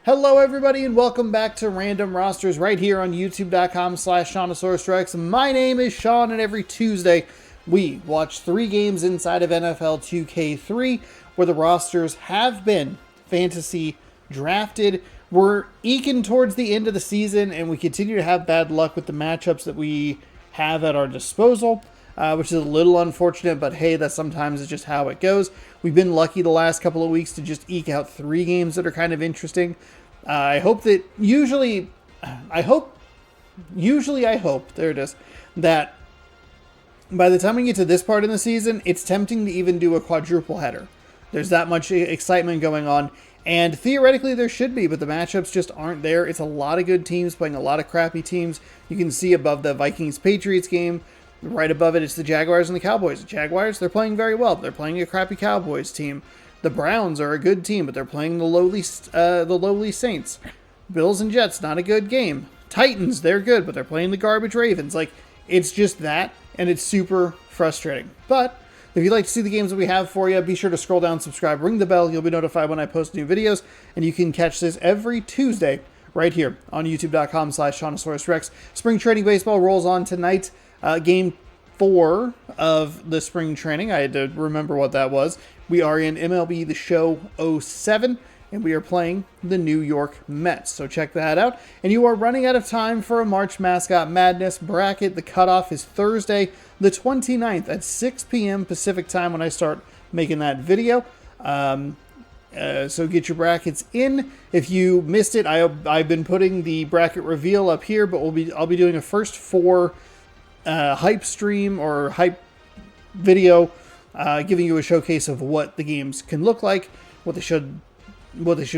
Hello everybody and welcome back to Random Rosters right here on youtube.com/Seannosaurus. My name is Sean and every Tuesday we watch 3 games inside of NFL 2K3 where the rosters have been fantasy drafted. We're eking towards the end of the season and we continue to have bad luck with the matchups that we have at our disposal. Which is a little unfortunate, but hey, that sometimes is just how it goes. We've been lucky the last couple of weeks to just eke out 3 games that are kind of interesting. I hope, there it is, that by the time we get to this part in the season, it's tempting to even do a quadruple header. There's that much excitement going on, and theoretically there should be, but the matchups just aren't there. It's a lot of good teams playing a lot of crappy teams. You can see above the Vikings-Patriots game, right above it, it's the Jaguars and the Cowboys. The Jaguars, they're playing very well. They're playing a crappy Cowboys team. The Browns are a good team, but they're playing the lowly Saints. Bills and Jets, not a good game. Titans, they're good, but they're playing the garbage Ravens. Like, it's just that, and it's super frustrating. But if you'd like to see the games that we have for you, be sure to scroll down, subscribe, ring the bell. You'll be notified when I post new videos, and you can catch this every Tuesday right here on youtube.com/Seannosaurus. Spring training baseball rolls on tonight. Game 4 of the spring training. I had to remember what that was. We are in MLB The Show 07, and we are playing the New York Mets. So check that out. And you are running out of time for a March Mascot Madness bracket. The cutoff is Thursday, the 29th at 6 p.m. Pacific time when I start making that video. So get your brackets in. If you missed it, I've been putting the bracket reveal up here, but I'll be doing a first 4 hype stream or hype video, giving you a showcase of what the games can look like, what they should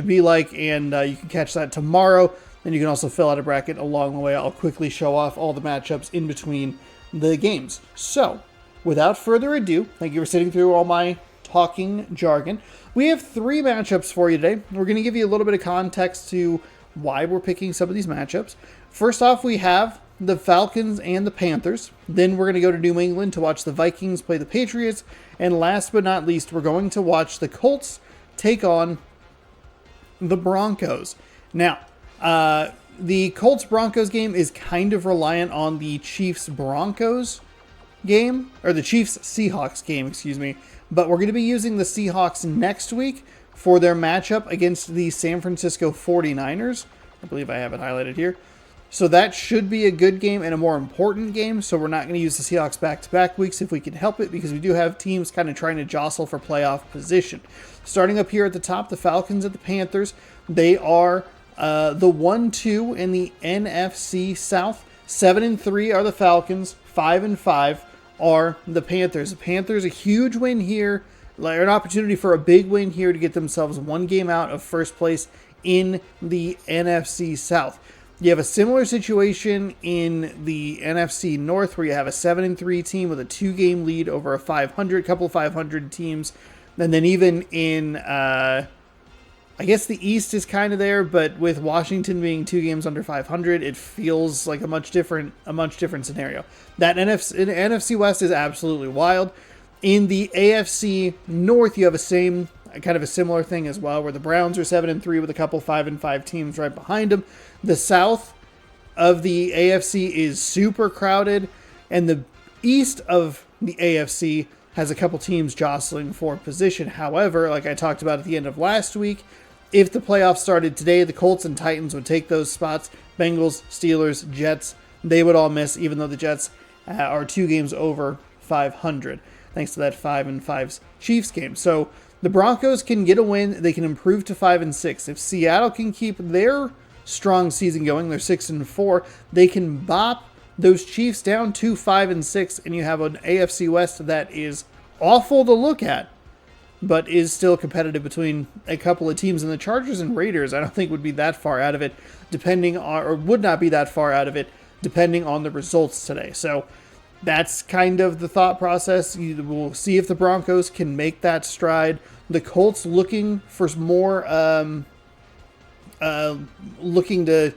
be like, and you can catch that tomorrow. And you can also fill out a bracket along the way. I'll quickly show off all the matchups in between the games. So, without further ado, thank you for sitting through all my talking jargon. We have 3 matchups for you today. We're going to give you a little bit of context to why we're picking some of these matchups. First off, we have the Falcons and the Panthers. Then we're going to go to New England to watch the Vikings play the Patriots. And last but not least, we're going to watch the Colts take on the Broncos. Now, the Colts-Broncos game is kind of reliant on the Chiefs-Broncos game, or the Chiefs-Seahawks game, excuse me. But we're going to be using the Seahawks next week for their matchup against the San Francisco 49ers. I believe I have it highlighted here. So that should be a good game and a more important game. So we're not going to use the Seahawks back-to-back weeks if we can help it, because we do have teams kind of trying to jostle for playoff position. Starting up here at the top, the Falcons and the Panthers. They are the 1-2 in the NFC South. 7-3 are the Falcons. 5-5 are the Panthers. The Panthers, a huge win here, like an opportunity for a big win here to get themselves 1 game out of first place in the NFC South. You have a similar situation in the NFC North where you have a 7-3 team with a 2-game lead over a couple 500 teams. And then even in, I guess the East is kind of there, but with Washington being 2 games under 500, it feels like a much different scenario. That NFC West is absolutely wild. In the AFC North, you have a similar thing as well, where the Browns are 7-3 with a couple 5-5 teams right behind them. The South of the AFC is super crowded, and the East of the AFC has a couple teams jostling for position. However, like I talked about at the end of last week, if the playoffs started today, the Colts and Titans would take those spots. Bengals, Steelers, Jets, they would all miss, even though the Jets are 2 games over 500, thanks to that 5-5 Chiefs game. So the Broncos can get a win. They can improve to 5-6. If Seattle can keep their strong season going, they're 6-4, they can bop those Chiefs down to 5-6, and you have an AFC West that is awful to look at, but is still competitive between a couple of teams. And the Chargers and Raiders, I don't think would be that far out of it, would not be that far out of it, depending on the results today. So that's kind of the thought process. We'll see if the Broncos can make that stride. The Colts looking for more, looking to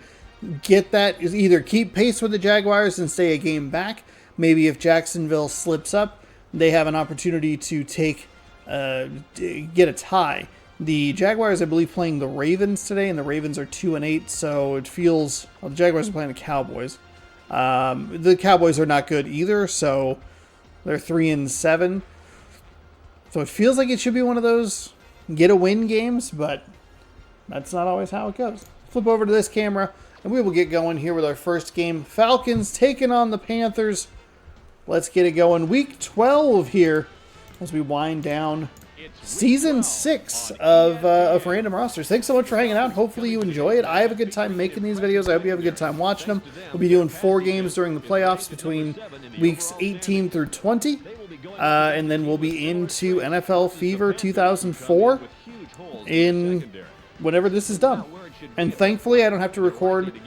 get that, is either keep pace with the Jaguars and stay a game back. Maybe if Jacksonville slips up, they have an opportunity to get a tie The Jaguars, I believe, playing the Ravens today, and the Ravens are 2-8, so it feels... Well, the Jaguars are playing the Cowboys. The Cowboys are not good either, so they're 3-7. So it feels like it should be one of those get-a-win games, but that's not always how it goes. Flip over to this camera, and we will get going here with our first game. Falcons taking on the Panthers. Let's get it going. Week 12 here as we wind down Season 6 of Random Rosters. Thanks so much for hanging out. Hopefully you enjoy it. I have a good time making these videos. I hope you have a good time watching them. We'll be doing 4 games during the playoffs between weeks 18 through 20. And then we'll be into NFL Fever 2004 in whenever this is done. And thankfully, I don't have to record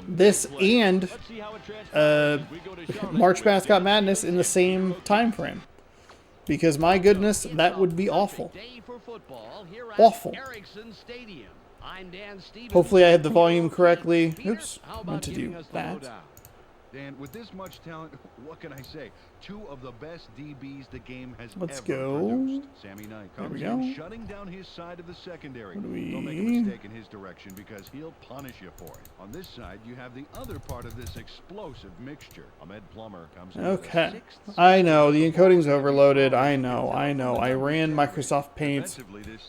this and March Mascot Madness in the same time frame. Because, my goodness, that would be awful. Awful. Hopefully I have the volume correctly. Oops, I meant to do that. Dan, with this much talent, what can I say? 2 of the best DBs the game has Let's ever go. produced. Sammy Knight comes in, shutting down his side of the secondary. Don't make a mistake in his direction because he'll punish you for it. On this side, you have the other part of this explosive mixture. Ahmed Plummer comes in. Okay. I know, the encoding's overloaded. I know. I ran Microsoft Paint.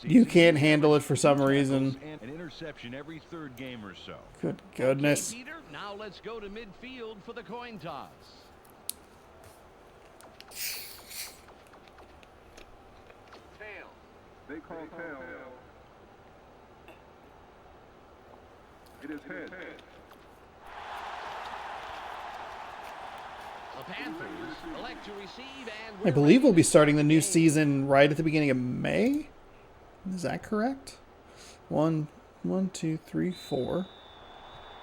You can't handle it for some reason. An interception every 3rd game or so. Good goodness. Now let's go to midfield for the coin toss. Tail. They call tail. It is head. The Panthers elect to receive and I believe we'll be starting the new season right at the beginning of May. Is that correct? 1, 2, 3, 4.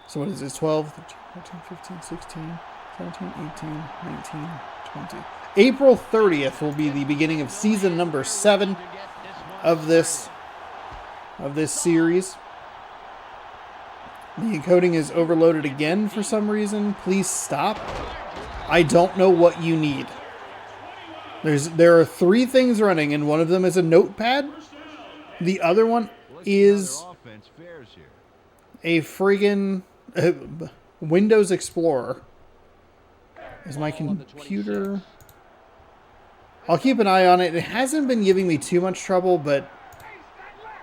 So what is this? 12, 13, 14, 15, 16, 17, 18, 19, 20. April 30th will be the beginning of season number 7 of this series. The encoding is overloaded again for some reason. Please stop. I don't know what you need. There are 3 things running, and one of them is a notepad. The other one is a friggin' Windows Explorer. Is my computer... I'll keep an eye on it. It hasn't been giving me too much trouble, but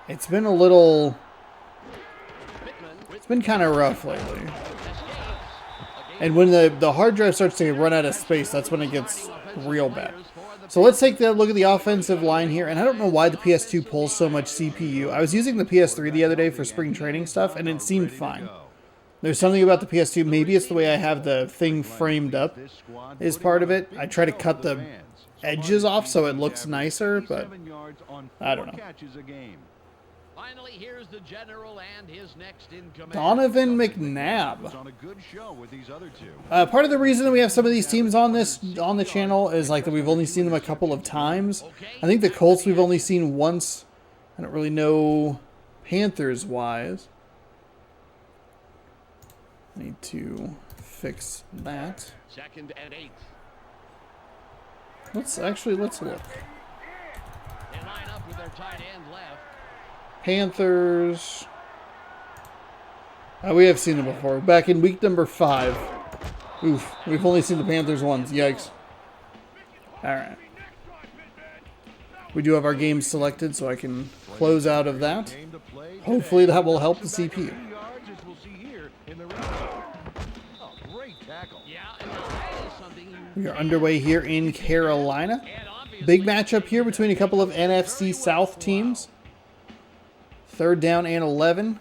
it's been a little... It's been kind of rough lately. And when the hard drive starts to run out of space, that's when it gets real bad. So let's take a look at the offensive line here. And I don't know why the PS2 pulls so much CPU. I was using the PS3 the other day for spring training stuff, and it seemed fine. There's something about the PS2. Maybe it's the way I have the thing framed up is part of it. I try to cut the edges off so it looks nicer, but I don't know. finally here's the general and his next in command. Donovan McNabb. Part of the reason that we have some of these teams on the channel is like that we've only seen them a couple of times. I think the Colts we've only seen once. I don't really know Panthers wise. Need to fix that. 2nd and 8. Let's look. They line up with their tight end left. Panthers. We have seen them before. Back in week number 5. Oof. We've only seen the Panthers once. Yikes. Alright. We do have our games selected, so I can close out of that. Hopefully that will help the CPU. We are underway here in Carolina. Big matchup here between a couple of NFC South teams. 3rd down and 11.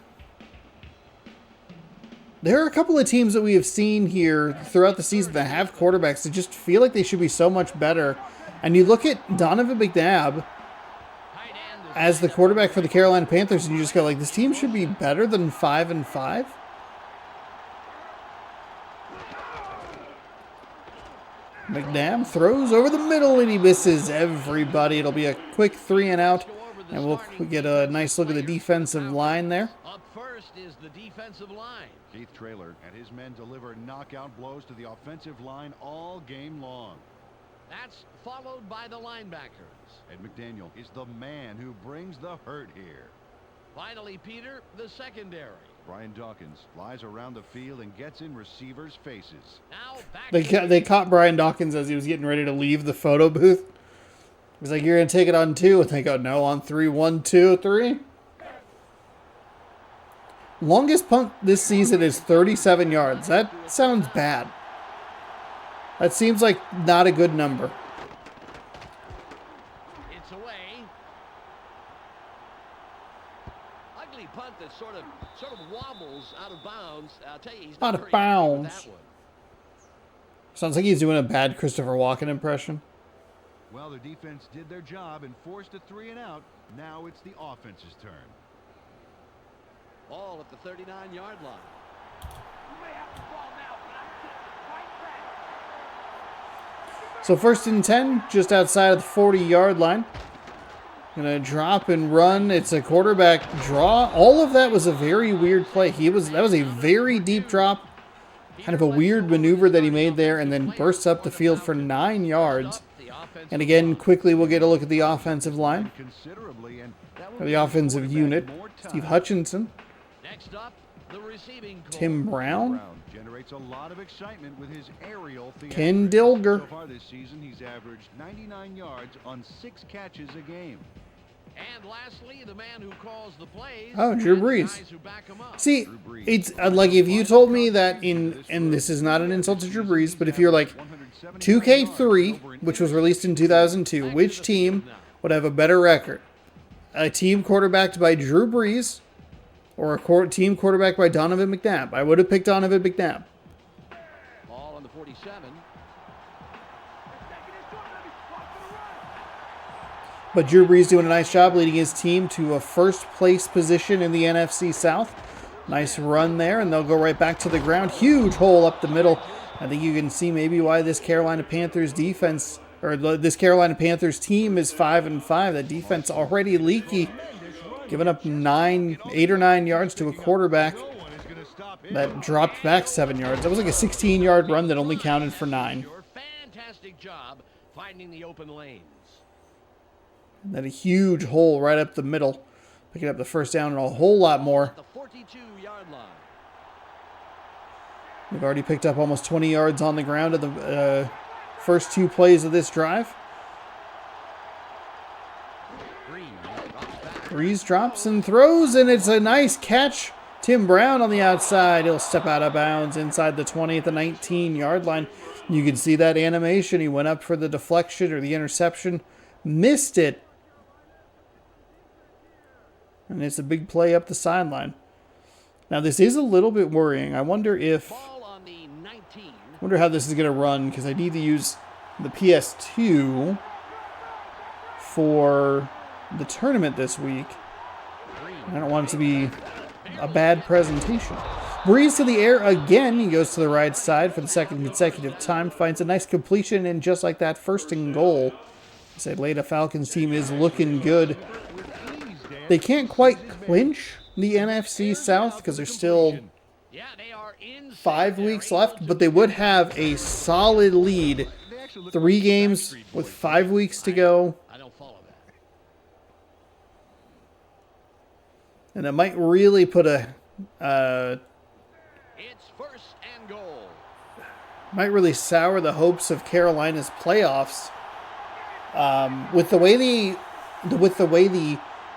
There are a couple of teams that we have seen here throughout the season that have quarterbacks that just feel like they should be so much better. And you look at Donovan McNabb as the quarterback for the Carolina Panthers, and you just go like, this team should be better than 5-5. McNabb throws over the middle and he misses everybody. It'll be a quick 3 and out, and we'll get a nice look at the defensive line there. Up first is the defensive line. Keith Traylor and his men deliver knockout blows to the offensive line all game long. That's followed by the linebackers. And McDaniel is the man who brings the hurt here. Finally, Peter, the secondary. Brian Dawkins flies around the field and gets in receivers' faces. Now back They caught Brian Dawkins as he was getting ready to leave the photo booth. He's like, "You're going to take it on 2." And they go, "No, on 3. 1, 2, 3." Longest punt this season is 37 yards. That sounds bad. That seems like not a good number. It's away. Ugly punt that sort of wobbles out of bounds. I'll tell you, he's not Out of very happy with bounds. that one. Sounds like he's doing a bad Christopher Walken impression. Well, their defense did their job and forced a 3 and out. Now it's the offense's turn. Ball at the 39-yard line. So 1st and 10, just outside of the 40-yard line. Gonna drop and run. It's a quarterback draw. All of that was a very weird play. That was a very deep drop. Kind of a weird maneuver that he made there, and then bursts up the field for 9 yards. And again, quickly we'll get a look at the offensive line. Or the offensive unit. Steve Hutchinson. Next up, the receiving core. Tim Brown. Generates a lot of excitement with his aerial Ken theatrics. Dilger. So far this season, he's averaged 99 yards on 6 catches a game. And lastly, the man who calls the plays. Oh, Drew and the Brees. guys who back him up. See, it's like if you told me that and this is not an insult to Drew Brees, but if you're like 2K3, which was released in 2002, which team would have a better record? A team quarterbacked by Drew Brees or a team quarterbacked by Donovan McNabb? I would have picked Donovan McNabb. Ball on the 47. But Drew Brees doing a nice job leading his team to a first-place position in the NFC South. Nice run there, and they'll go right back to the ground. Huge hole up the middle. I think you can see maybe why this Carolina Panthers defense, or this Carolina Panthers team is 5-5. The defense already leaky, giving up 8 or 9 yards to a quarterback that dropped back 7 yards. That was like a 16-yard run that only counted for 9. Fantastic job finding the open lanes. And then a huge hole right up the middle, picking up the first down and a whole lot more. The 42-yard line. We've already picked up almost 20 yards on the ground in the first 2 plays of this drive. Brees drops and throws, and it's a nice catch. Tim Brown on the outside. He'll step out of bounds inside the 20 at the 19-yard line. You can see that animation. He went up for the deflection or the interception. Missed it. And it's a big play up the sideline. Now, this is a little bit worrying. I wonder Ball on the 19. how this is going to run, because I need to use the PS2 for the tournament this week. I don't want it to be a bad presentation. Brees to the air again. He goes to the right side for the second consecutive time. Finds a nice completion, and just like that, 1st and goal. I said, Atlanta Falcons team is looking good. They can't quite clinch the NFC South because there's still 5 weeks left, but they would have a solid lead. 3 games with 5 weeks to go. I don't follow that. And it might really put It's 1st and goal. might really sour the hopes of Carolina's playoffs. With the way the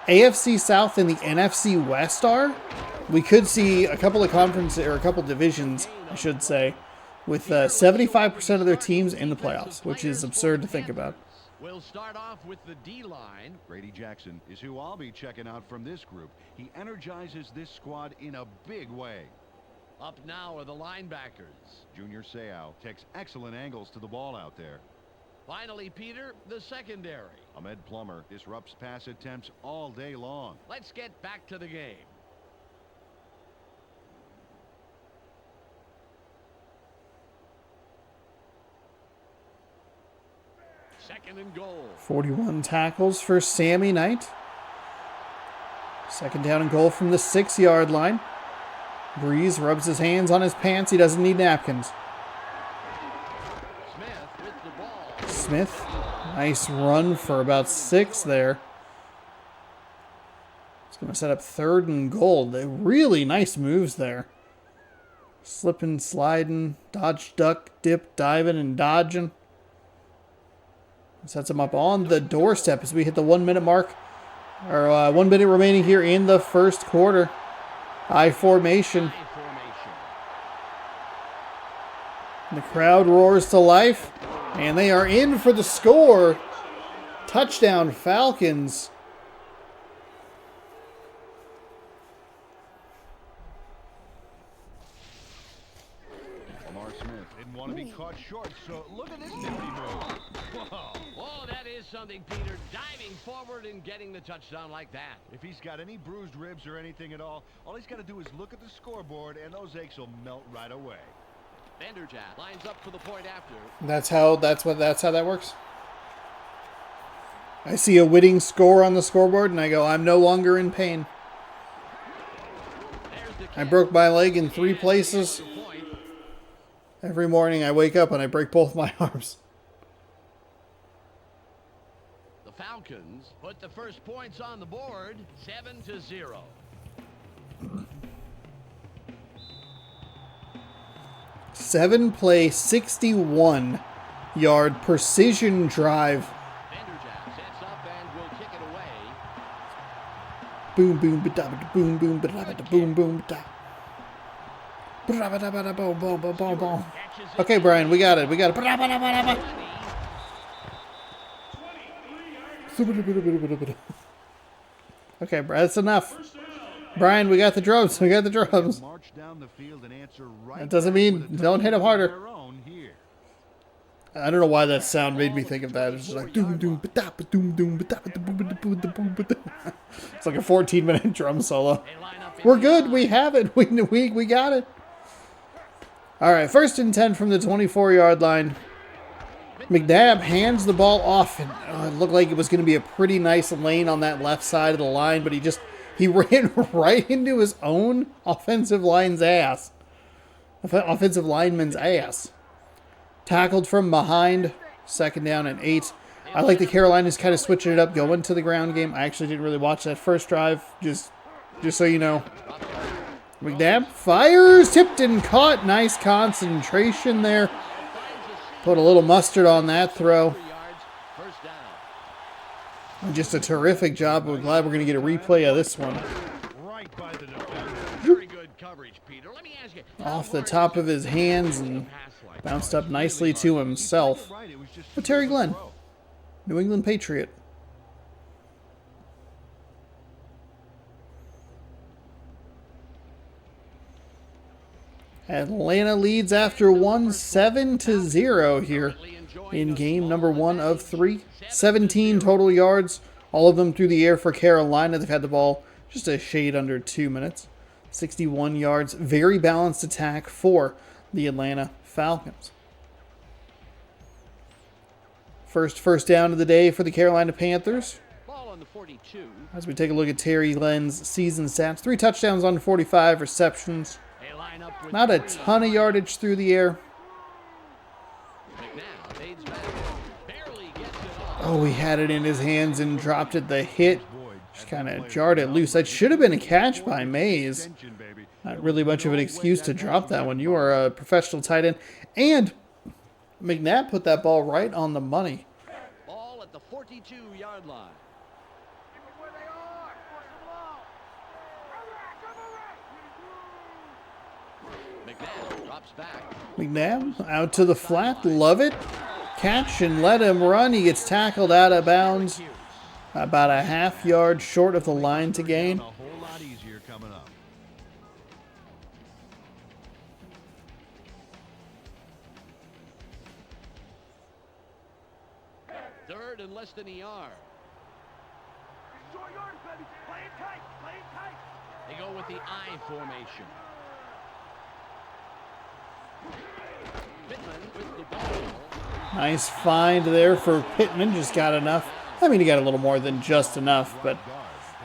AFC South and the NFC West are, we could see a couple of conferences, or a couple divisions, I should say, with 75% of their teams in the playoffs, which is absurd to think about. We'll start off with the D-line. Grady Jackson is who I'll be checking out from this group. He energizes this squad in a big way. Up now are the linebackers. Junior Seau takes excellent angles to the ball out there. Finally, Peter, the secondary. Ahmed Plummer disrupts pass attempts all day long. Let's get back to the game. Second and goal. 41 tackles for Sammy Knight. 2nd down and goal from the 6-yard line. Brees rubs his hands on his pants. He doesn't need napkins. Smith. Nice run for about 6 there. It's going to set up 3rd and goal. Really nice moves there. Slipping, sliding, dodge, duck, dip, diving, and dodging. Sets him up on the doorstep as we hit the 1 minute mark. Or 1 minute remaining here in the first quarter. I formation. The crowd roars to life. And they are in for the score. Touchdown Falcons. Lamar Smith didn't want to be caught short, so look at this nifty move. Whoa. Oh, that is something, Peter. Diving forward and getting the touchdown like that. If he's got any bruised ribs or anything at all he's got to do is look at the scoreboard, and those aches will melt right away. Vanderjagt lines up for the point after. That's how that works. I see a winning score on the scoreboard and I go, I'm no longer in pain. I broke my leg in 3 places. Every morning I wake up and I break both my arms. The Falcons put the first points on the board, 7-0. 7-play, 61-yard precision drive. Vanderjagt sets up and will kick it away. Boom, boom, ba-da-ba-da, boom, boom, ba-da-ba-da, boom, boom, ba-da. Ba-da-ba-da-ba-da, boom, boom, boom, boom, boom. Okay, Brian, we got it. We got it. Ba-da-ba-da-ba-da-ba. Okay, that's enough. Brian, we got the drums. We got the drums. That doesn't mean don't hit him harder. I don't know why that sound made me think of that. It's just like doom doom ba ba doom doom ba ba boom ba boom ba boom ba. It's like a 14-minute drum solo. We're good. We have it. We got it. All right, 1st and 10 from the 24-yard line. McNabb hands the ball off, and it looked like it was going to be a pretty nice lane on that left side of the line, but he ran right into his own offensive lineman's ass. Tackled from behind. 2nd down and 8. I like the Carolinas kind of switching it up, going to the ground game. I actually didn't really watch that first drive, just so you know. McNabb fires, tipped and caught. Nice concentration there. Put a little mustard on that throw. Just a terrific job. We're glad we're going to get a replay of this one. Very good coverage, Peter. Let me ask you, Off the top of his hands and bounced up nicely to himself. But Terry Glenn, New England Patriot. Atlanta leads after one, 7-0 here in game number 1 of 3. 17 total yards, all of them through the air for Carolina. They've had the ball just a shade under 2 minutes. 61 yards, very balanced attack for the Atlanta Falcons. First down of the day for the Carolina Panthers. ball on the 42. As we take a look at Terry Glenn's season stats. 3 touchdowns on 45 receptions. They line up with Not a 3. ton of yardage through the air. McNabb fades back. Barely gets it off. Oh, he had it in his hands and dropped it. The hit just kind of jarred it loose. That should have been a catch by Mays. Not really much of an excuse to drop that one. You are a professional tight end. And McNabb put that ball right on the money. Ball at the 42-yard line. McNabb drops back. McNabb out to the flat. Love it. Catch and let him run. He gets tackled out of bounds. About a half yard short of the line to gain. A whole lot easier coming up. Third and less than a yard. They go with the I formation. Pittman with the ball. Nice find there for Pittman. Just got enough. I mean, he got a little more than just enough, but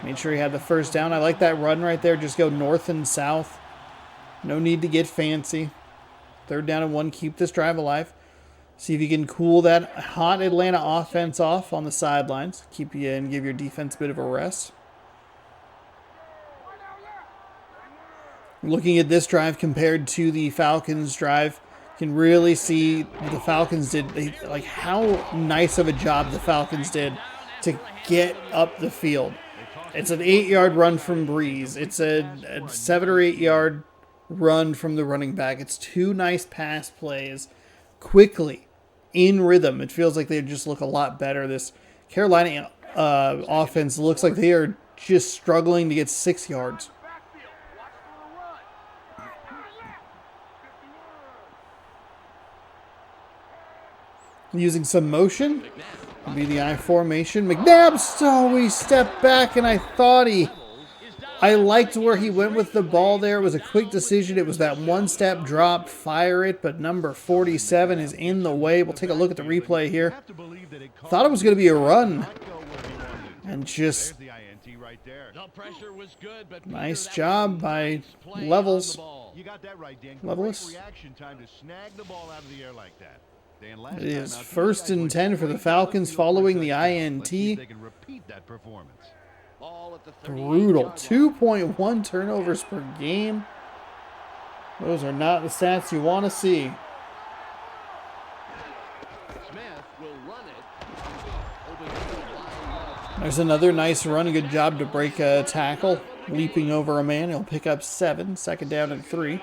made sure he had the first down. I like that run right there. Just go north and south. No need to get fancy. 3rd down and 1. Keep this drive alive. See if you can cool that hot Atlanta offense off on the sidelines. Keep you in, give your defense a bit of a rest. Looking at this drive compared to the Falcons drive, you can really see the Falcons did, like how nice of a job the Falcons did to get up the field. It's an 8-yard run from Breeze. It's a 7 or 8 yard run from the running back. It's 2 nice pass plays quickly in rhythm. It feels like they just look a lot better. This Carolina offense looks like they are just struggling to get 6 yards. Using some motion. It'll be the I formation. McNabb, so he stepped back, and I thought I liked where he went with the ball there. It was a quick decision. It was that one-step drop, fire it, but number 47 is in the way. We'll take a look at the replay here. Thought it was going to be a run. And just nice job by Levels. Levelus. It is 1st and 10 for the Falcons following the INT. Brutal. 2.1 turnovers per game. Those are not the stats you want to see. There's another nice run. A good job to break a tackle. Leaping over a man. He'll pick up 7. 2nd down and 3.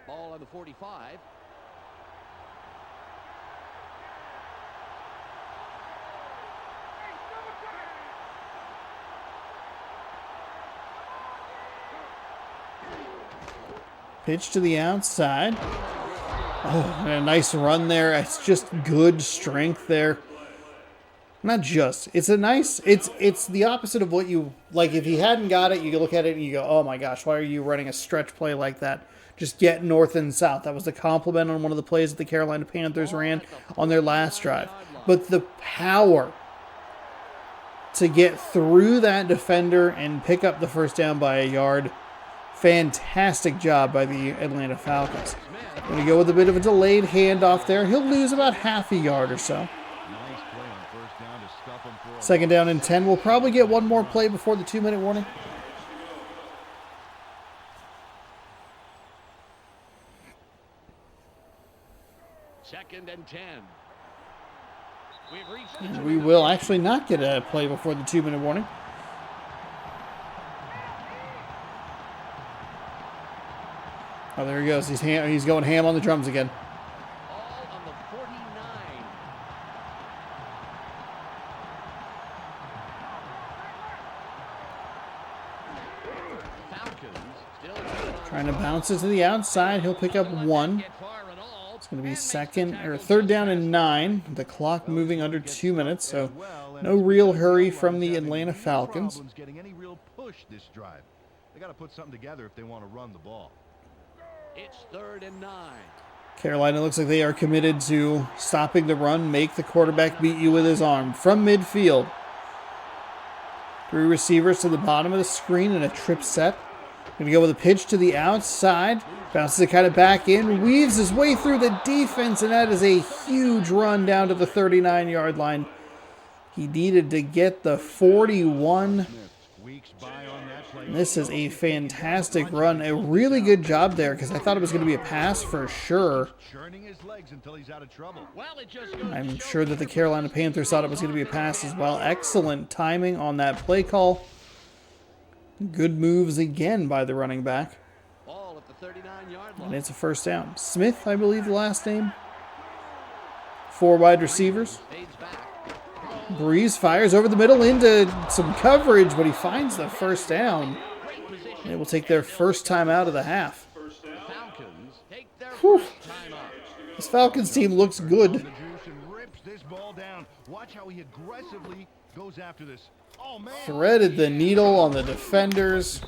Ball on the 45. Pitch to the outside. Oh, and a nice run there. It's just good strength there. Not just. It's a nice, it's the opposite of what you, like if he hadn't got it, you look at it and you go, oh my gosh, why are you running a stretch play like that? Just get north and south. That was the compliment on one of the plays that the Carolina Panthers ran on their last drive. But the power to get through that defender and pick up the 1st down by a yard. Fantastic job by the Atlanta Falcons. Going to go with a bit of a delayed handoff there. He'll lose about half a yard or so. 2nd down and 10. We'll probably get one more play before the 2-minute warning. Second and 10. And we will actually not get a play before the 2-minute warning. Oh, there he goes. He's going ham on the drums again. All on the 49. Falcons still Trying to bounce it to the outside. He'll pick up 1. It's going to be 3rd down and 9. The clock moving under 2 minutes, so no real hurry from the Atlanta Falcons. Getting any real push this drive. They got to put something together if they want to run the ball. It's 3rd and 9. Carolina looks like they are committed to stopping the run, make the quarterback beat you with his arm. From midfield, 3 receivers to the bottom of the screen in a trip set. Going to go with a pitch to the outside. Bounces it kind of back in. Weaves his way through the defense, and that is a huge run down to the 39-yard line. He needed to get the 41. And this is a fantastic run. A really good job there because I thought it was going to be a pass for sure. I'm sure that the Carolina Panthers thought it was going to be a pass as well. Excellent timing on that play call. Good moves again by the running back. And it's a 1st down. Smith, I believe the last name. 4 wide receivers. Breeze fires over the middle into some coverage, but he finds the 1st down. They will take their 1st time out of the half. Whew. This Falcons team looks good. Threaded the needle on the defenders.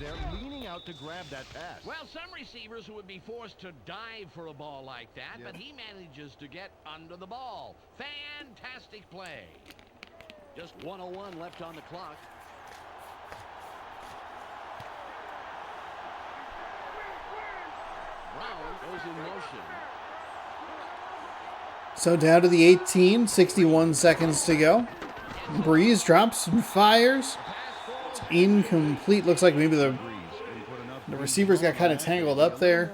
Well, some receivers who would be forced to dive for a ball like that, but he manages to get under the ball. Fantastic play. Just 1:01 left on the clock. Goes in motion. So down to the 18, 61 seconds to go. Breeze drops and fires. It's incomplete. Looks like maybe the receivers got kind of tangled up there.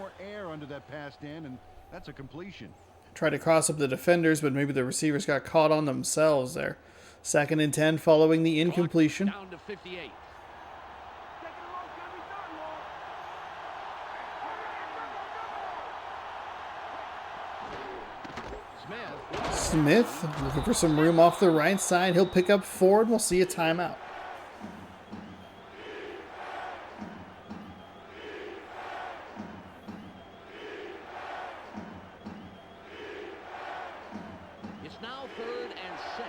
That's a completion. Tried to cross up the defenders, but maybe the receivers got caught on themselves there. 2nd and 10 following the incompletion. Down to 58. Smith looking for some room off the right side. He'll pick up 4 and we'll see a timeout. It's now 3rd and 6.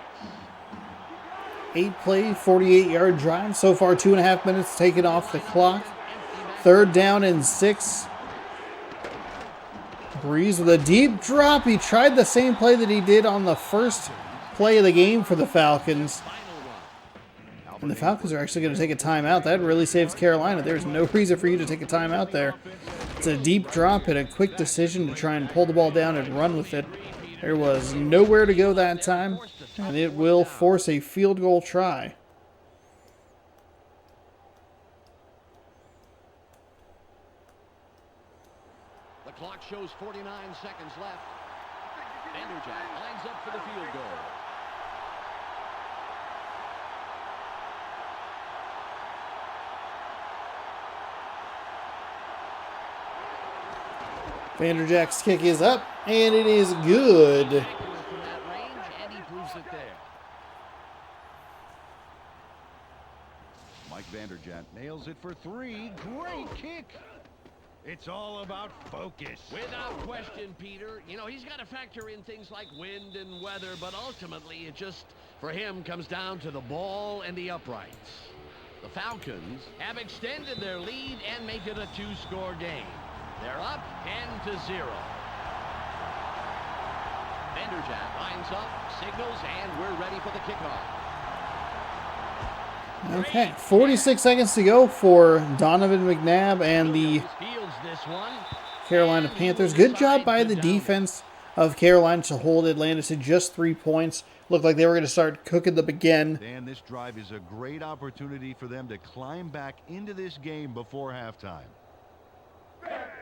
8-play, 48-yard drive. So far, 2.5 minutes taken off the clock. 3rd down and 6. Breeze with a deep drop. He tried the same play that he did on the first play of the game for the Falcons. And the Falcons are actually going to take a timeout. That really saves Carolina. There's no reason for you to take a timeout there. It's a deep drop and a quick decision to try and pull the ball down and run with it. There was nowhere to go that time, and it will force a field goal try. The clock shows 49 seconds left. Vanderjack lines up for the field goal. Vanderjack's kick is up, and it is good. From that range, and he proves it there. Mike Vanderjagt nails it for 3. Great kick. It's all about focus. Without question, Peter. You know, he's got to factor in things like wind and weather, but ultimately it just, for him, comes down to the ball and the uprights. The Falcons have extended their lead and make it a 2-score game. They're up 10-0. Vanderjack lines up, signals, and we're ready for the kickoff. Okay, 46 seconds to go for Donovan McNabb and the Carolina Panthers. Good job by the defense of Carolina to hold Atlanta to just 3 points. Looked like they were going to start cooking them again. And this drive is a great opportunity for them to climb back into this game before halftime.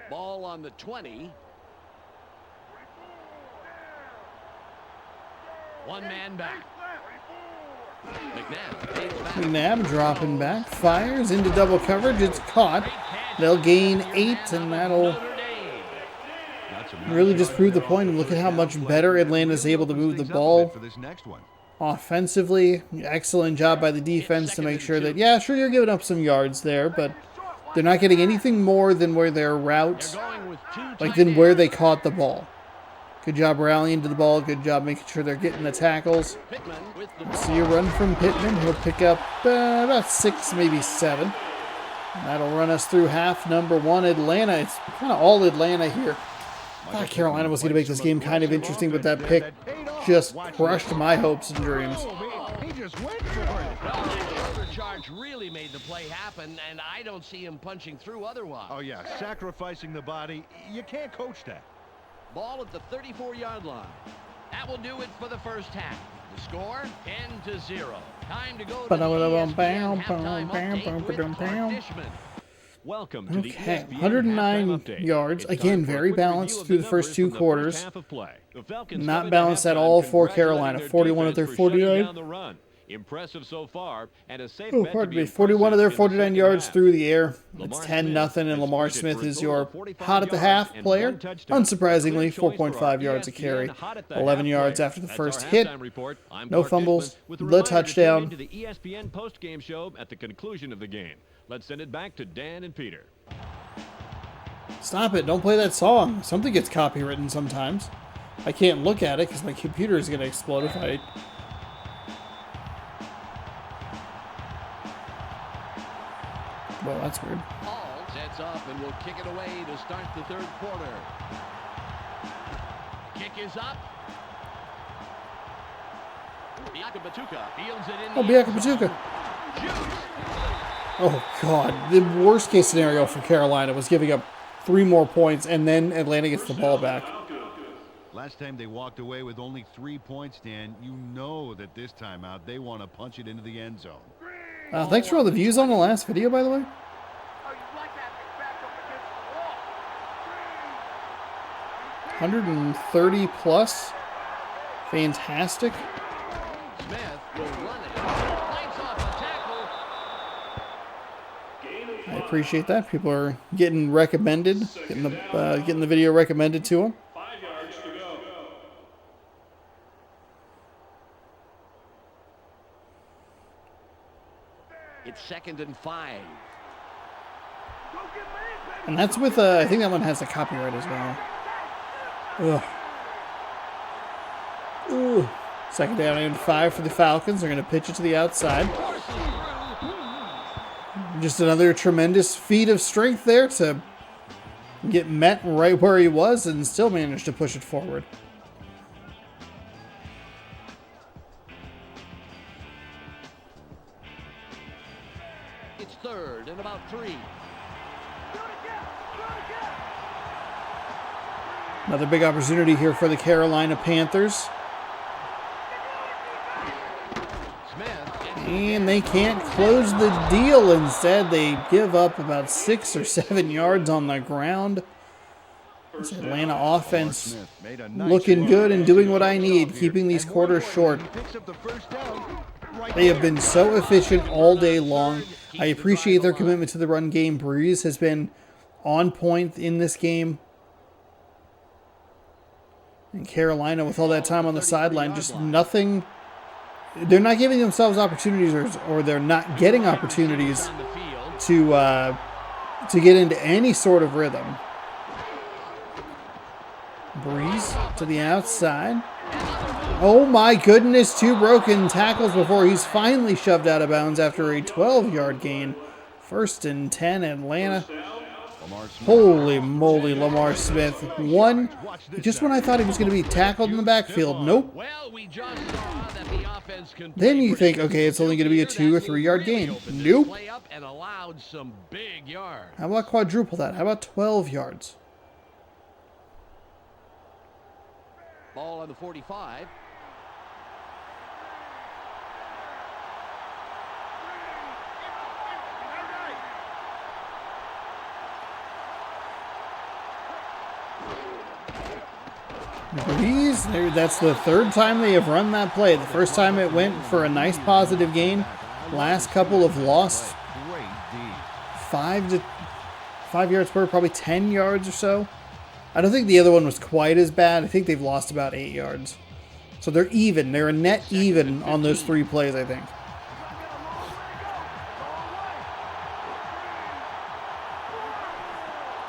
Ball on the 20. One man back. McNabb dropping back, fires into double coverage. It's caught. They'll gain 8, and that'll really just prove the point. And look at how much better Atlanta's able to move the ball offensively. Excellent job by the defense to make sure that, yeah, sure, you're giving up some yards there, but they're not getting anything more than where their routes, like than where they caught the ball. Good job rallying to the ball. Good job making sure they're getting the tackles. See a run from Pittman. He'll pick up about 6, maybe 7. And that'll run us through half number 1. Atlanta, it's kind of all Atlanta here. I thought Carolina was going to make this game kind of interesting, but that pick just crushed my hopes and dreams. He just went for it. The charge really made the play happen, and I don't see him punching through otherwise. Oh, yeah, sacrificing the body. You can't coach that. Ball at the 34-yard line. That will do it for the first half. The score, 10-0. Time to go to the ESPN halftime update with Art Dishman. Welcome to the Okay, ESPN 109 halftime update. yards. It's Again, time for a very quick review balanced of through the the first 2 numbers from the quarters. first half of play. The Falcons Not come into balanced at halftime all for congratulating Carolina. their 41 of their defense for shutting 49. down the run. Impressive so far, and a safe Oh, bet to pardon be me. 41 of their 49 yards half. through the air. It's Lamar 10-0, Smith and Lamar has Smith pushed it is for a your total of 45 hot at the yards half and player. 1 touchdown. Unsurprisingly, Good choice for 4.5 our yards a carry. ESPN hot at the 11 half yards player. after the That's first our hit. halftime report. I'm No Clark fumbles, Dishman with the a reminder to tune touchdown. into the ESPN post-game show at the conclusion of the game. Let's send it back to Dan and Peter. Stop it. Don't play that song. Something gets copywritten sometimes. I can't look at it because my computer is going to explode if I... Well, that's weird. Hall sets up and will kick it away to start the third quarter. Kick is up. Biakabatuka fields it in Oh, the Biakabatuka. Oh, God. The worst case scenario for Carolina was giving up 3 more points, and then Atlanta gets the ball back. Last time they walked away with only 3 points, Dan. You know that this time out they want to punch it into the end zone. Thanks for all the views on the last video, by the way. 130 plus. Fantastic. Smith will run it. Lights off a tackle. I appreciate that. People are getting recommended, getting the video recommended to them. 5 yards to go. It's 2nd and 5. And that's with, I think that one has a copyright as well. Ugh. Ooh. 2nd down and 5 for the Falcons. They're going to pitch it to the outside. Just another tremendous feat of strength there to get met right where he was and still manage to push it forward. It's 3rd and about 3. Another big opportunity here for the Carolina Panthers. And they can't close the deal. Instead, they give up about 6 or 7 yards on the ground. This Atlanta offense looking good and doing what I need, keeping these quarters short. They have been so efficient all day long. I appreciate their commitment to the run game. Breeze has been on point in this game. And Carolina, with all that time on the sideline, just nothing. They're not giving themselves opportunities, or they're not getting opportunities to get into any sort of rhythm. Breeze to the outside. Oh my goodness, 2 broken tackles before he's finally shoved out of bounds after a 12-yard gain. 1st and 10, Atlanta. Holy moly, Lamar Smith. Just when I thought he was going to be tackled in the backfield. Nope. Then you think, okay, it's only going to be a 2 or 3 yard gain. Nope. How about quadruple that? How about 12 yards? Ball on the 45. Breeze, that's the 3rd time they have run that play. The first time it went for a nice positive gain. Last couple have lost 5 yards per, probably 10 yards or so. I don't think the other one was quite as bad. I think they've lost about 8 yards. So they're even. They're a net even on those 3 plays, I think.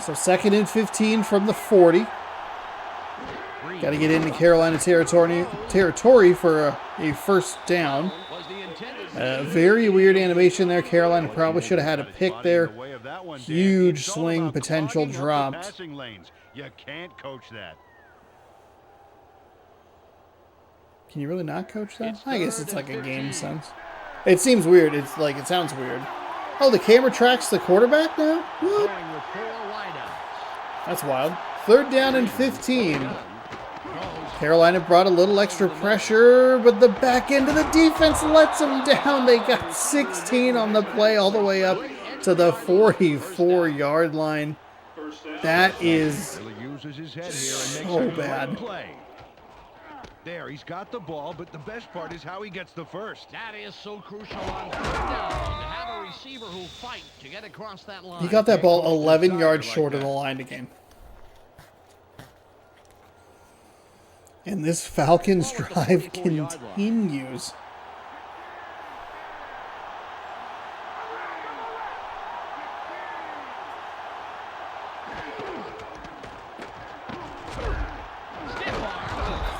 So 2nd and 15 from the 40. Got to get into Carolina territory for a 1st down. Very weird animation there. Carolina probably should have had a pick there. Huge swing potential dropped. You can't coach that. Can you really not coach that? I guess it's like a game sense. It seems weird. It's like, it sounds weird. Oh, the camera tracks the quarterback now? What? That's wild. 3rd down and 15. Carolina brought a little extra pressure, but the back end of the defense lets them down. They got 16 on the play all the way up to the 44-yard line. That is so bad. There, he's got the ball, but the best part is how he gets the first. That is so crucial on 3rd down to have a receiver who fight to get across that line. He got that ball 11 yards short of the line again. And this Falcons drive continues.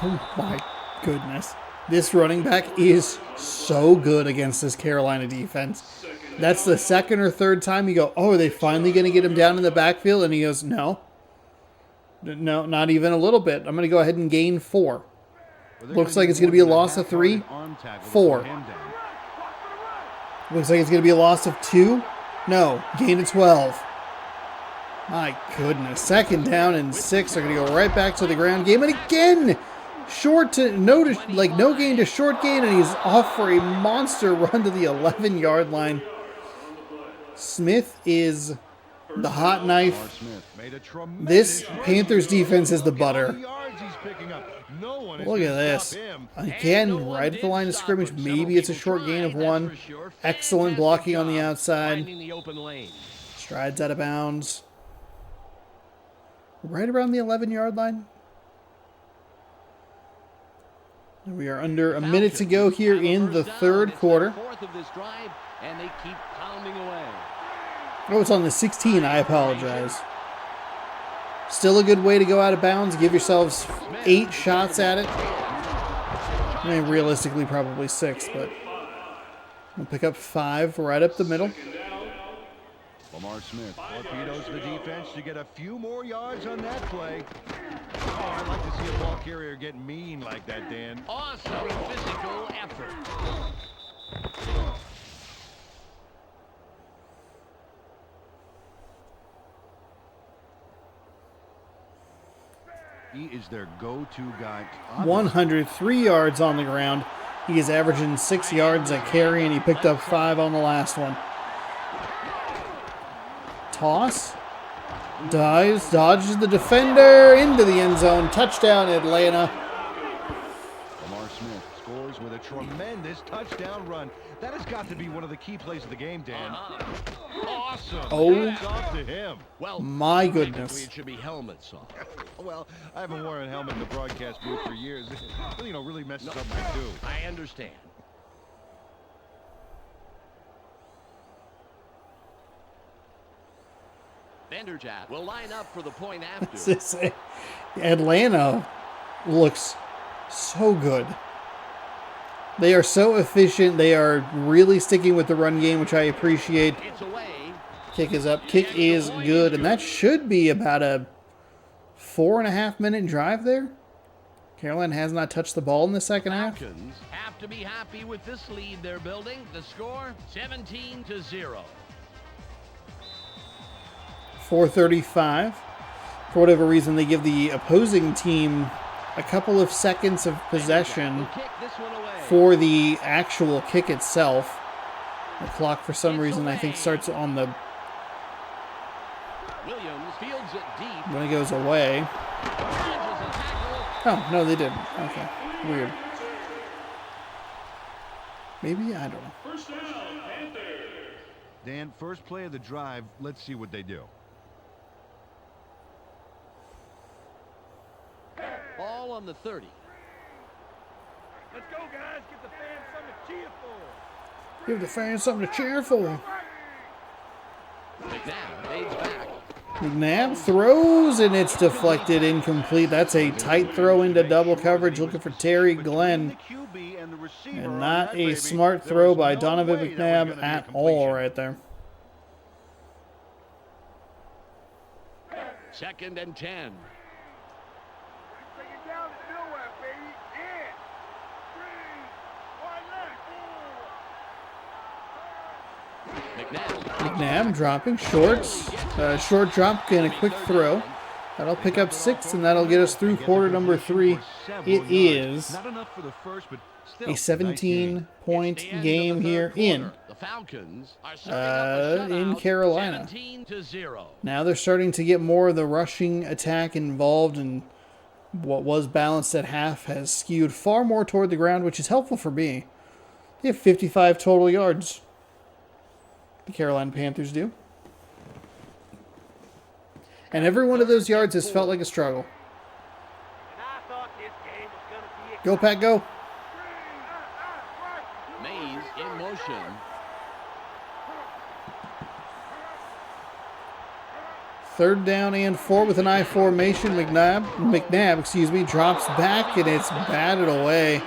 Oh my goodness. This running back is so good against this Carolina defense. That's the 2nd or 3rd time you go, oh, are they finally going to get him down in the backfield? And he goes, no. No, not even a little bit. I'm going to go ahead and gain 4. Looks like it's going to be a loss of 3. 4. Looks like it's going to be a loss of 2. No, gain of 12. My goodness. 2nd down and 6. They're going to go right back to the ground game. And again, short to no gain to short gain. And he's off for a monster run to the 11-yard line. Smith is the hot knife. This Panthers defense is the butter. Look at this. Again, right at the line of scrimmage. Maybe it's a short gain of 1. Excellent blocking on the outside. Strides out of bounds. Right around the 11-yard line. And we are under a minute to go here in the 3rd quarter. Oh, it's on the 16. I apologize. Still a good way to go out of bounds. Give yourselves 8 shots at it. I mean, realistically, probably 6, but we'll pick up 5 right up the middle. Lamar Smith torpedoes the defense to get a few more yards on that play. Oh, I'd like to see a ball carrier get mean like that, Dan. Awesome physical effort. He is their go-to guy. 103 yards on the ground. He is averaging 6 yards a carry, and he picked up 5 on the last one. Toss. Dives. Dodges the defender into the end zone. Touchdown, Atlanta. Lamar Smith scores with a tremendous touchdown run. That has got to be one of the key plays of the game, Dan. Awesome. Oh, off to him. Well, my goodness. It should be helmets off. Well, I haven't worn a helmet in the broadcast booth for years. You know, really messes up my do. I understand. Vanderjagt will line up for the point after. Atlanta looks so good. They are so efficient. They are really sticking with the run game, which I appreciate. It's away. Kick is up. Kick is good. And that should be about a 4.5-minute drive there. Carolina has not touched the ball in the second half. Falcons have to be happy with this lead they're building. The score, 17-0. 4:35. For whatever reason, they give the opposing team a couple of seconds of possession for the actual kick itself. The clock, for some reason, I think starts on the Williams fields it deep. when it goes away. Oh, no, they didn't. Okay, weird. Maybe, I don't know. Dan, first play of the drive. Let's see what they do. Ball on the 30. Let's go, guys. Give the fans something to cheer for. Give the fans something to cheer for. McNabb fades back. McNabb throws, and it's deflected, incomplete. That's a tight throw into double coverage, looking for Terry Glenn. And not a smart throw by Donovan McNabb at all right there. 2nd and 10. Bring it down to nowhere, baby. Yeah. 3, 1 left. McNabb dropping shorts. Short drop and a quick throw. That'll pick up 6, and that'll get us through quarter number 3. It is a 17-point game here in Carolina. Now they're starting to get more of the rushing attack involved, and what was balanced at half has skewed far more toward the ground, which is helpful for me. They have 55 total yards. The Carolina Panthers do. And every one of those yards has felt like a struggle. Go, Pat, go. Mays in motion. Third down and 4 with an I formation. McNabb, drops back, and it's batted away.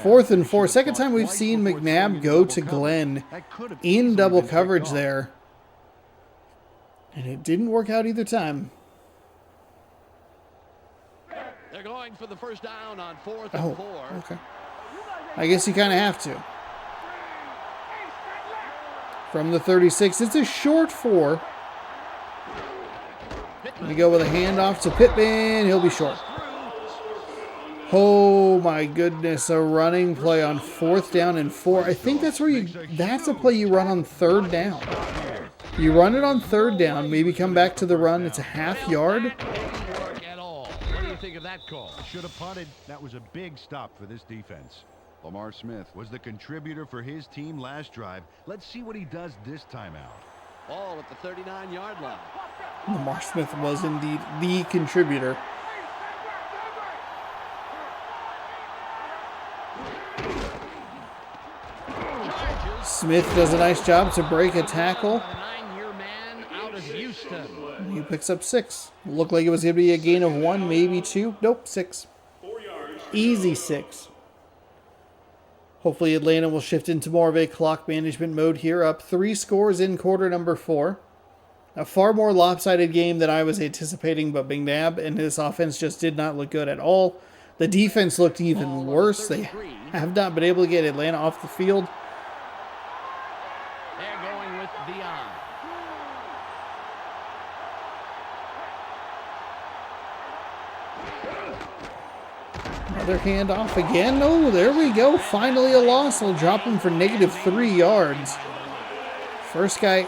4th and 4. Second time we've seen McNabb go to Glenn in double coverage there. And it didn't work out either time. They're going for the first down on 4th and 4. Okay. I guess you kind of have to. From the 36, it's a short 4. Gonna go with a handoff to Pittman. He'll be short. Oh my goodness, a running play on 4th down and 4. I think that's where that's a play you run on 3rd down. You run it on 3rd down, maybe come back to the run. It's a half yard. What do you think of that call? Should have punted. That was a big stop for this defense. Lamar Smith was the contributor for his team last drive. Let's see what he does this time out. Ball at the 39-yard line. Lamar Smith was indeed the contributor. Smith does a nice job to break a tackle. He picks up 6. Looked like it was going to be a gain of 1, maybe 2. Nope, 6. Easy 6. Hopefully Atlanta will shift into more of a clock management mode here. Up 3 scores in quarter number 4. A far more lopsided game than I was anticipating, but McNabb and his offense just did not look good at all. The defense looked even worse. They have not been able to get Atlanta off the field. They're going with Dion. Another handoff again. Oh, there we go. Finally a loss. They'll drop him for -3 yards. First guy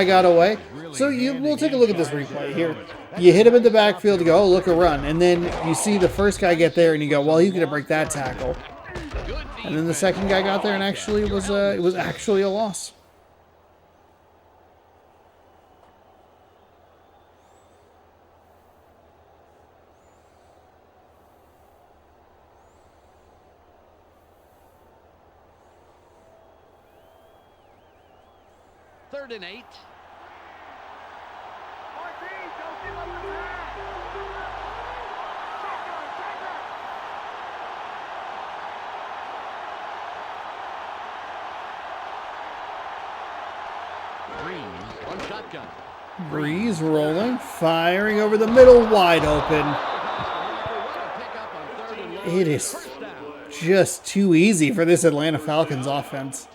got away. So we'll take a look at this replay here. You hit him in the backfield, you go, oh, look, a run. And then you see the first guy get there, and you go, well, he's going to break that tackle. And then the second guy got there, and actually it was actually a loss. Third and 8. On shotgun. Breeze rolling, firing over the middle, wide open. It is just too easy for this Atlanta Falcons offense.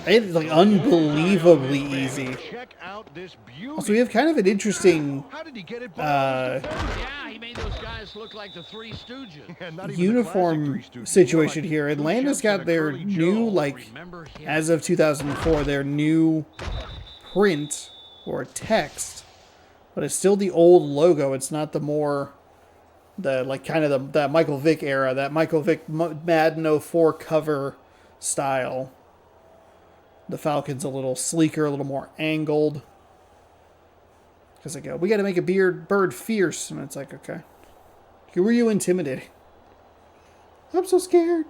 It's like unbelievably easy. Also, we have kind of an interesting He made those guys look like the Three Stooges. Uniform situation here. Atlanta's got their new, like, as of 2004, their new print or text, but it's still the old logo. It's not the more, the like kind of that Michael Vick era, that Michael Vick Madden 04 cover style. The Falcons a little sleeker, a little more angled. Because they go, we got to make a bird fierce, and it's like, okay, who were you intimidating? I'm so scared.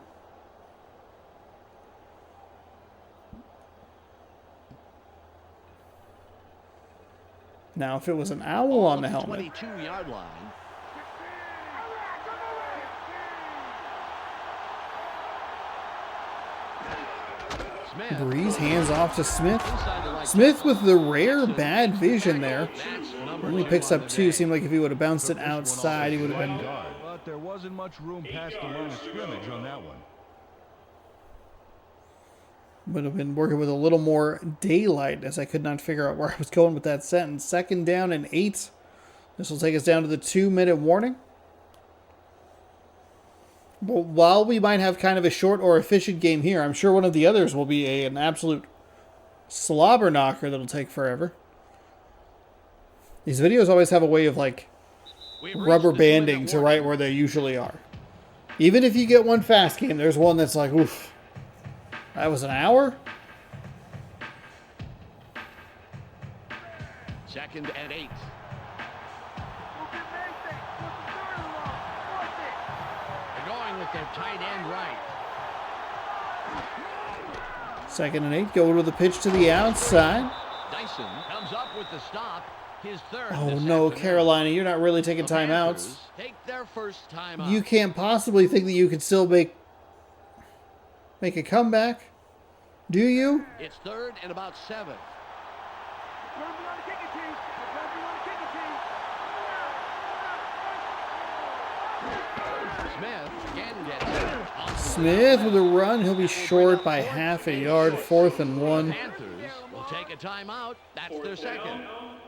Now, if it was an owl on the helmet. 22-yard line. Breeze hands off to Smith. Smith with the rare bad vision there. Only picks up 2. Seemed like if he would have bounced it outside, he would have been. But there wasn't much room past the line of scrimmage on that one. Would have been working with a little more daylight, as I could not figure out where I was going with that sentence. 2nd down and 8. This will take us down to the 2-minute warning. But while we might have kind of a short or efficient game here, I'm sure one of the others will be an absolute slobber knocker that'll take forever. These videos always have a way of, like, rubber banding to right where they usually are. Even if you get one fast game, there's one that's like, oof. That was an hour? 2nd and 8. They're going with their tight end right. 2nd and 8. Go to the pitch to the outside. Dyson comes up with the stop. His third. Oh no, Carolina, you're not really taking timeouts. Take their first timeout. You can't possibly think that you could still make a comeback, do you? It's 3rd and about 7. Smith again gets Smith with a run. He'll be short by half a yard. 4th and 1. Panthers will We'll take a timeout. That's their second.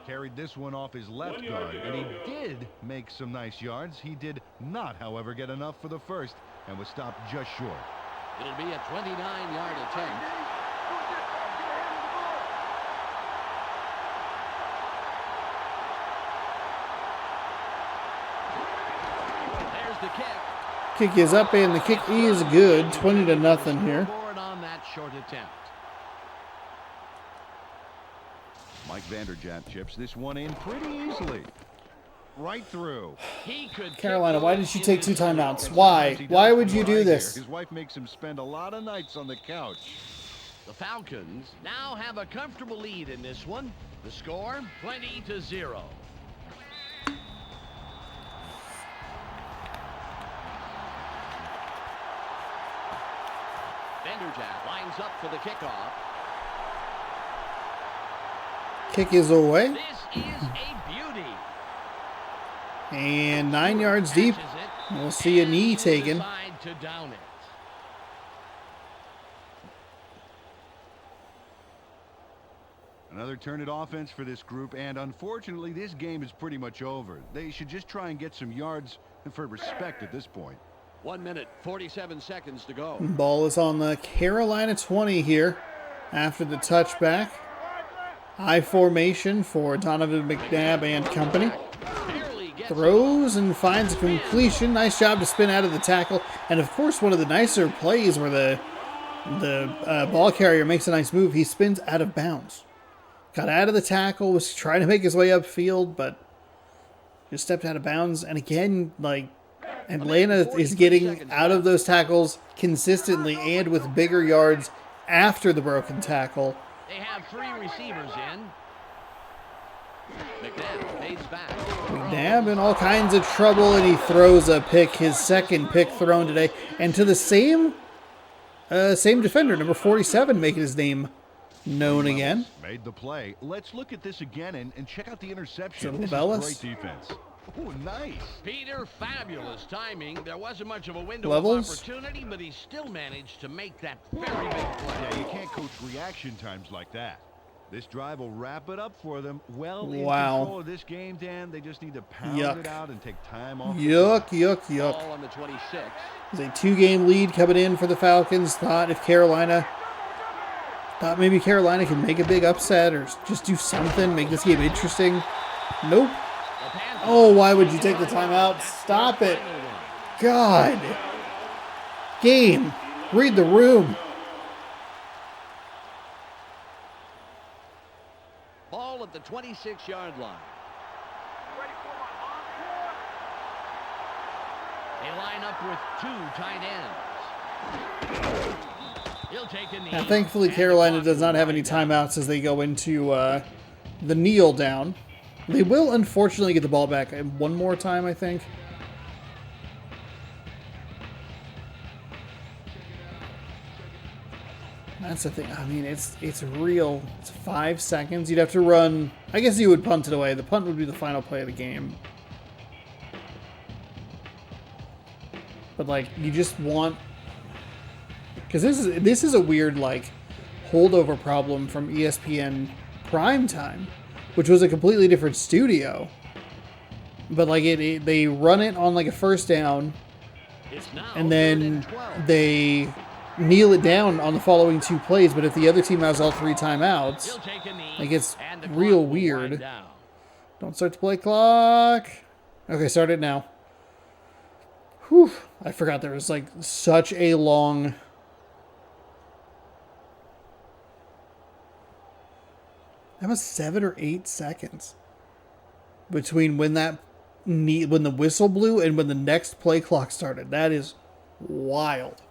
Carried this one off his left guard, and he did make some nice yards. He did not, however, get enough for the first and was stopped just short. It'll be a 29-yard attempt. There's the kick. Kick is up, and the kick is good. 20-0 here. Forward on that short attempt. Mike Vanderjagt chips this one in pretty easily. Right through. He could Carolina, kick why those did you take in 2 his timeouts? throat. Why? Why would you do Right this? here. His wife makes him spend a lot of nights on the couch. The Falcons now have a comfortable lead in this one. The score, 20-0. Vanderjagt lines up for the kickoff. Kick is away. This is a beauty. And 9 yards deep. Catches it, We'll see a and knee will taken. decide to down it. Another turn at offense for this group, and unfortunately, this game is pretty much over. They should just try and get some yards for respect at this point. 1 minute, 47 seconds to go. Ball is on the Carolina 20 here after the touchback. High formation for Donovan McNabb and company. Barely gets Throws and finds a completion. Nice job to spin out of the tackle. And of course, one of the nicer plays where the ball carrier makes a nice move. He spins out of bounds. Got out of the tackle, was trying to make his way upfield, but just stepped out of bounds. And again, like, Atlanta is getting out of those tackles consistently and with bigger yards after the broken tackle. They have 3 receivers in. McNabb fades back. McNabb in all kinds of trouble, and he throws a pick, his second pick thrown today, and to the same defender, number 47, making his name known again. Made the play. Let's look at this again and check out the interception. So This Bellis. is great defense. Oh, nice. Peter, fabulous timing. There wasn't much of a window Levels. of opportunity, but he still managed to make that very big play. Yeah, you can't coach reaction times like that. This drive will wrap it up for them. Well in Wow. control of this game, Dan. They just need to pound Yuck. it out and take time off. Yuck, yuck, yuck. Ball on the 26. It's a 2-game lead coming in for the Falcons. Thought maybe Carolina can make a big upset or just do something, make this game interesting. Nope. The Panthers. Oh, why would you take the timeout? Stop it. God. Game. Read the room. Ball at the 26-yard line. They line up with 2 tight ends. He'll take a knee. Now, thankfully, And Carolina the does not have any clock will wind timeouts as they go into the kneel down. They will, unfortunately, get the ball back one more time, I think. That's the thing. I mean, it's real. It's 5 seconds. You'd have to run. I guess you would punt it away. The punt would be the final play of the game. But like, you just want, because this is a weird like holdover problem from ESPN Primetime, which was a completely different studio. But like they run it on like a first down, It's now and 3rd then and 12. they kneel it down on the following 2 plays. But if the other team has all 3 timeouts, He'll take a knee, like, it's and the real clock will weird. wind down. don't start the play clock. Okay, start it now. Whew, I forgot there was like such a long. That was 7 or 8 seconds between when the whistle blew and when the next play clock started. That is wild.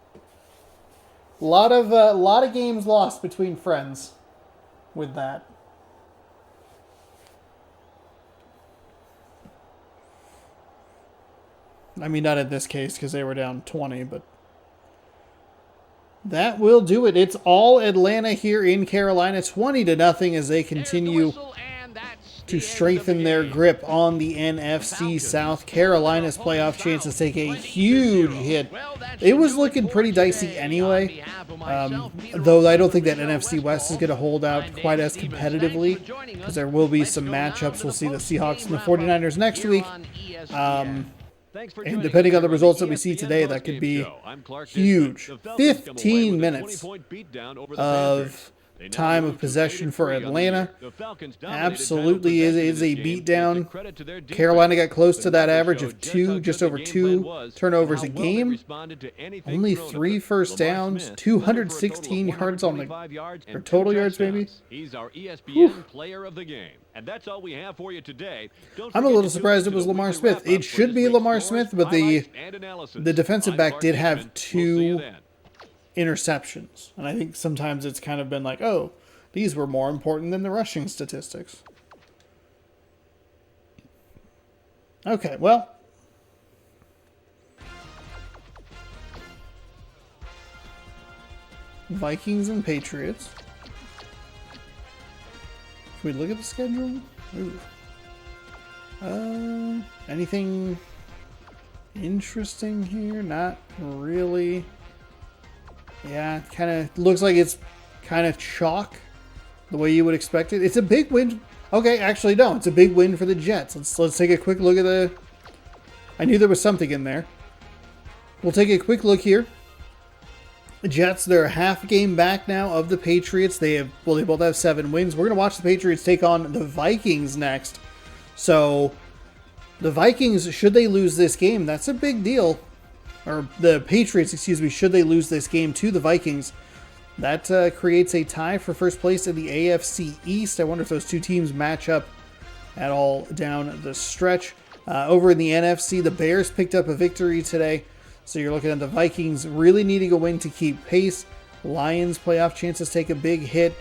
A lot of games lost between friends with that. I mean, not in this case because they were down 20, but that will do it. It's all Atlanta here in Carolina, 20-0 as they There's the continue whistle, and that's to strengthen their grip on the NFC South. Carolina's playoff chances take a huge hit. It was looking pretty dicey anyway, though I don't think that NFC West is going to hold out quite as competitively because there will be some matchups. We'll see the Seahawks and the 49ers next week. And depending on the results that we see today, that could be huge. 15 minutes of time of possession for Atlanta. Absolutely is a beatdown. Carolina got close to that average of just over 2 turnovers a game. Only 3 first downs, 216 yards on the or total yards maybe. He's our ESPN player of the game. And that's all we have for you today. I'm a little surprised it was Lamar Smith. It should be Lamar Smith, but the defensive back did have 2 interceptions. And I think sometimes it's kind of been like, oh, these were more important than the rushing statistics. Okay, well. Vikings and Patriots. If we look at the schedule, anything interesting here? Not really. Yeah, it kind of looks like it's kind of chalk, the way you would expect it. It's a big win. Okay, actually no, it's a big win for the Jets. Let's take a quick look at the. I knew there was something in there. We'll take a quick look here. The Jets, they're a half game back now of the Patriots. They both have 7 wins. We're gonna watch the Patriots take on the Vikings next. So the Vikings, should they lose this game, that's a big deal. Or the Patriots, excuse me, should they lose this game to the Vikings, that creates a tie for first place in the AFC East. I wonder if those 2 teams match up at all down the stretch. Over in the NFC, the Bears picked up a victory today. So you're looking at the Vikings really needing a win to keep pace. Lions playoff chances take a big hit.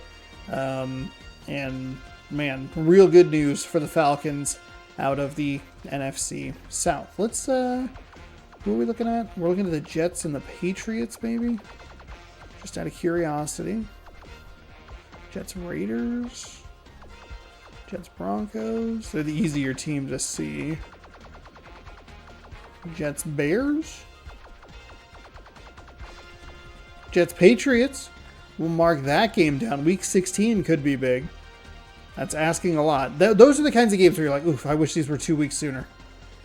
And man, real good news for the Falcons out of the NFC South. Let's who are we looking at? We're looking at the Jets and the Patriots, maybe? Just out of curiosity. Jets Raiders. Jets Broncos. They're the easier team to see. Jets Bears. Jets Patriots. We'll mark that game down. Week 16 could be big. That's asking a lot. Those are the kinds of games where you're like, oof, I wish these were 2 weeks sooner.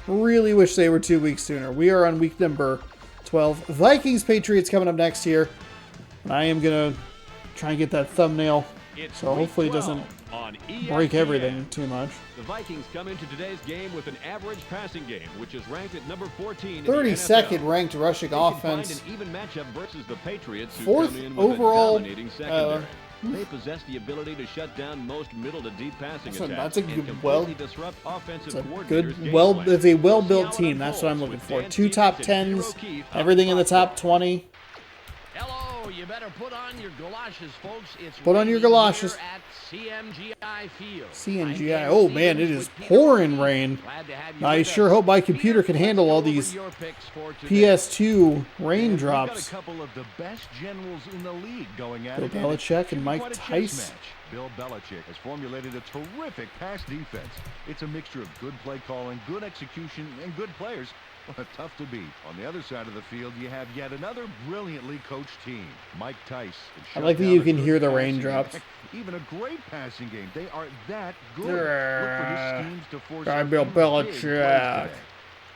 Really wish they were 2 weeks sooner. We are on week number 12. Vikings Patriots coming up next here. And I am going to try and get that thumbnail. So hopefully it doesn't break everything too much. The Vikings come into today's game with an average passing game, which is ranked at number 14 in 32nd ranked rushing offense. An even matchup versus the Patriots, who 4th come in with overall. a dominating secondary. They possess the ability to shut down most middle to deep passing attacks. That's a good, disrupt offensive it's a well-built team. That's what I'm looking for. 2 top 10s, everything in the top 20. Hello, you better put on your galoshes, folks. It's put on your galoshes. At CMGI Field. CMGI. Oh man, it is pouring rain. I sure hope my computer can handle all these PS2 raindrops. A couple of the best generals in the league going at Bill Belichick and Mike Tice. Bill Belichick has formulated a terrific pass defense. It's a mixture of good play calling, good execution, and good players. Tough to beat. On the other side of the field, you have yet another brilliantly coached team. Mike Tice. I like that you can hear the raindrops. Even a great passing game. They are that good. Look for his schemes to force Bill Belichick.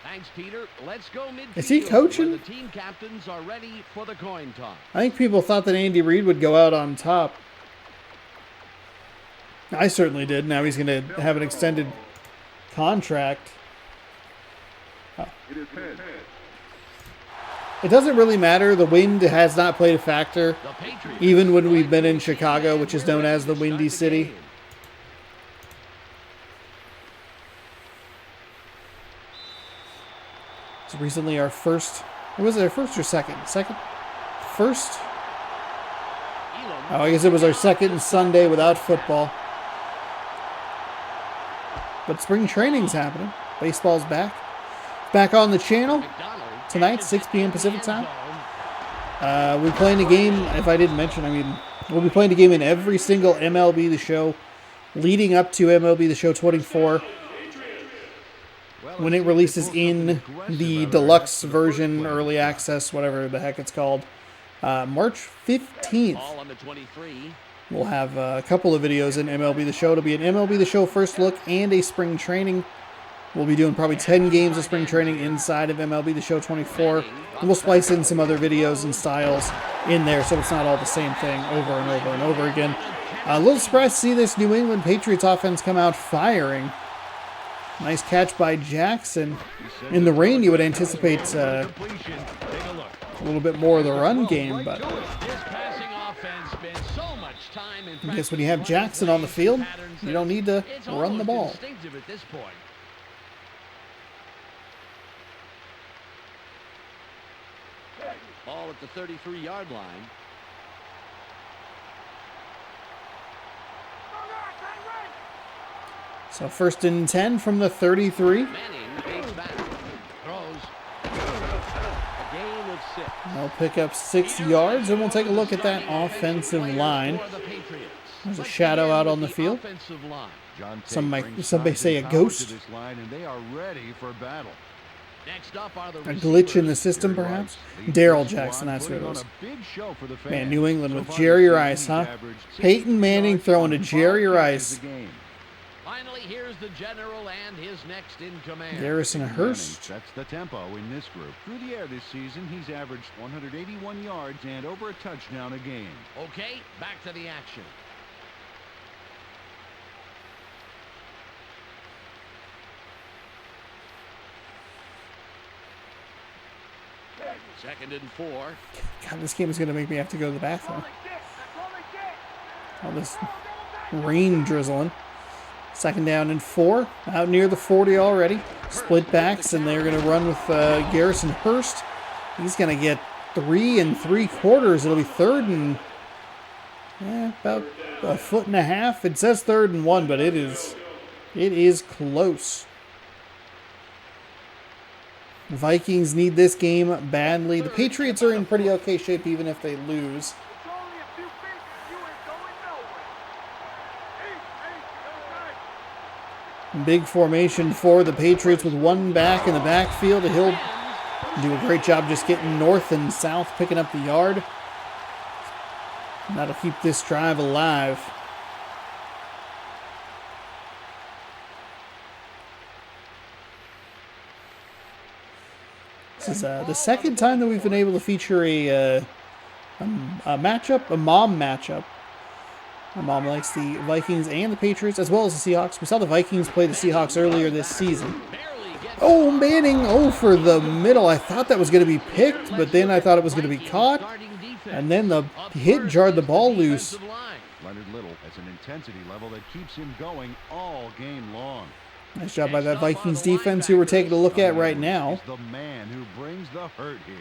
Thanks, Peter. Let's go midfield. Is he coaching? The team captains are ready for the coin toss. I think people thought that Andy Reid would go out on top. I certainly did. Now he's going to have an extended contract. It doesn't really matter. The wind has not played a factor, even when we've been in Chicago, which is known as the Windy City. It's recently our first. Was it our first or second? First? Oh, I guess it was our second Sunday without football. But spring training's happening. Baseball's back. Back on the channel tonight, 6 p.m. Pacific time. We're playing a game, if I didn't mention, we'll be playing a game in every single MLB The Show leading up to MLB The Show 24. When it releases in the deluxe version, early access, whatever the heck it's called, March 15th, we'll have a couple of videos in MLB The Show. It'll be an MLB The Show first look and a spring training. We'll be doing probably 10 games of spring training inside of MLB The Show 24. And we'll splice in some other videos and styles in there so it's not all the same thing over and over and over again. A little surprised to see this New England Patriots offense come out firing. Nice catch by Jackson. In the rain, you would anticipate a little bit more of the run game, but I guess when you have Jackson on the field, you don't need to run the ball. Ball at the 33-yard line. So 1st and 10 from the 33. Manning takes back. Throws. A gain of 6. They'll pick up 6 yards, and we'll take a look at that offensive line. There's a shadow out on the field. Some may say a ghost. Next up are the A glitch in the system, perhaps? Daryl Jackson, that's who it is. Man, New England with Jerry Rice, huh? Peyton Manning throwing to Jerry Rice. Finally, here's the general and his next in command. Garrison Hurst. That's the tempo in this group. Through the air this season, he's averaged 181 yards and over a touchdown a game. Okay, back to the action. Second and 4. God, this game is going to make me have to go to the bathroom. All this rain drizzling. 2nd down and 4. Out near the 40 already. Split backs, and they're going to run with Garrison Hurst. He's going to get 3 3/4. It'll be 3rd and about a foot and a half. It says 3rd and 1, but it is close. Vikings need this game badly. The Patriots are in pretty okay shape even if they lose. Big formation for the Patriots with 1 back in the backfield. He'll do a great job just getting north and south, picking up the yard. And that'll keep this drive alive. This is the second time that we've been able to feature a matchup, a mom matchup. My mom likes the Vikings and the Patriots, as well as the Seahawks. We saw the Vikings play the Seahawks earlier this season. Oh, Manning, for the middle. I thought that was going to be picked, but then I thought it was going to be caught. And then the hit jarred the ball loose. Leonard Little has an intensity level that keeps him going all game long. Nice job by that Vikings defense, who we're taking a look at right now. He's the man who brings the hurt here.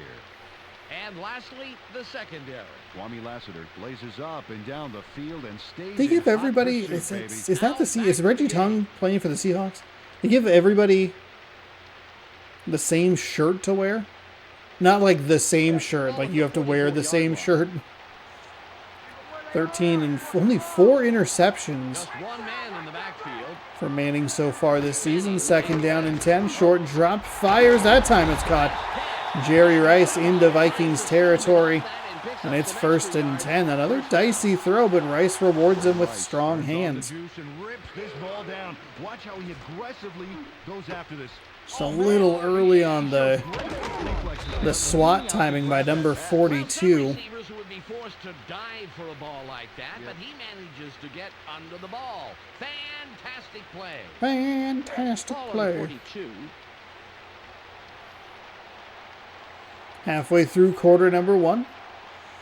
And lastly, the secondary. Kwame Lassiter blazes up and down the field and stays. They give everybody. Is Reggie Tongue playing for the Seahawks? They give everybody the same shirt to wear. Not like the same shirt, like you have to wear the same shirt. 13 and only 4 interceptions Just 1 man in the backfield. for Manning so far this season. 2nd down and 10. Short drop, fires. That time it's caught. Jerry Rice into Vikings territory. And it's 1st and 10. Another dicey throw, but Rice rewards him with strong hands. Watch how he aggressively goes after this. Just a little early on the SWAT timing by number 42. Receivers would be forced to dive for a ball like that, but he manages to get under the ball. Fantastic play. Fantastic Ball on play. 42. Halfway through quarter number 1.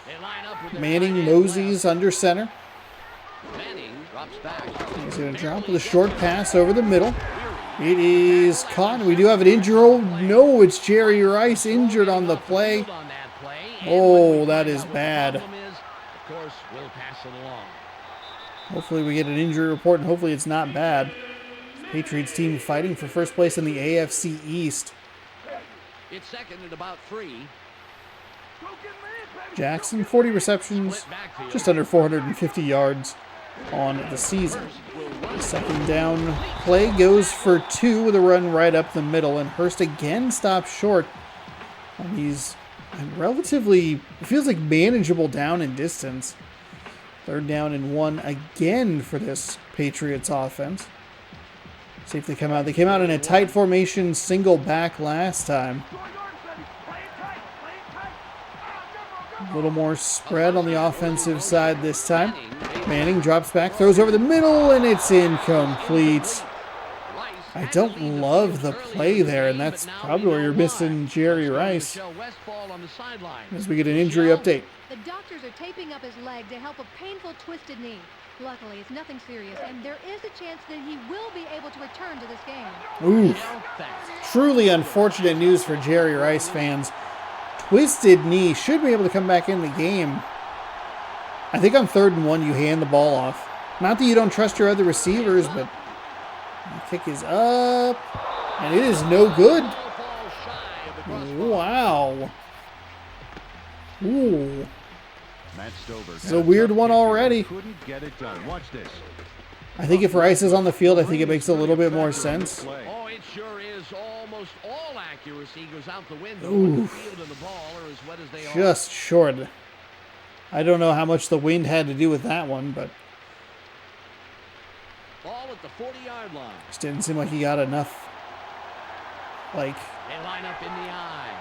They line up with their Manning tight end moseys under center. left. Manning drops back. He's going to drop with a short pass over the middle. It is caught. We do have an injury. Oh, no, it's Jerry Rice injured on the play. On that play. And Oh, when we that find is out what the bad. problem is, of course, we'll pass it along. Hopefully we get an injury report, and hopefully it's not bad. Patriots team fighting for first place in the AFC East. It's 2nd and about 3. Jackson, 40 receptions, just under 450 yards on the season. Will Second down play goes for 2 with a run right up the middle, and Hurst again stops short on these relatively, it feels like manageable down and distance. Third down and 1 again for this Patriots offense. See if they come out. They came out in a tight formation, single back last time. A little more spread on the offensive side this time. Manning drops back, throws over the middle, and it's incomplete. I don't love the play there, and that's probably where you're missing Jerry Rice. As we get an injury update. The doctors are taping up his leg to help a painful twisted knee. Luckily, it's nothing serious, and there is a chance that he will be able to return to this game. Oof. Truly unfortunate news for Jerry Rice fans. Twisted knee, should be able to come back in the game. I think on 3rd and 1, you hand the ball off. Not that you don't trust your other receivers, but the kick is up, and it is no good. Wow. Ooh. It's a weird one already. I think if Rice is on the field, I think it makes a little bit more sense. Oh, it sure is. Almost all accuracy goes out the window. Ooh. The field and the ball are as wet as they are. Just short. I don't know how much the wind had to do with that one, but Ball at the 40-yard line. just didn't seem like he got enough. Like, They line up in the eye.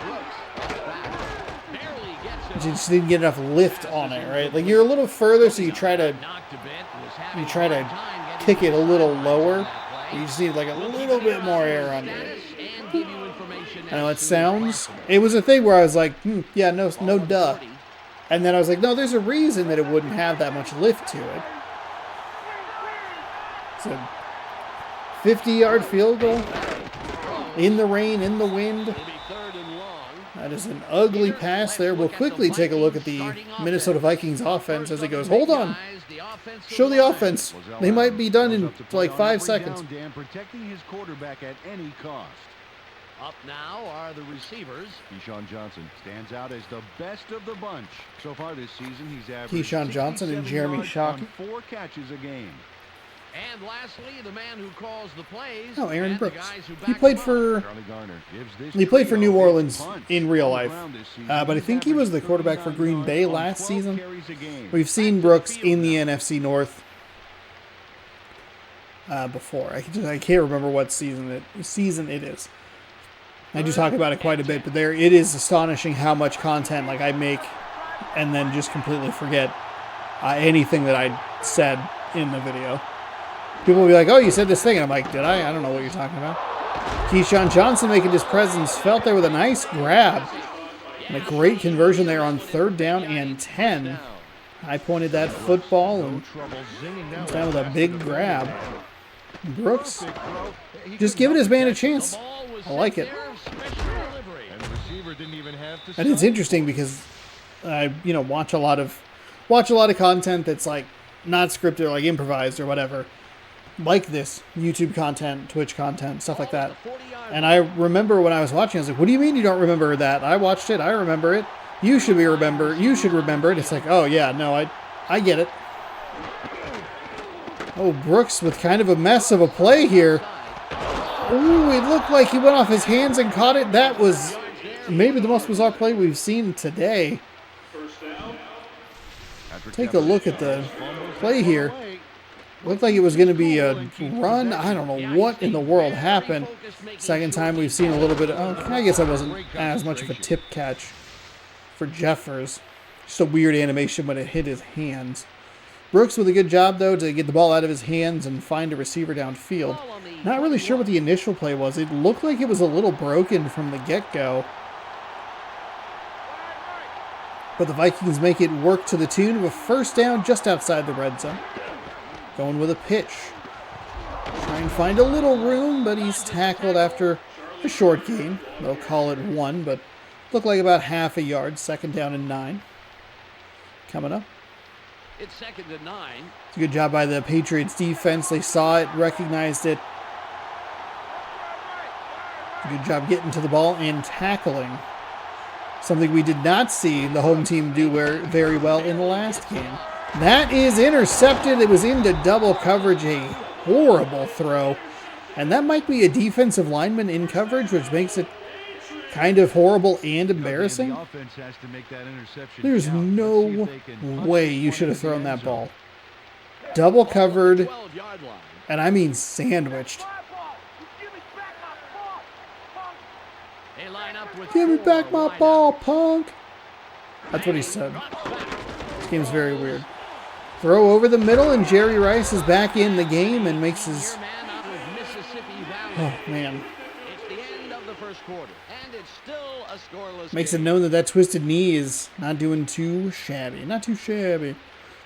Brooks back. Barely gets it. just didn't get enough lift on it, right? Like you're a little further, so you try to Knocked a bit. Was having try to a hard time getting kick it a little the lower. that play. You just need like a little bit more air under it. Status and give you information I know as it soon as sounds. possible. It was a thing where I was like, yeah, no duh. And then I was like, no, there's a reason that it wouldn't have that much lift to it. It's a 50-yard field goal in the rain, in the wind. It'll be 3rd and long. That is an ugly pass there. We'll quickly take a look at the Minnesota Vikings offense as it goes. Hold on. Show the offense. They might be done in like 5 seconds. Protecting his quarterback at any cost. Up now are the receivers. Keyshawn Johnson stands out as the best of the bunch. So far this season, he's averaged Keyshawn Johnson and 67 Jeremy yards Shockey. on 4 catches a game. And lastly, the man who calls the plays. Oh, Aaron and the Brooks. guys who He back played him up. for Charlie Garner gives this He played for trio New a Orleans punch. in real On the life. ground this season, But I he's think he was the averaged quarterback for 39 Green Bay yards on last 12 season. carries a game. We've seen Brooks in the NFC North before. I can't remember what season it is. I do talk about it quite a bit, but it is astonishing how much content like I make and then just completely forget anything that I said in the video. People will be like, oh, you said this thing. And I'm like, did I? I don't know what you're talking about. Keyshawn Johnson making his presence felt there with a nice grab. And a great conversion there on 3rd down and 10. I pointed that football and comes down with a big grab. Brooks, just giving his man a chance. I like it. And the receiver didn't even have to And it's interesting because I, watch a lot of content that's like not scripted or like improvised or whatever, like this YouTube content, Twitch content, stuff like that. And I remember when I was watching, I was like, "What do you mean you don't remember that? I watched it. I remember it. You should remember it." It's like, "Oh yeah, no, I get it." Oh, Brooks with kind of a mess of a play here. Ooh, it looked like he went off his hands and caught it. That was maybe the most bizarre play we've seen today. Take a look at the play here. Looked like it was going to be a run. I don't know what in the world happened. Second time we've seen a little bit of... I guess that wasn't as much of a tip catch for Jeffers. Just a weird animation when it hit his hands. Brooks with a good job, though, to get the ball out of his hands and find a receiver downfield. Not really sure what the initial play was. It looked like it was a little broken from the get-go. But the Vikings make it work to the tune of a 1st down just outside the red zone. Going with a pitch. Trying to find a little room, but he's tackled after a short gain. They'll call it 1, but looked like about half a yard. 2nd down and 9. Coming up. It's 2nd and 9. It's a good job by the Patriots defense. They saw it, recognized it. Good job getting to the ball and tackling. Something we did not see the home team do very well in the last game. That is intercepted. It was into double coverage. A horrible throw. And that might be a defensive lineman in coverage, which makes it kind of horrible and embarrassing. The offense has to make that interception There's count. no Let's see if they can way punch you this should have one thrown into the that end zone. ball. Double covered, 12-yard line. and I mean sandwiched. They line up with Give me 4 back my wideouts. ball, punk. That's what he said. This game's very weird. Throw over the middle, and Jerry Rice is back in the game and makes his... Your man out of Mississippi Valley. Oh, man. It's the end of the first quarter, and it's still a scoreless Makes it game. known that that twisted knee is not doing too shabby. Not too shabby.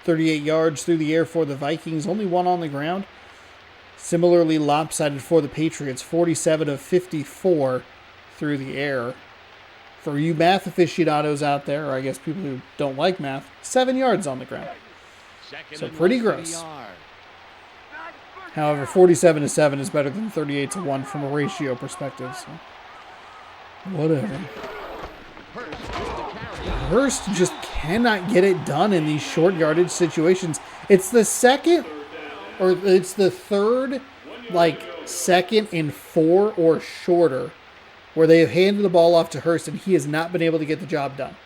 38 yards through the air for the Vikings. Only one on the ground. Similarly lopsided for the Patriots. 47 of 54 through the air. For you math aficionados out there, or I guess people who don't like math, 7 yards on the ground. Second So and pretty less than a gross. yard. However, 47-7 is better than 38-1 from a ratio perspective. So whatever. Hurst with the carry. Hurst just cannot get it done in these short yardage situations. It's the second, or it's the third, like, 2nd and 4 or shorter, where they have handed the ball off to Hurst and he has not been able to get the job done.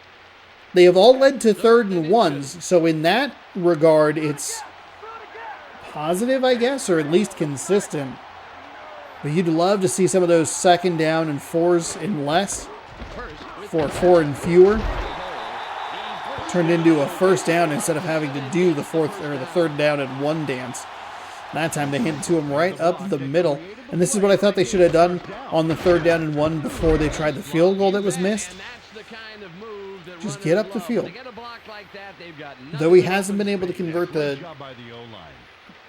They have all led to 3rd and 1s, so in that regard, it's positive, I guess, or at least consistent. But you'd love to see some of those 2nd down and 4s and less, for 4 and fewer, turned into a 1st down instead of having to do the 4th or the 3rd down and 1 dance. That time they handed to him right up the middle. And this is what I thought they should have done on the 3rd down and 1 before they tried the field goal that was missed. And that's the kind of move that Just runners get up the love. field. When they get a block like that, they've got Though he nothing hasn't been able to open convert Great the job by the O-line.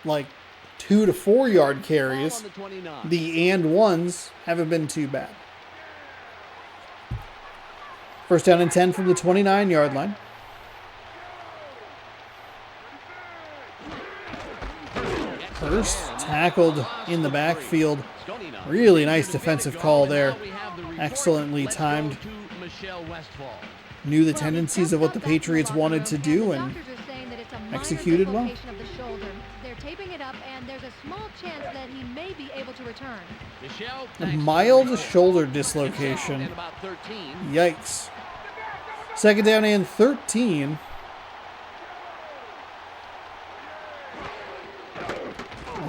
like 2 to 4 yard space. carries. Ball on the 29. The and ones haven't been too bad. 1st down and 10 from the 29-yard line. Hurst tackled in the backfield. Really nice defensive call there. Excellently timed. Knew the tendencies of what the Patriots wanted to do and Doctors are saying that it's a minor executed well. dislocation of the shoulder. They're taping it up, and there's a small chance that he may be able to return. A mild shoulder dislocation. And about 13. Yikes. 2nd down and 13.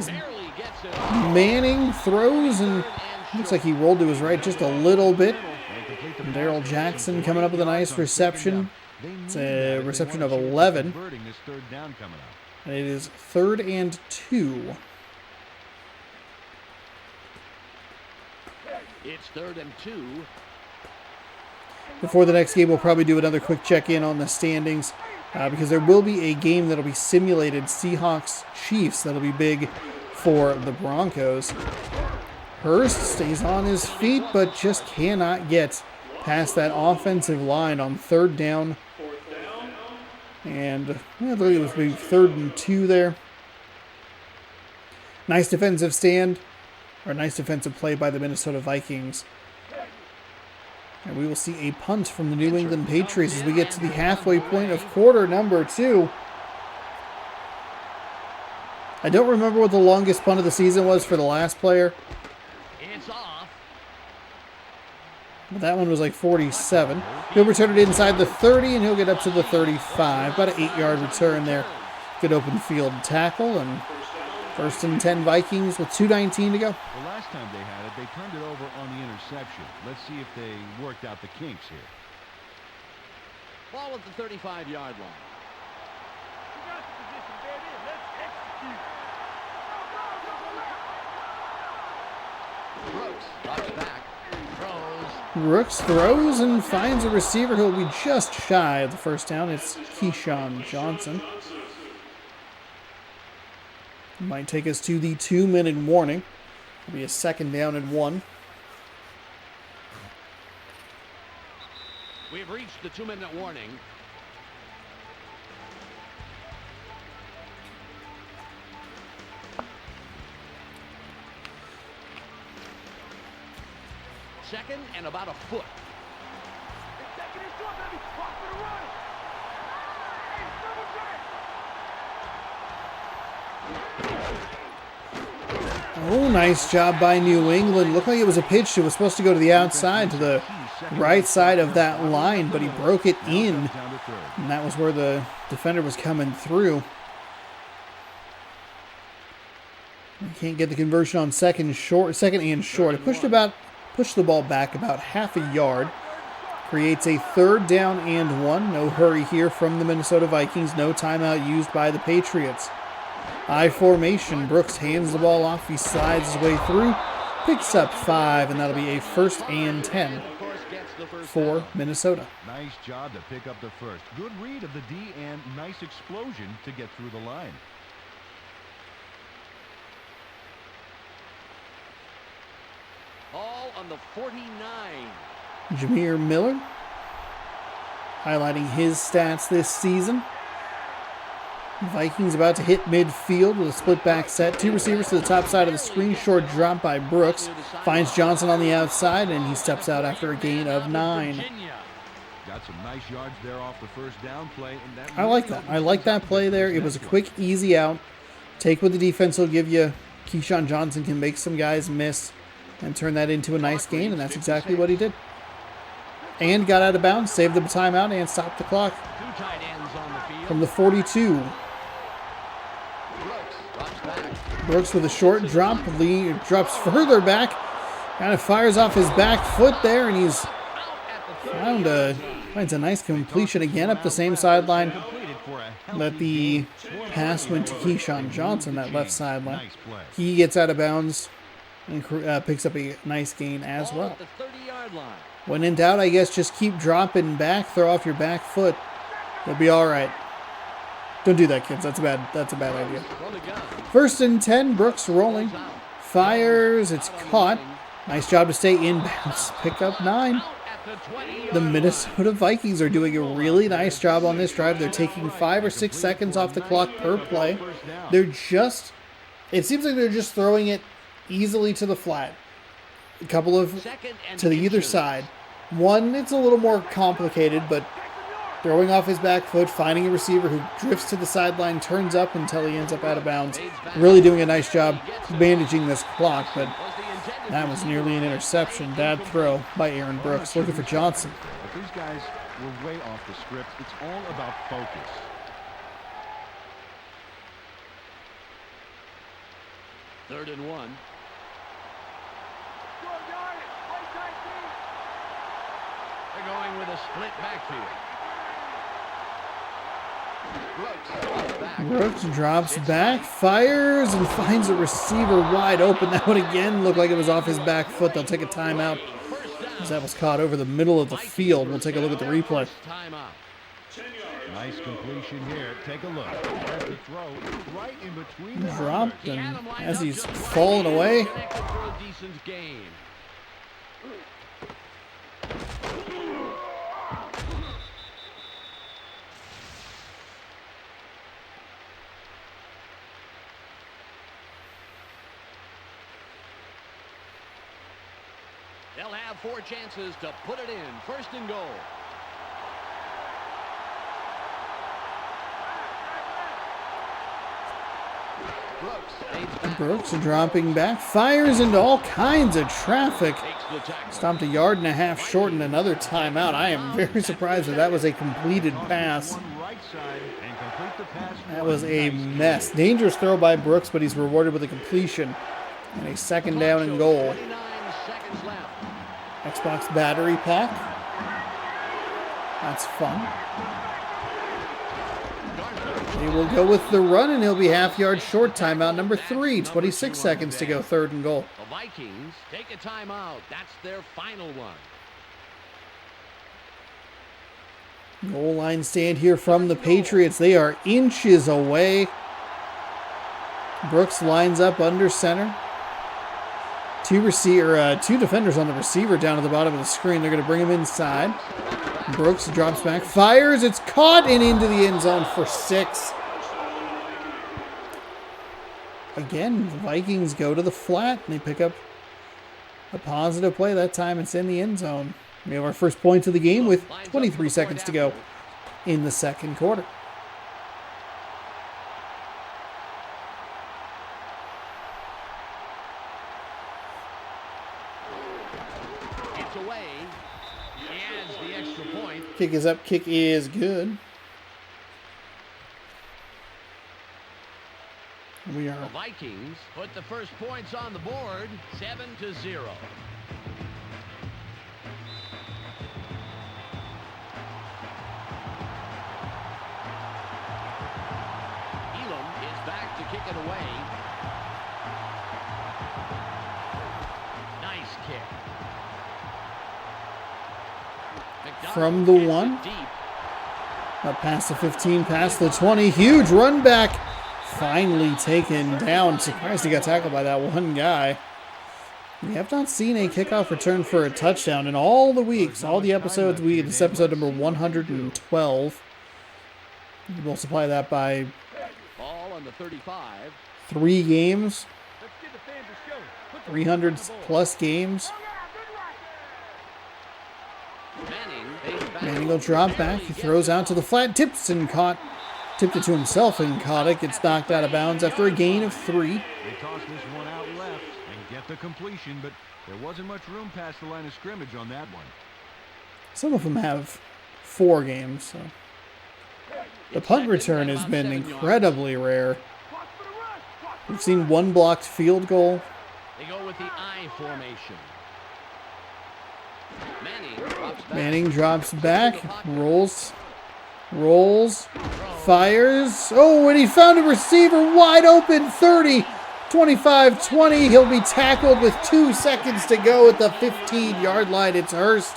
Barely gets it. Manning throws and looks like he rolled to his right just a little bit. Darrell Jackson coming up with a nice reception. It's a reception of 11. Converting this 3rd down coming up. And it is 3rd and 2. It's 3rd and 2. Before the next game, we'll probably do another quick check-in on the standings because there will be a game that'll be simulated, Seahawks-Chiefs. That'll be big for the Broncos. Hurst stays on his feet, but just cannot get past that offensive line on 3rd down. And I believe it was maybe 3rd and 2 there. Nice defensive stand, or nice defensive play by the Minnesota Vikings. And we will see a punt from the New England Patriots as we get to the halfway point of quarter number 2. I don't remember what the longest punt of the season was for the last player. It's off. But that one was like 47. He'll return it inside the 30, and he'll get up to the 35. About an 8-yard return there. Good open field tackle, and 1st and 10 Vikings with 2:19 to go. The last time they had it, they turned it over on the interception. Let's see if they worked out the kinks here. Ball at the 35-yard line. We got the position, baby. Let's execute. Brooks drops back. Throws. Brooks throws and finds a receiver who will be just shy of the 1st down. It's Keyshawn Johnson. Might take us to the 2-minute warning. It'll be a 2nd down and 1. We've reached the 2-minute warning. Second and about a foot. They're taking it short, baby. Watch for the run. Hey, double drive. Oh, nice job by New England. Looked like it was a pitch. It was supposed to go to the outside, to the right side of that line, but he broke it in. And that was where the defender was coming through. He can't get the conversion on second and short. It pushed the ball back about half a yard. Creates a 3rd down and 1. No hurry here from the Minnesota Vikings. No timeout used by the Patriots. I formation. Brooks hands the ball off. He slides his way through. Picks up 5, and that'll be a 1st and 10 for Minnesota. Nice job to pick up the first. Good read of the D and nice explosion to get through the line. All on the 49. Jameer Miller, highlighting his stats this season. Vikings about to hit midfield with a split back set. 2 receivers to the top side of the screen. Short drop by Brooks. Finds Johnson on the outside, and he steps out after a gain of 9. Got some nice yards there off the first down play. And that I like that. I like that play there. It was a quick, easy out. Take what the defense will give you. Keyshawn Johnson can make some guys miss and turn that into a nice gain, and that's exactly what he did. And got out of bounds, saved the timeout, and stopped the clock. 2 tight ends on the field. From the 42. Brooks with a short drop. Lee drops further back. Kind of fires off his back foot there, and he's finds a nice completion again up the same sideline. Let the pass went to Keyshawn Johnson, that left sideline. He gets out of bounds and picks up a nice gain as well. When in doubt, I guess just keep dropping back, throw off your back foot. You'll be all right. Don't do that, kids. That's a bad idea. 1st and 10. Brooks rolling. Fires. It's caught. Nice job to stay in bounds. Pick up 9. The Minnesota Vikings are doing a really nice job on this drive. They're taking 5 or 6 seconds off the clock per play. It seems like they're just throwing it easily to the flat. A couple of to the either side. One, it's a little more complicated, but throwing off his back foot, finding a receiver who drifts to the sideline, turns up until he ends up out of bounds. Really doing a nice job managing this clock, but that was nearly an interception. Bad throw by Aaron Brooks. Looking for Johnson. But these guys were way off the script. It's all about focus. Third and 1. They're going with a split backfield. Brooks drops back, fires, and finds a receiver wide open. That one again looked like it was off his back foot. They'll take a timeout as that was caught over the middle of the field. We'll take a look at the replay. Nice completion here. Take a look. There's the throw right in between the dropped, and as he's falling away, they'll have 4 chances to put it in. 1st and goal. Brooks dropping back, fires into all kinds of traffic. Stopped a yard and a half short and another timeout. I am very surprised that was a completed pass. That was a mess. Dangerous throw by Brooks, but he's rewarded with a completion and a 2nd down and goal. Xbox battery pack. That's fun. He will go with the run, and he'll be half-yard short. Timeout number 3. 26 seconds to go. 3rd and goal. The Vikings take a timeout. That's their final one. Goal line stand here from the Patriots. They are inches away. Brooks lines up under center. 2 defenders on the receiver down at the bottom of the screen. They're going to bring him inside. Brooks drops back, fires. It's caught and into the end zone for 6. Again, the Vikings go to the flat and they pick up a positive play. That time it's in the end zone. We have our first point of the game with 23 seconds to go in the 2nd quarter. Kick is up. Kick is good. We are. The Vikings put the first points on the board, 7-0. Elam is back to kick it away. Nice kick. From the 1. Up past the 15, past the 20. Huge run back. Finally taken down. Surprised he got tackled by that one guy. We have not seen a kickoff return for a touchdown in all the weeks, all the episodes. This is episode number 112. You multiply that by Ball on the 35. 3 games. Let's give the fans a show. Put the 300 plus games. Manning will drop back. He throws out to the flat. Tipped it to himself and caught it. Gets knocked out of bounds after a gain of 3. They tossed this one out left and get the completion, but there wasn't much room past the line of scrimmage on that one. Some of them have 4 games. So. The punt return has been incredibly rare. We've seen 1 blocked field goal. They go with the I formation. Manning drops back, rolls, fires. Oh, and he found a receiver wide open, 30, 25, 20. He'll be tackled with 2 seconds to go at the 15-yard line. It's Hurst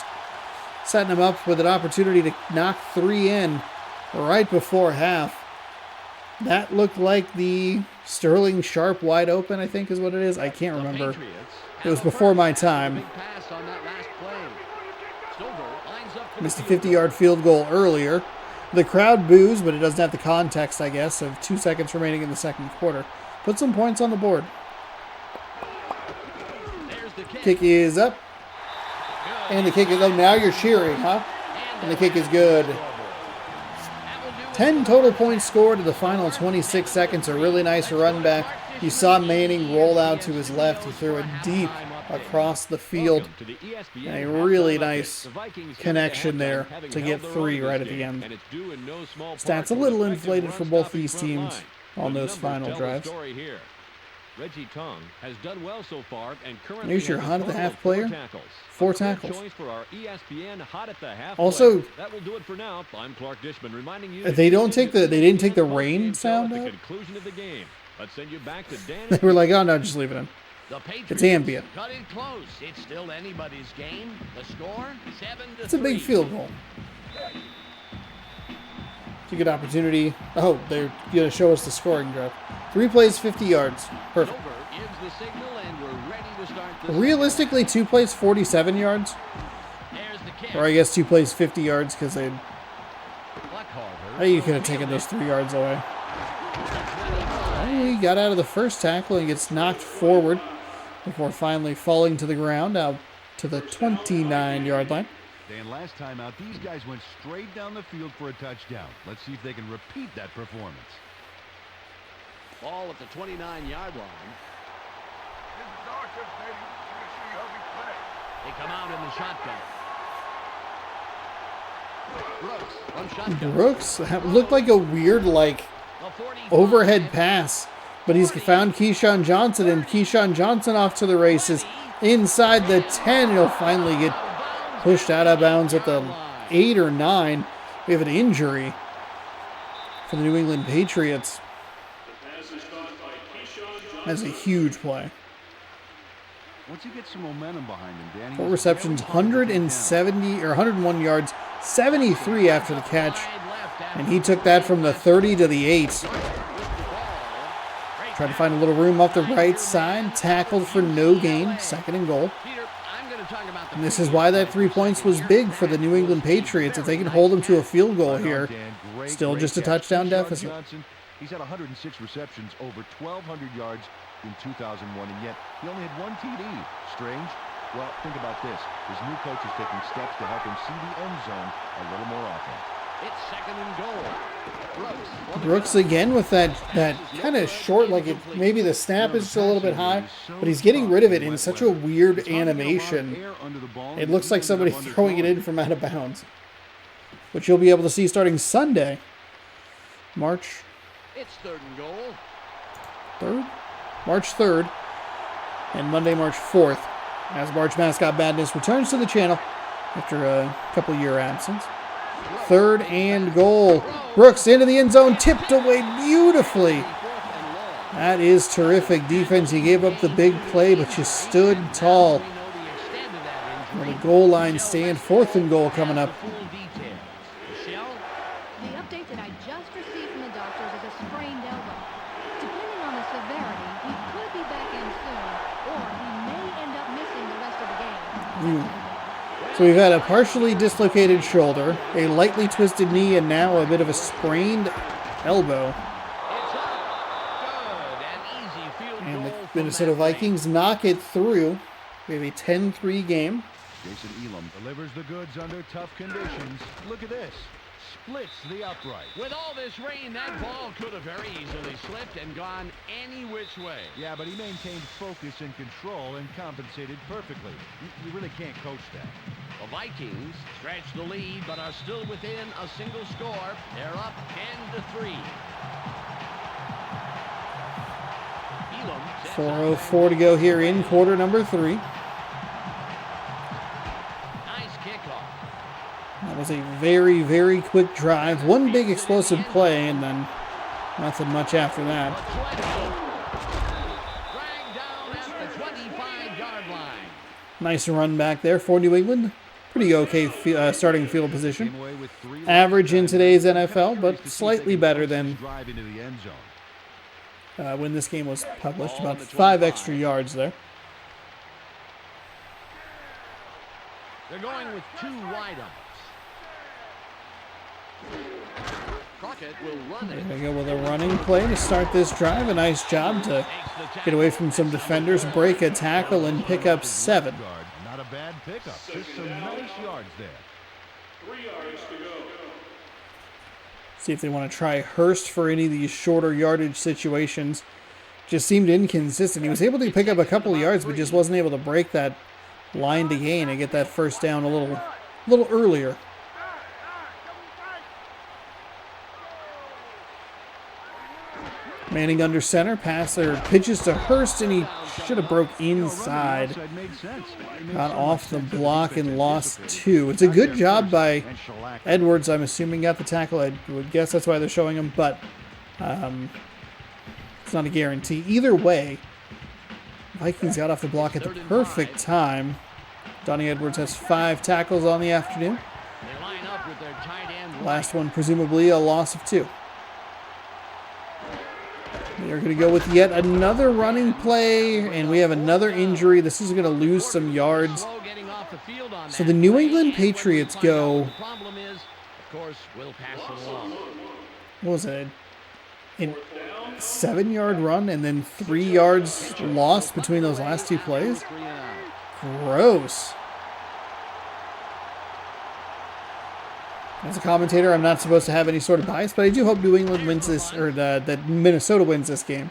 setting him up with an opportunity to knock 3 in right before half. That looked like the Sterling Sharp wide open, I think is what it is. I can't remember. It was before my time. Missed a 50-yard field goal earlier. The crowd boos, but it doesn't have the context, I guess, of 2 seconds remaining in the second quarter. Put some points on the board. Kick is up. And the kick is up. Now you're cheering, huh? And the kick is good. 10 total points scored in the final 26 seconds. A really nice run back. You saw Manning roll out to his left. He threw it deep across the field. And a really nice connection there to get 3 right at the end. Stats a little inflated for both these teams on those final drives. Reggie Tong has done well so far and currently Here's your hot at the half player. 4 tackles. For our ESPN hot at the half also, that will do it for now. I'm Clark Dishman reminding you they didn't take the rain sound out. The conclusion of the game. Let's send you back to Dan. They were like, oh no, just leave it in. It's ambient. Cut it close. It's still anybody's game. The score 7-3. It's a big field goal. It's a good opportunity. Oh, they're going to show us the scoring drive. 3 plays, 50 yards. Perfect. Realistically, 2 plays, 47 yards. Or I guess 2 plays, 50 yards because they. You could have taken those 3 yards away. He got out of the first tackle and gets knocked forward before finally falling to the ground out to the 29-yard line. Dan, last time out, these guys went straight down the field for a touchdown. Let's see if they can repeat that performance. Ball at the 29-yard line. This is our turn, baby. We're gonna show you how we play. They come out in the shotgun. Brooks from shotgun. Brooks looked like a weird, overhead pass. But he's found Keyshawn Johnson, and Keyshawn Johnson off to the races. Inside the 10, he'll finally get pushed out of bounds at the 8 or 9. We have an injury for the New England Patriots. That's a huge play. Once you get some momentum behind him, Danny. 4 receptions, 101 yards, 73 after the catch. And he took that from the 30 to the 8. Tried to find a little room off the right side. Tackled for no gain. 2nd and goal. And this is why that 3 points was big for the New England Patriots. If they can hold them to a field goal here, still just a touchdown deficit. He's had 106 receptions, over 1,200 yards in 2001, and yet he only had 1 TD. Strange? Well, think about this. His new coach is taking steps to help him see the end zone a little more often. It's 2nd and goal. Brooks again with that kind of short, maybe the snap is just a little bit high, but he's getting rid of it in such a weird animation. It looks like somebody throwing it in from out of bounds. which you'll be able to see starting Sunday, March It's 3rd and goal. 3rd? March 3rd, and Monday, March 4th, as March Mascot Madness returns to the channel after a couple-year absence. 3rd and goal. Brooks into the end zone, tipped away beautifully. That is terrific defense. You gave up the big play, but you stood tall. On the goal line stand, 4th and goal coming up. The update that I just received from the doctors is a sprained elbow. Depending on the severity, he could be back in soon, or he may end up missing the rest of the game. So we've had a partially dislocated shoulder, a lightly twisted knee, and now a bit of a sprained elbow. And the Minnesota Vikings knock it through. We have a 10-3 game. Jason Elam delivers the goods under tough conditions. Look at this. Splits the upright. With all this rain, that ball could have very easily slipped and gone any which way. Yeah, but he maintained focus and control and compensated perfectly. You really can't coach that. The Vikings stretch the lead, but are still within a single score. They're up 10-3. 4:04 to go here in quarter number 3. Nice kickoff. That was a very, very quick drive. One big explosive play, and then nothing much after that. Dragged down at the 25-yard line. Nice run back there for New England. Pretty okay starting field position. Average in today's NFL, but slightly better than when this game was published. About 5 extra yards there. They're going with 2 wideouts. Crockett will run it. There we go with a running play to start this drive. A nice job to get away from some defenders, break a tackle, and pick up 7. Not a bad pickup. Just some nice yards there. 3 yards to go. See if they want to try Hurst for any of these shorter yardage situations. Just seemed inconsistent. He was able to pick up a couple of yards, but just wasn't able to break that line to gain and get that first down a little earlier. Manning under center, passer pitches to Hurst, and he should have broke inside. Got off the block and lost 2. It's a good job by Edwards. I'm assuming got the tackle. I would guess that's why they're showing him, but it's not a guarantee. Either way, Vikings got off the block at the perfect time. Donnie Edwards has 5 tackles on the afternoon. Last one presumably a loss of 2. They're going to go with yet another running play, and we have another injury. This is going to lose some yards. So the New England Patriots go, what was it, a 7-yard run and then 3 yards lost between those last 2 plays? Gross. As a commentator, I'm not supposed to have any sort of bias, but I do hope New England wins this, or that Minnesota wins this game.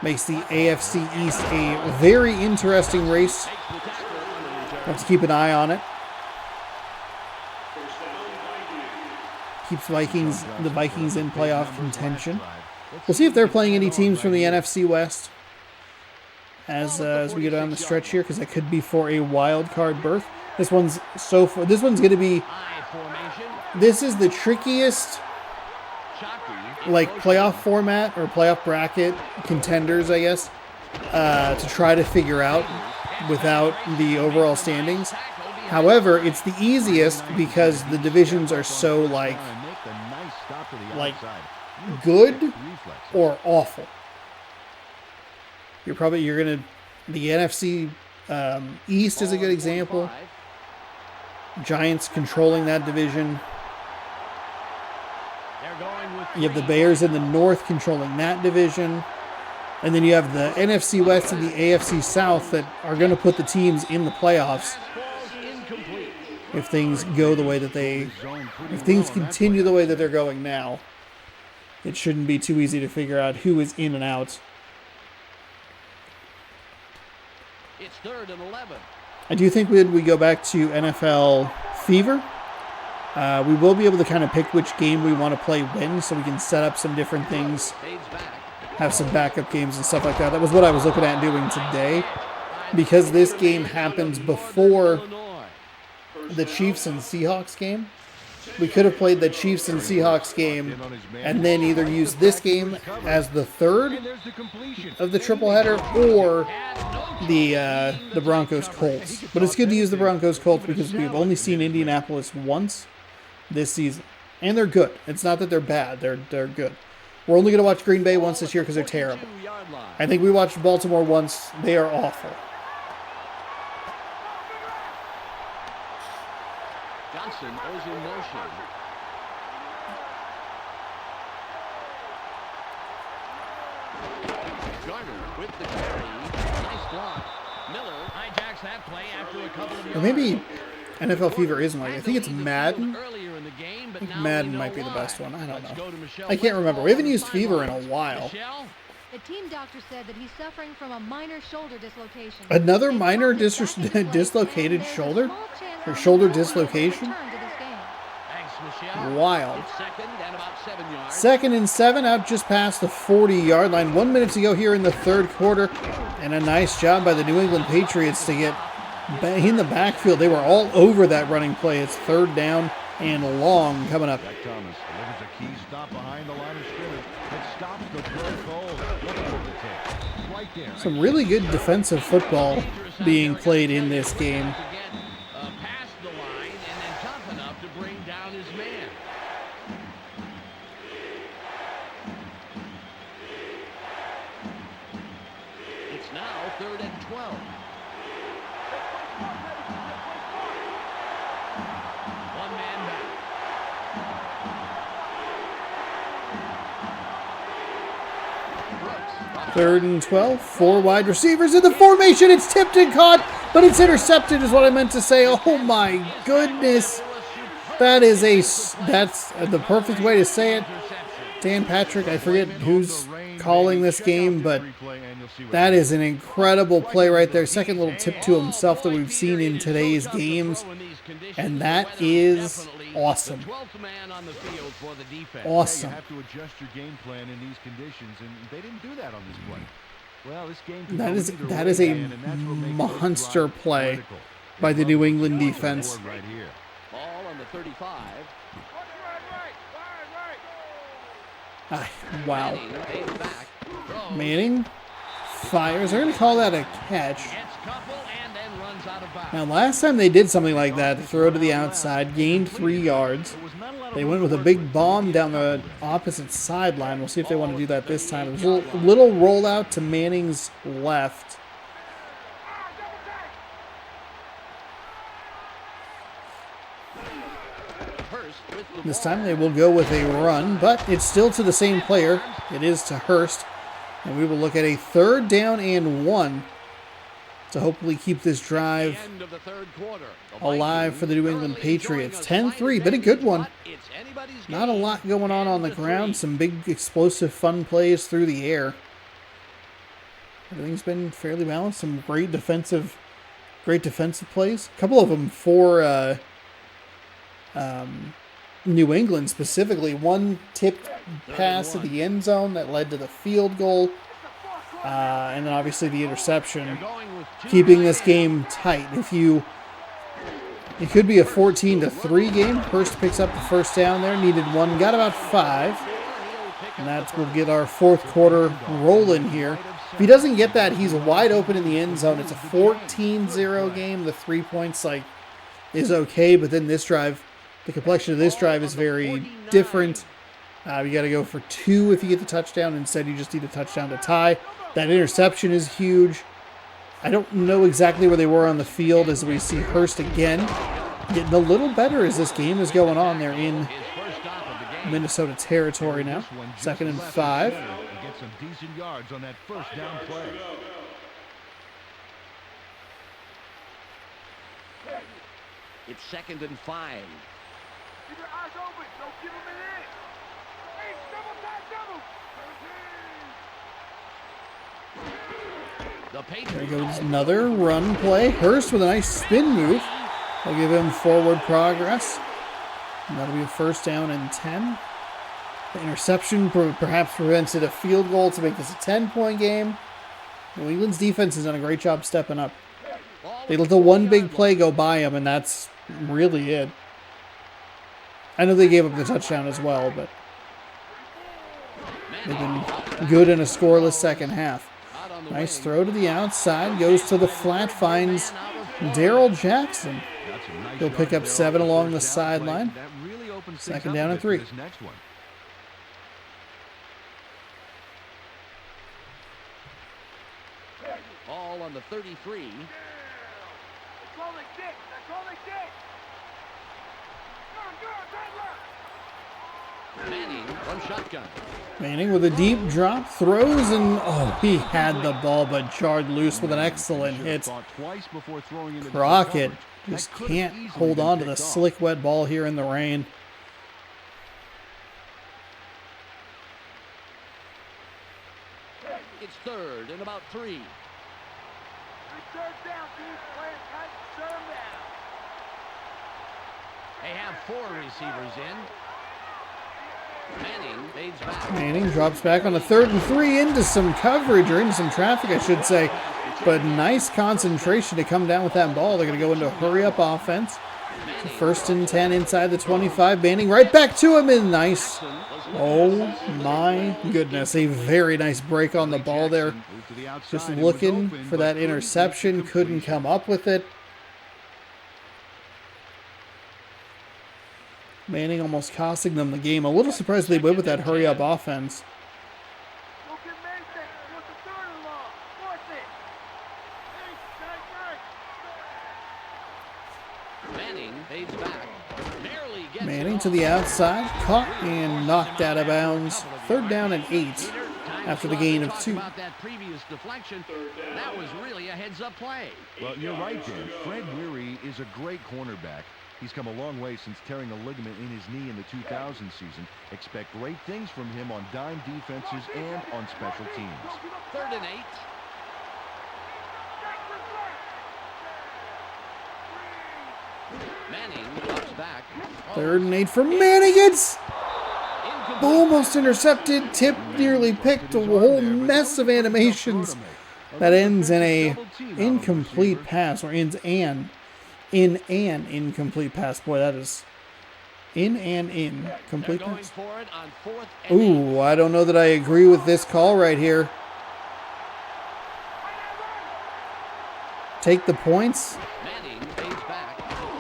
Makes the AFC East a very interesting race. Have to keep an eye on it. Keeps the Vikings in playoff contention. We'll see if they're playing any teams from the NFC West as we go down the stretch here, because it could be for a wild card berth. This one's going to be. This is the trickiest, like, playoff format or playoff bracket contenders, I guess, to try to figure out without the overall standings. However, it's the easiest because the divisions are so like good or awful. The NFC East is a good example. Giants controlling that division. You have the Bears in the North controlling that division. And then you have the NFC West and the AFC South that are going to put the teams in the playoffs if things go the way that if things continue the way that they're going now. It shouldn't be too easy to figure out who is in and out. It's 3rd and 11. I do think we go back to NFL fever We will be able to kind of pick which game we want to play when, so we can set up some different things, have some backup games and stuff like that. That was what I was looking at doing today. Because this game happens before the Chiefs and Seahawks game, we could have played the Chiefs and Seahawks game and then either used this game as the third of the tripleheader or the Broncos Colts. But it's good to use the Broncos Colts because we've only seen Indianapolis once this season, and they're good. It's not that they're bad; they're good. We're only going to watch Green Bay once this year because they're terrible. I think we watched Baltimore once; they are awful. Johnson goes in motion. Garner with the carry. Nice block. Miller hijacks that play after a couple of yards. Or maybe NFL Fever isn't like. I think it's Madden. Earlier in the game, but I think now Madden we know might be the why. best one. I don't Let's know. go to Michelle I can't remember. We haven't used Fever in a while. Michelle? The team doctor said that he's suffering from a minor shoulder dislocation. Another They minor dropped him back into place, dislocated and there's a shoulder? small chance Or that shoulder he will dislocation? return to this game. Thanks, Michelle. Wild. It's second and about 7 yards. 2nd and 7 out just past the 40-yard line. 1 minute to go here in the third quarter. And a nice job by the New England Patriots to get in the backfield. They were all over that running play. It's 3rd down and long coming up. Jack Thomas delivers a key stop behind the line of scrimmage that stops the play cold. Look over the tape. Right there. Some really good defensive football being played in this game. To get past the line and then tough enough to bring down his man. It's now 3rd and 12. One man back. 3rd and 12. 4 wide receivers in the formation. It's tipped and caught, but it's intercepted is what I meant to say. Oh my goodness. That's the perfect way to say it. Dan Patrick, I forget who's calling this game, but that is an incredible play right there. Second little tip to himself that we've seen in today's games, and that is awesome. Awesome. You have to adjust your game plan in these conditions, and they didn't do that on this play. Well, this game That is a monster play by the New England defense. Right here. Ball on the 35. Wow. Manning pays back. Throws. Manning fires. They're going to call that a catch. Gets couple and then runs out of bounds. Now, last time they did something like that, throw to the outside, gained 3 yards. They went with a big bomb down the opposite sideline. We'll see if they want to do that this time. It was a little rollout to Manning's left. Hurst with the This ball. time they will go with a run, but it's still to the same player. It is to Hurst. And we will look at a 3rd down and 1 to hopefully keep this drive End of the third quarter. The alive for the New England Patriots. 10-3, but a good one. Not a lot going on the ground. Some big, explosive, fun plays through the air. Everything's been fairly balanced. Some great defensive plays. A couple of them for New England specifically. One tipped pass to the end zone that led to the field goal. And then obviously the interception, keeping this game tight. It could be a 14-3 game. Hurst picks up the first down there. Needed 1, got about 5. And that will get our 4th quarter rolling here. If he doesn't get that, he's wide open in the end zone. It's a 14-0 game. The 3 points is okay, but then this drive, the complexion of this drive is very different. You got to go for 2 if you get the touchdown. Instead, you just need a touchdown to tie. That interception is huge. I don't know exactly where they were on the field as we see Hurst again getting a little better as this game is going on. They're in Minnesota territory now. 2nd and 5. Get some decent yards on that first down play. It's 2nd and 5. Keep your eyes open. Don't give him an inch. Hey, double time, double. The There Patriots. goes another run play. Hurst with a nice spin move. I'll give him forward progress. And that'll be a first down and 10. The interception perhaps prevented a field goal to make this a 10-point game. New England's defense has done a great job stepping up. They let the one big play go by them, and that's really it. I know they gave up the touchdown as well, but they've been good in a scoreless second half. Nice throw to the outside, goes to the flat, finds Darrell Jackson. He'll pick up 7 along the sideline. Second down and 3. Ball on the 33. Manning from shotgun. Manning with a deep drop, throws, and oh, he had the ball but jarred loose with an excellent hit. Crockett just can't hold on to the slick, wet ball here in the rain. It's third and about 3. They have 4 receivers in. Manning fades back. Manning drops back on a 3rd and 3 into some coverage, or into some traffic, I should say. But nice concentration to come down with that ball. They're going to go into a hurry-up offense. So 1st and 10 inside the 25. Manning right back to him, and nice. Oh my goodness. A very nice break on the ball there. Just looking for that interception. Couldn't come up with it. Manning almost costing them the game. A little surprised they went with that hurry-up offense. Manning to the outside, caught and knocked out of bounds. 3rd down and 8 after the gain of 2. That previous deflection, that was really a heads-up play. Well, you're right, Dan. Fred Weary is a great cornerback. He's come a long way since tearing a ligament in his knee in the 2000 season. Expect great things from him on dime defenses and on special teams. 3rd and 8. Manning drops back. 3rd and 8 for Manning. It's almost intercepted, tipped, nearly picked, a whole mess of animations that ends in a incomplete pass, or ends in an incomplete pass. Boy, that is in an incomplete pass. Ooh, I don't know that I agree with this call right here. Take the points.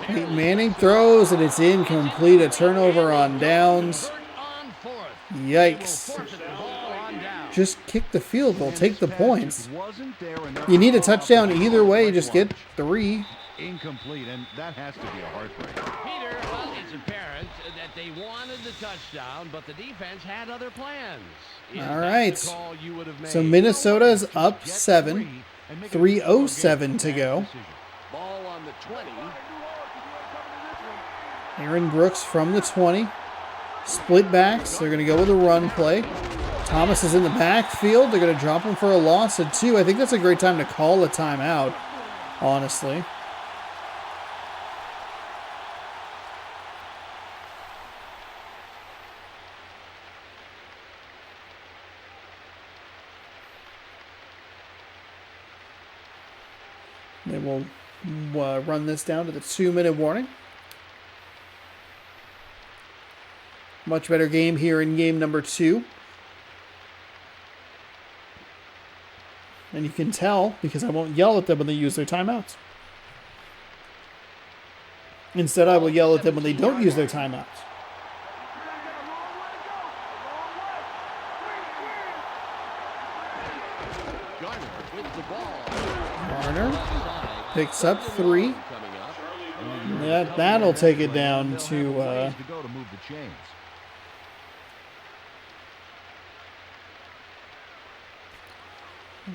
Manning throws, and it's incomplete. A turnover on downs. Yikes. Just kick the field goal. Take the points. You need a touchdown either way. Just get 3. Incomplete, and that has to be a heartbreak. Peter, well, it's apparent that they wanted the touchdown, but the defense had other plans. All right. So Minnesota's up 7. 3:07 to go. Ball on the 20. Aaron Brooks from the 20. Split backs. They're going to go with a run play. Thomas is in the backfield. They're going to drop him for a loss of 2. I think that's a great time to call a timeout, honestly. They will run this down to the 2-minute warning. Much better game here in game number 2. And you can tell because I won't yell at them when they use their timeouts. Instead, I will yell at them when they don't use their timeouts. Garner picks up 3. That'll take it down to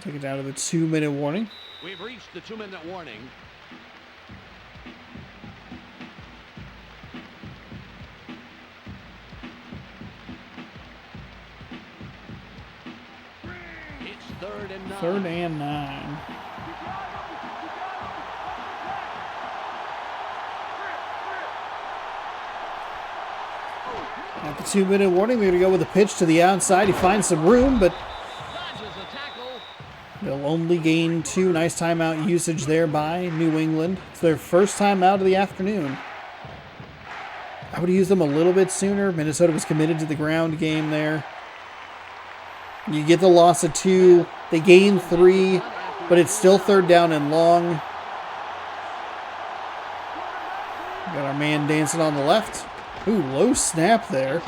take it down to the 2-minute warning. We've reached the 2-minute warning. It's 3rd and 9. 3rd and 9. 2-minute warning. We're going to go with a pitch to the outside. He finds some room, but Dodges a tackle. they'll only gain 2. Nice timeout usage there by New England. It's their first timeout of the afternoon. I would have used them a little bit sooner. Minnesota was committed to the ground game there. You get the loss of 2. They gain 3, but it's still 3rd down and long. Got our man dancing on the left. Ooh, low snap there.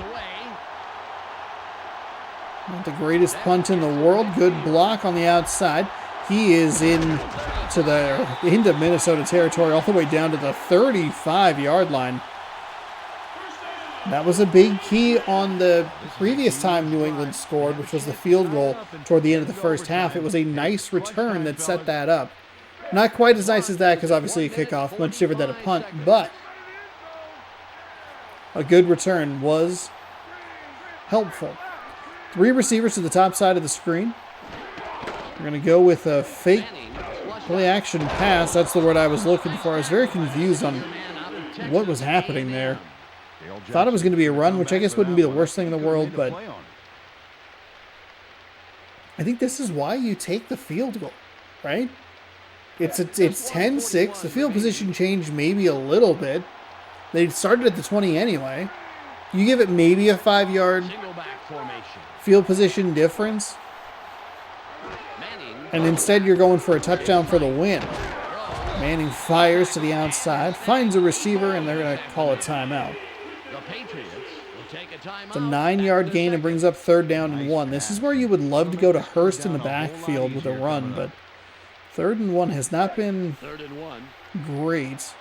Not the greatest punt in the world. Good block on the outside. He is into Minnesota territory all the way down to the 35-yard line. That was a big key on the previous time New England scored, which was the field goal toward the end of the first half. It was a nice return that set that up. Not quite as nice as that because obviously a kickoff, much different than a punt, but a good return was helpful. 3 receivers to the top side of the screen. We're going to go with a fake play action pass. That's the word I was looking for. I was very confused on what was happening there. Thought it was going to be a run, which I guess wouldn't be the worst thing in the world, but I think this is why you take the field goal, right? It's 10-6. The field position changed maybe a little bit. They started at the 20 anyway. You give it maybe a 5-yard field position difference, and instead you're going for a touchdown for the win. Manning fires to the outside, finds a receiver, and they're going to call a timeout. It's a 9-yard gain and brings up 3rd down and 1. This is where you would love to go to Hurst in the backfield with a run, but 3rd and 1 has not been great.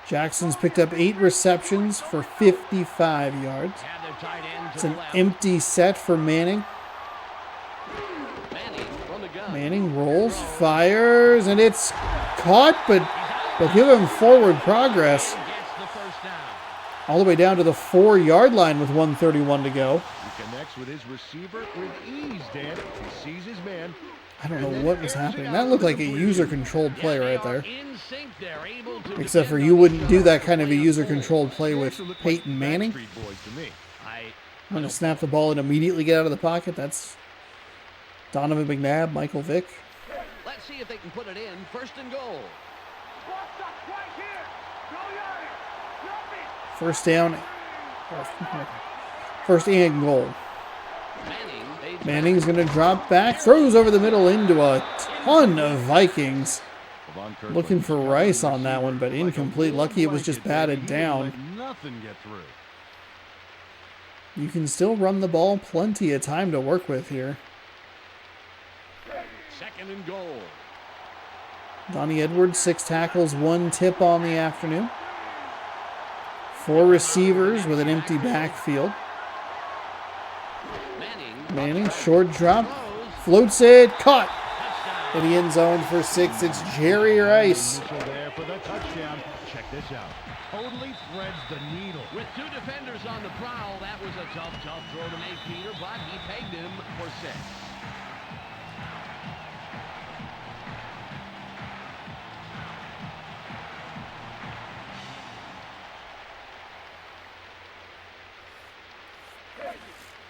Jackson's picked up 8 receptions for 55 yards. It's an empty set for Manning. Manning rolls, fires, and it's caught, but they'll give him forward progress. All the way down to the 4-yard line with 1:31 to go. He connects with his receiver with ease, Dan. He sees his man. I don't know what was happening. That looked like a user-controlled play right there. Except for you wouldn't do that kind of a user-controlled play with Peyton Manning. I'm going to snap the ball and immediately get out of the pocket. That's Donovan McNabb, Michael Vick. Let's see if they can put it in. 1st and goal. First down. 1st and goal. Manning's going to drop back. Throws over the middle into a ton of Vikings. Looking for Rice on that one, but incomplete. Lucky it was just batted down. You can still run the ball. Plenty of time to work with here. 2nd and goal. Donnie Edwards, 6 tackles, 1 tip on the afternoon. 4 receivers with an empty backfield. Manning, short drop, floats it, caught in the end zone for 6. It's Jerry Rice. There for the touchdown. Check this out. Totally threads the needle. With 2 defenders on the prowl, that was a tough throw to make, Peter, but he pegged him for 6.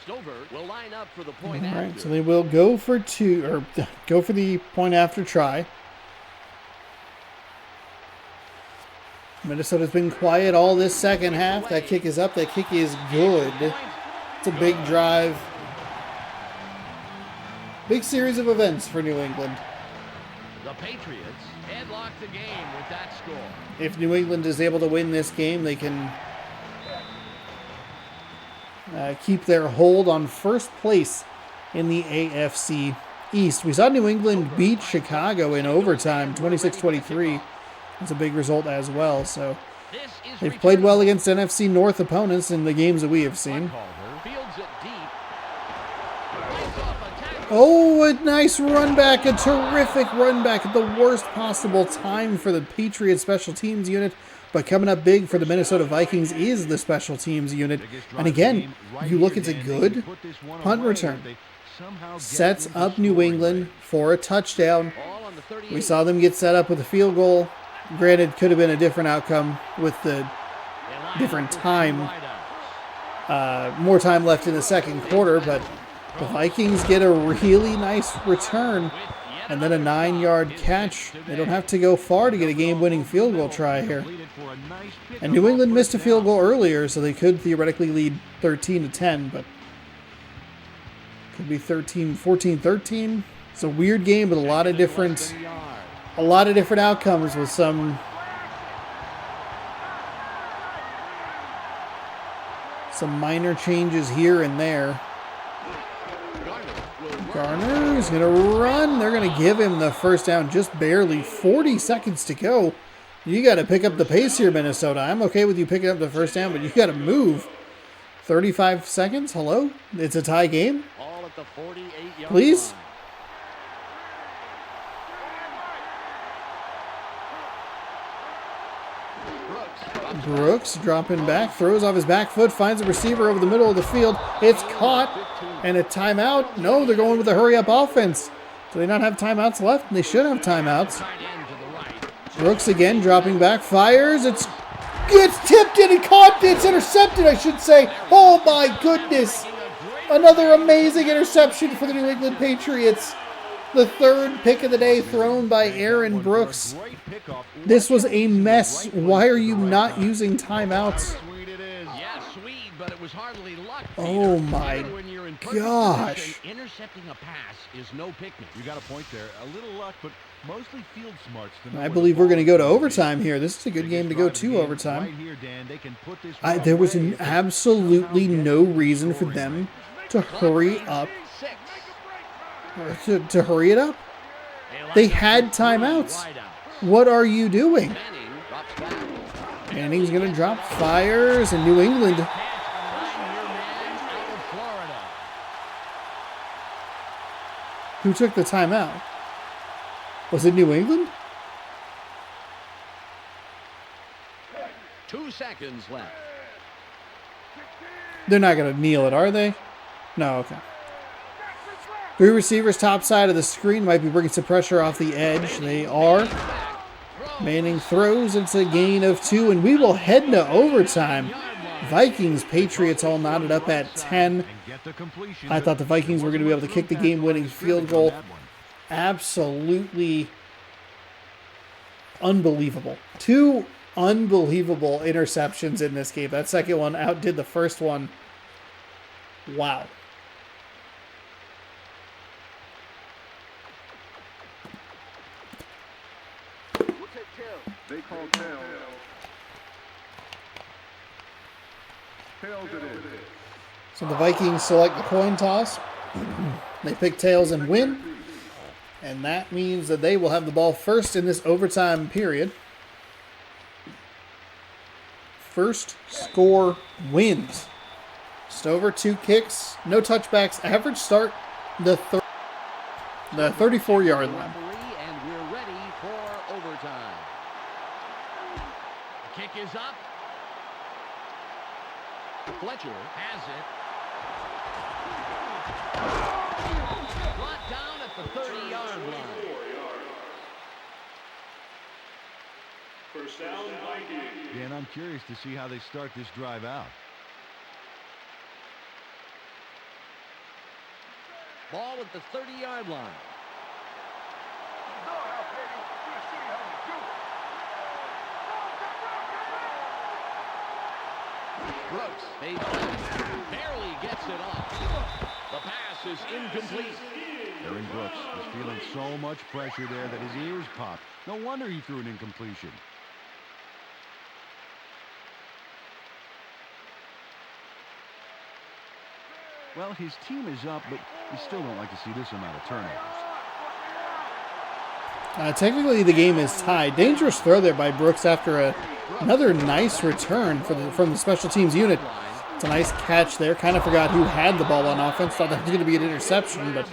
Stover will line up for the point All right, after. so they will go for the point after try. Minnesota's been quiet all this second half. That kick is up. That kick is good. It's a big drive. Big series of events for New England. The Patriots headlock the game with that score. If New England is able to win this game, they can keep their hold on first place in the AFC East. We saw New England beat Chicago in overtime, 26-23. That's a big result as well. So they've played well against NFC North opponents in the games that we have seen. Oh, a nice run back, a terrific run back at the worst possible time for the Patriots special teams unit. But coming up big for the Minnesota Vikings is the special teams unit. And again, you look, it's a good punt return. Sets up New England for a touchdown. We saw them get set up with a field goal. Granted, could have been a different outcome with the different time more time left in the second quarter, but the Vikings get a really nice return and then a 9-yard catch. They don't have to go far to get a game-winning field goal try here. And New England missed a field goal earlier, so they could theoretically lead 13-10, but could be 14-13. It's a weird game with a lot of different outcomes with some minor changes here and there. Garner's going to run. They're going to give him the first down, just barely. 40 seconds to go. You got to pick up the pace here, Minnesota. I'm okay with you picking up the first down, but you got to move. 35 seconds? Hello? It's a tie game? All at the 48-yard Please? line. Brooks dropping back, throws off his back foot, finds a receiver over the middle of the field. It's caught, and a timeout. No, they're going with a hurry-up offense. Do they not have timeouts left? They should have timeouts. Brooks again dropping back, fires. It's tipped and caught. It's intercepted, I should say. Oh my goodness. Another amazing interception for the New England Patriots. The third pick of the day thrown by Aaron Brooks. This was a mess. Why are you not using timeouts? Yeah, sweet, but it was hardly luck. Oh my gosh. Intercepting a pass is no picnic. You got a point there. A little luck, but mostly field smarts. I believe we're going to go to overtime here. This is a good game to go to overtime. There was absolutely no reason for them to hurry up. To hurry it up. They had timeouts. What are you doing? Manning's going to drop, fires, and New England. Who took the timeout? Was it New England? 2 seconds left. They're not going to kneel it, are they? No, okay. 3 receivers top side of the screen. Might be bringing some pressure off the edge. They are. Manning throws. It's a gain of 2, and we will head to overtime. Vikings, Patriots all knotted up at 10. I thought the Vikings were going to be able to kick the game-winning field goal. Absolutely unbelievable. 2 unbelievable interceptions in this game. That second one outdid the first one. Wow. They call tails. Tails it is. So the Vikings select the coin toss. They pick tails and win. And that means that they will have the ball first in this overtime period. First score wins. Just over 2 kicks, no touchbacks, average start the 34-yard line. And we're ready for overtime. The kick is up. Fletcher has it. Brought down at the 30-yard line. First down, Vikings. Dan, I'm curious to see how they start this drive out. Ball at the 30-yard line. Brooks, barely gets it off. The pass is incomplete. Aaron Brooks is feeling so much pressure there that his ears popped. No wonder he threw an incompletion. Well, his team is up, but you still don't like to see this amount of turnovers. Technically, the game is tied. Dangerous throw there by Brooks after another nice return from the special teams unit. It's a nice catch there. Kind of forgot who had the ball on offense. Thought that was going to be an interception, but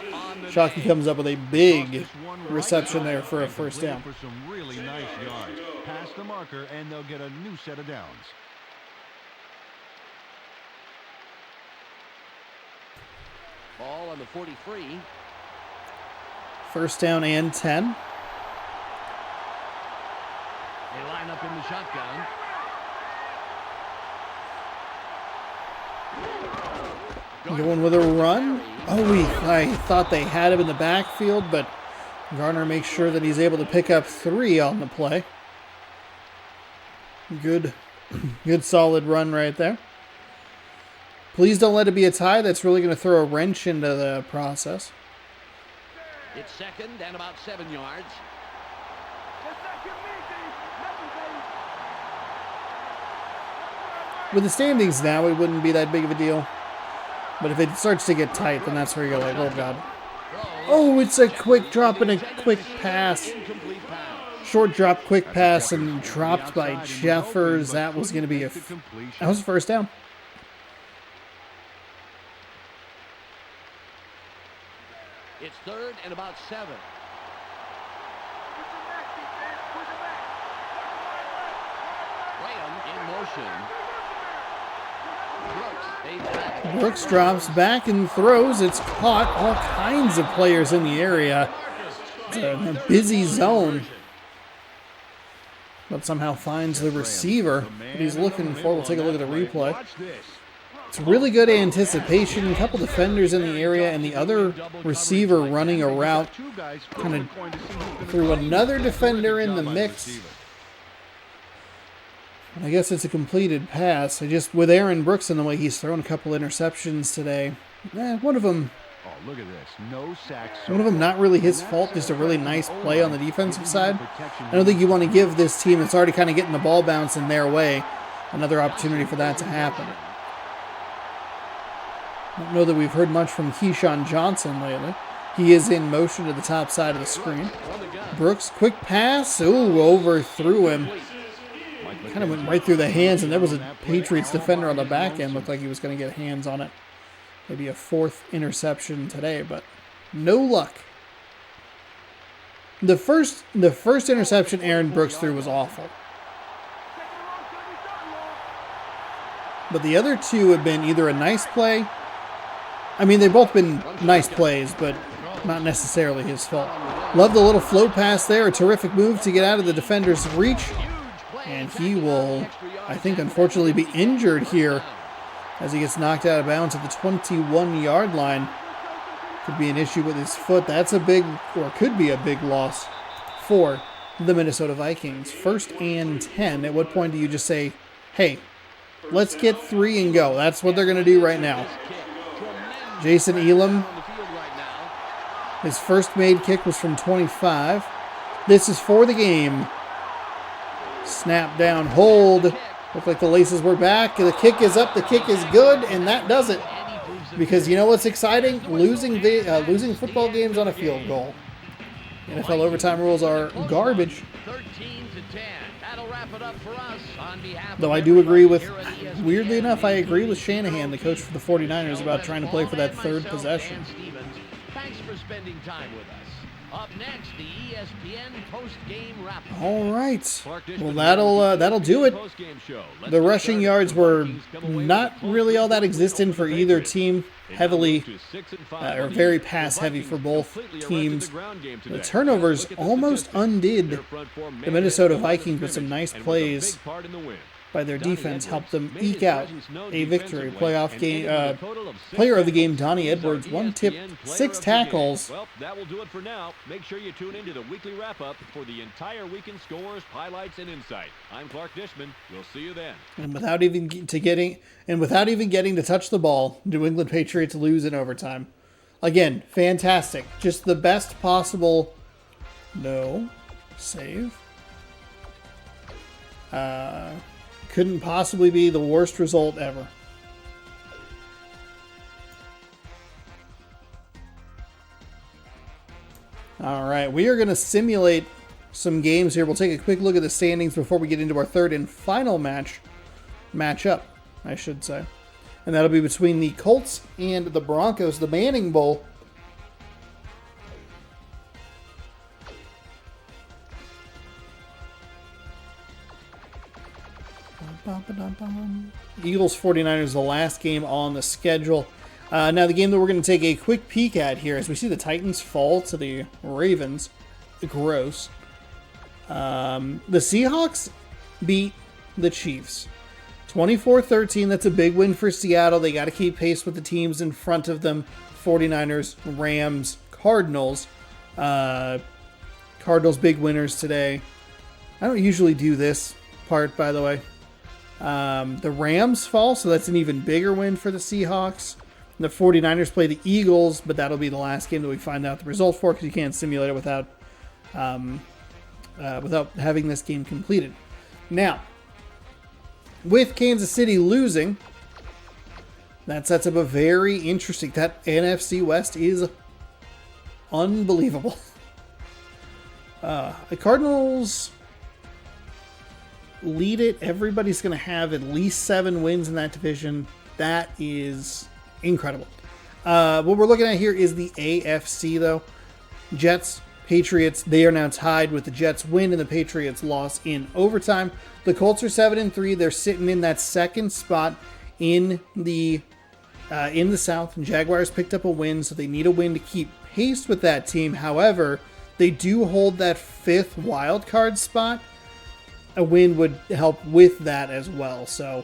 Shockey comes up with a big reception there for a first down. For some really nice yards. Pass the marker, and they'll get a new set of downs. Ball on the 43. First down and 10. They line up in the shotgun. Going with a run. Oh, I thought they had him in the backfield, but Garner makes sure that he's able to pick up 3 on the play. Good solid run right there. Please don't let it be a tie. That's really going to throw a wrench into the process. It's 2nd and about 7 yards. With the standings now, it wouldn't be that big of a deal. But if it starts to get tight, then that's where you go like, oh, God. Oh, it's a quick drop and a quick pass. Short drop, quick pass, and dropped by Jeffers. That was going to be that was a first down. It's 3rd and about 7. Graham in motion. Brooks drops back and throws. It's caught. All kinds of players in the area. It's a busy zone. But somehow finds the receiver that he's looking for. We'll take a look at the replay. It's really good anticipation. A couple defenders in the area and the other receiver running a route. Kind of threw another defender in the mix. I guess it's a completed pass. With Aaron Brooks in the way, he's thrown a couple interceptions today. One of them. Oh, look at this. No sacks. One of them not really his fault, just a really nice play on the defensive side. I don't think you want to give this team that's already kind of getting the ball bounce in their way another opportunity for that to happen. I don't know that we've heard much from Keyshawn Johnson lately. He is in motion to the top side of the screen. Brooks, quick pass. Ooh, overthrew him. Kind of went right through the hands, and there was a Patriots defender on the back end. Looked like he was going to get hands on it. Maybe a 4th interception today, but no luck. The first interception Aaron Brooks threw was awful. But the other 2 have been either a nice play. I mean, they've both been nice plays, but not necessarily his fault. Love the little float pass there. A terrific move to get out of the defender's reach. And he will, I think, unfortunately be injured here as he gets knocked out of bounds at the 21-yard line. Could be an issue with his foot. That's a big, or could be a big loss for the Minnesota Vikings. 1st and 10. At what point do you just say, hey, let's get 3 and go? That's what they're going to do right now. Jason Elam, his first made kick was from 25. This is for the game. Snap down, hold. Looked like the laces were back. The kick is up. The kick is good, and that does it. Because you know what's exciting? Losing football games on a field goal. NFL overtime rules are garbage. 13-10. That'll wrap it up for us on behalf. Though I do agree with, weirdly enough, I agree with Shanahan, the coach for the 49ers, about trying to play for that 3rd possession. Thanks for spending time with us. Up next, the ESPN post-game wrap-up. All right. Well, that'll do it. The rushing yards were not really all that existent for either team. Heavily, or very pass-heavy for both teams. The turnovers almost undid the Minnesota Vikings with some nice plays by their defense, helped them eke out a victory. Playoff game, player of the game, Donnie Edwards, 1 tip, 6 tackles. Well, that will do it for now. Make sure you tune into the weekly wrap-up for the entire weekend scores, highlights, and insight. I'm Clark Dishman. We'll see you then. And without even getting to touch the ball, New England Patriots lose in overtime. Again, fantastic. Just the best possible. No. Save. Couldn't possibly be the worst result ever. All right, we are going to simulate some games here. We'll take a quick look at the standings before we get into our 3rd and final matchup, I should say. And that'll be between the Colts and the Broncos, the Manning Bowl. Eagles 49ers, the last game on the schedule. Now the game that we're going to take a quick peek at here as we see the Titans fall to the Ravens. Gross. The Seahawks beat the Chiefs 24-13, that's a big win for Seattle. They got to keep pace with the teams in front of them. 49ers, Rams, Cardinals. Cardinals big winners today. I don't usually do this part, by the way. The Rams fall, so that's an even bigger win for the Seahawks. The 49ers play the Eagles, but that'll be the last game that we find out the result for, because you can't simulate it without having this game completed. Now, with Kansas City losing, that sets up a very interesting... That NFC West is unbelievable. The Cardinals lead it. Everybody's going to have at least 7 wins in that division. That is incredible. What we're looking at here is the AFC, though. Jets, Patriots, they are now tied with the Jets win and the Patriots loss in overtime. The Colts are 7-3. They're sitting in that second spot in the South. And Jaguars picked up a win, so they need a win to keep pace with that team. However, they do hold that 5th wild card spot. A win would help with that as well. So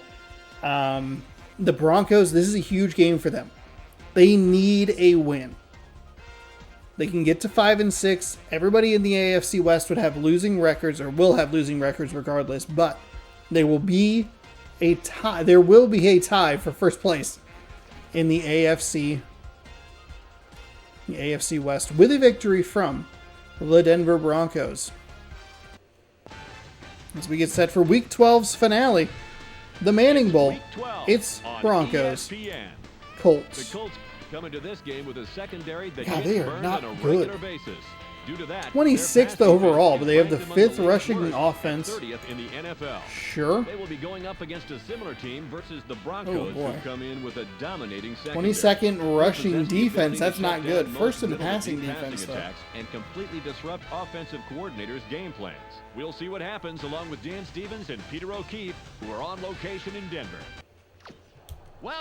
the Broncos, this is a huge game for them. They need a win. They can get to 5-6. Everybody in the AFC West would have losing records, or will have losing records regardless, but there will be a tie. There will be a tie for first place in the AFC West with a victory from the Denver Broncos. As we get set for Week 12's finale, the Manning Bowl. It's Broncos, ESPN. Colts. The Colts come into this game with a secondary that God, gets they are burned not on a good. regular basis. Due to that, 26th overall, but they have the 5th rushing offense. 30th in the NFL. Sure. They will be going up against a similar team versus the Broncos, who come in with a dominating secondary. 22nd rushing defense. That's not good. First in the passing defense, though. And completely disrupt offensive coordinators' game plans. We'll see what happens along with Dan Stevens and Peter O'Keefe, who are on location in Denver.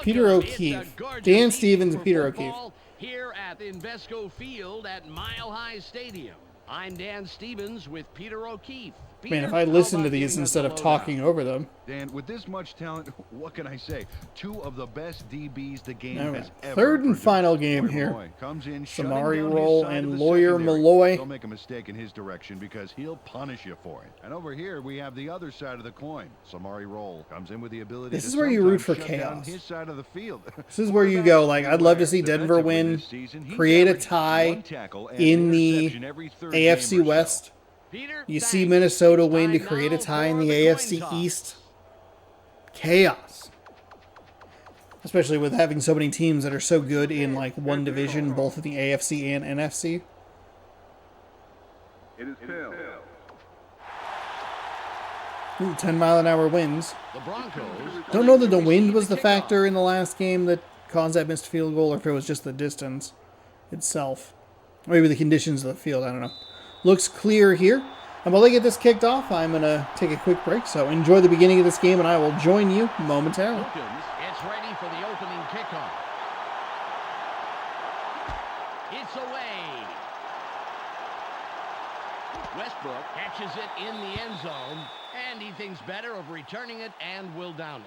Peter O'Keefe. Dan Stevens and Peter O'Keefe. Here at Invesco Field at Mile High Stadium. I'm Dan Stevens with Peter O'Keefe. Peter, Man, if I listened to these instead of talking over them. Dan, with this much talent, what can I say? 2 of the best DBs the game All has right. ever Third and produced. final game Boy, here. Malloy comes in, Samari shutting down Roll his side and of the Lawyer secondary. Malloy. Don't make a mistake in his direction, because he'll punish you for it. And over here, we have the other side of the coin. Samari Roll comes in with the ability This to is where you root for sometimes shut down chaos. his side of the field. This is where you go, like, I'd love to see Denver win, create a tie in the AFC West. Peter, You see thanks. Minnesota win to Time create a now tie in for the coin AFC toss. East. Chaos. Especially with having so many teams that are so good in like one division, both in the AFC and NFC. It is Phil. 10-mile-an-hour winds. The Broncos. Don't know that the wind was the factor in the last game that caused that missed field goal, or if it was just the distance itself. Or maybe the conditions of the field, I don't know. Looks clear here. And while they get this kicked off, I'm going to take a quick break. So enjoy the beginning of this game, and I will join you momentarily. Falcons, it's ready for the opening kickoff. It's away. Westbrook catches it in the end zone, and he thinks better of returning it and will down it.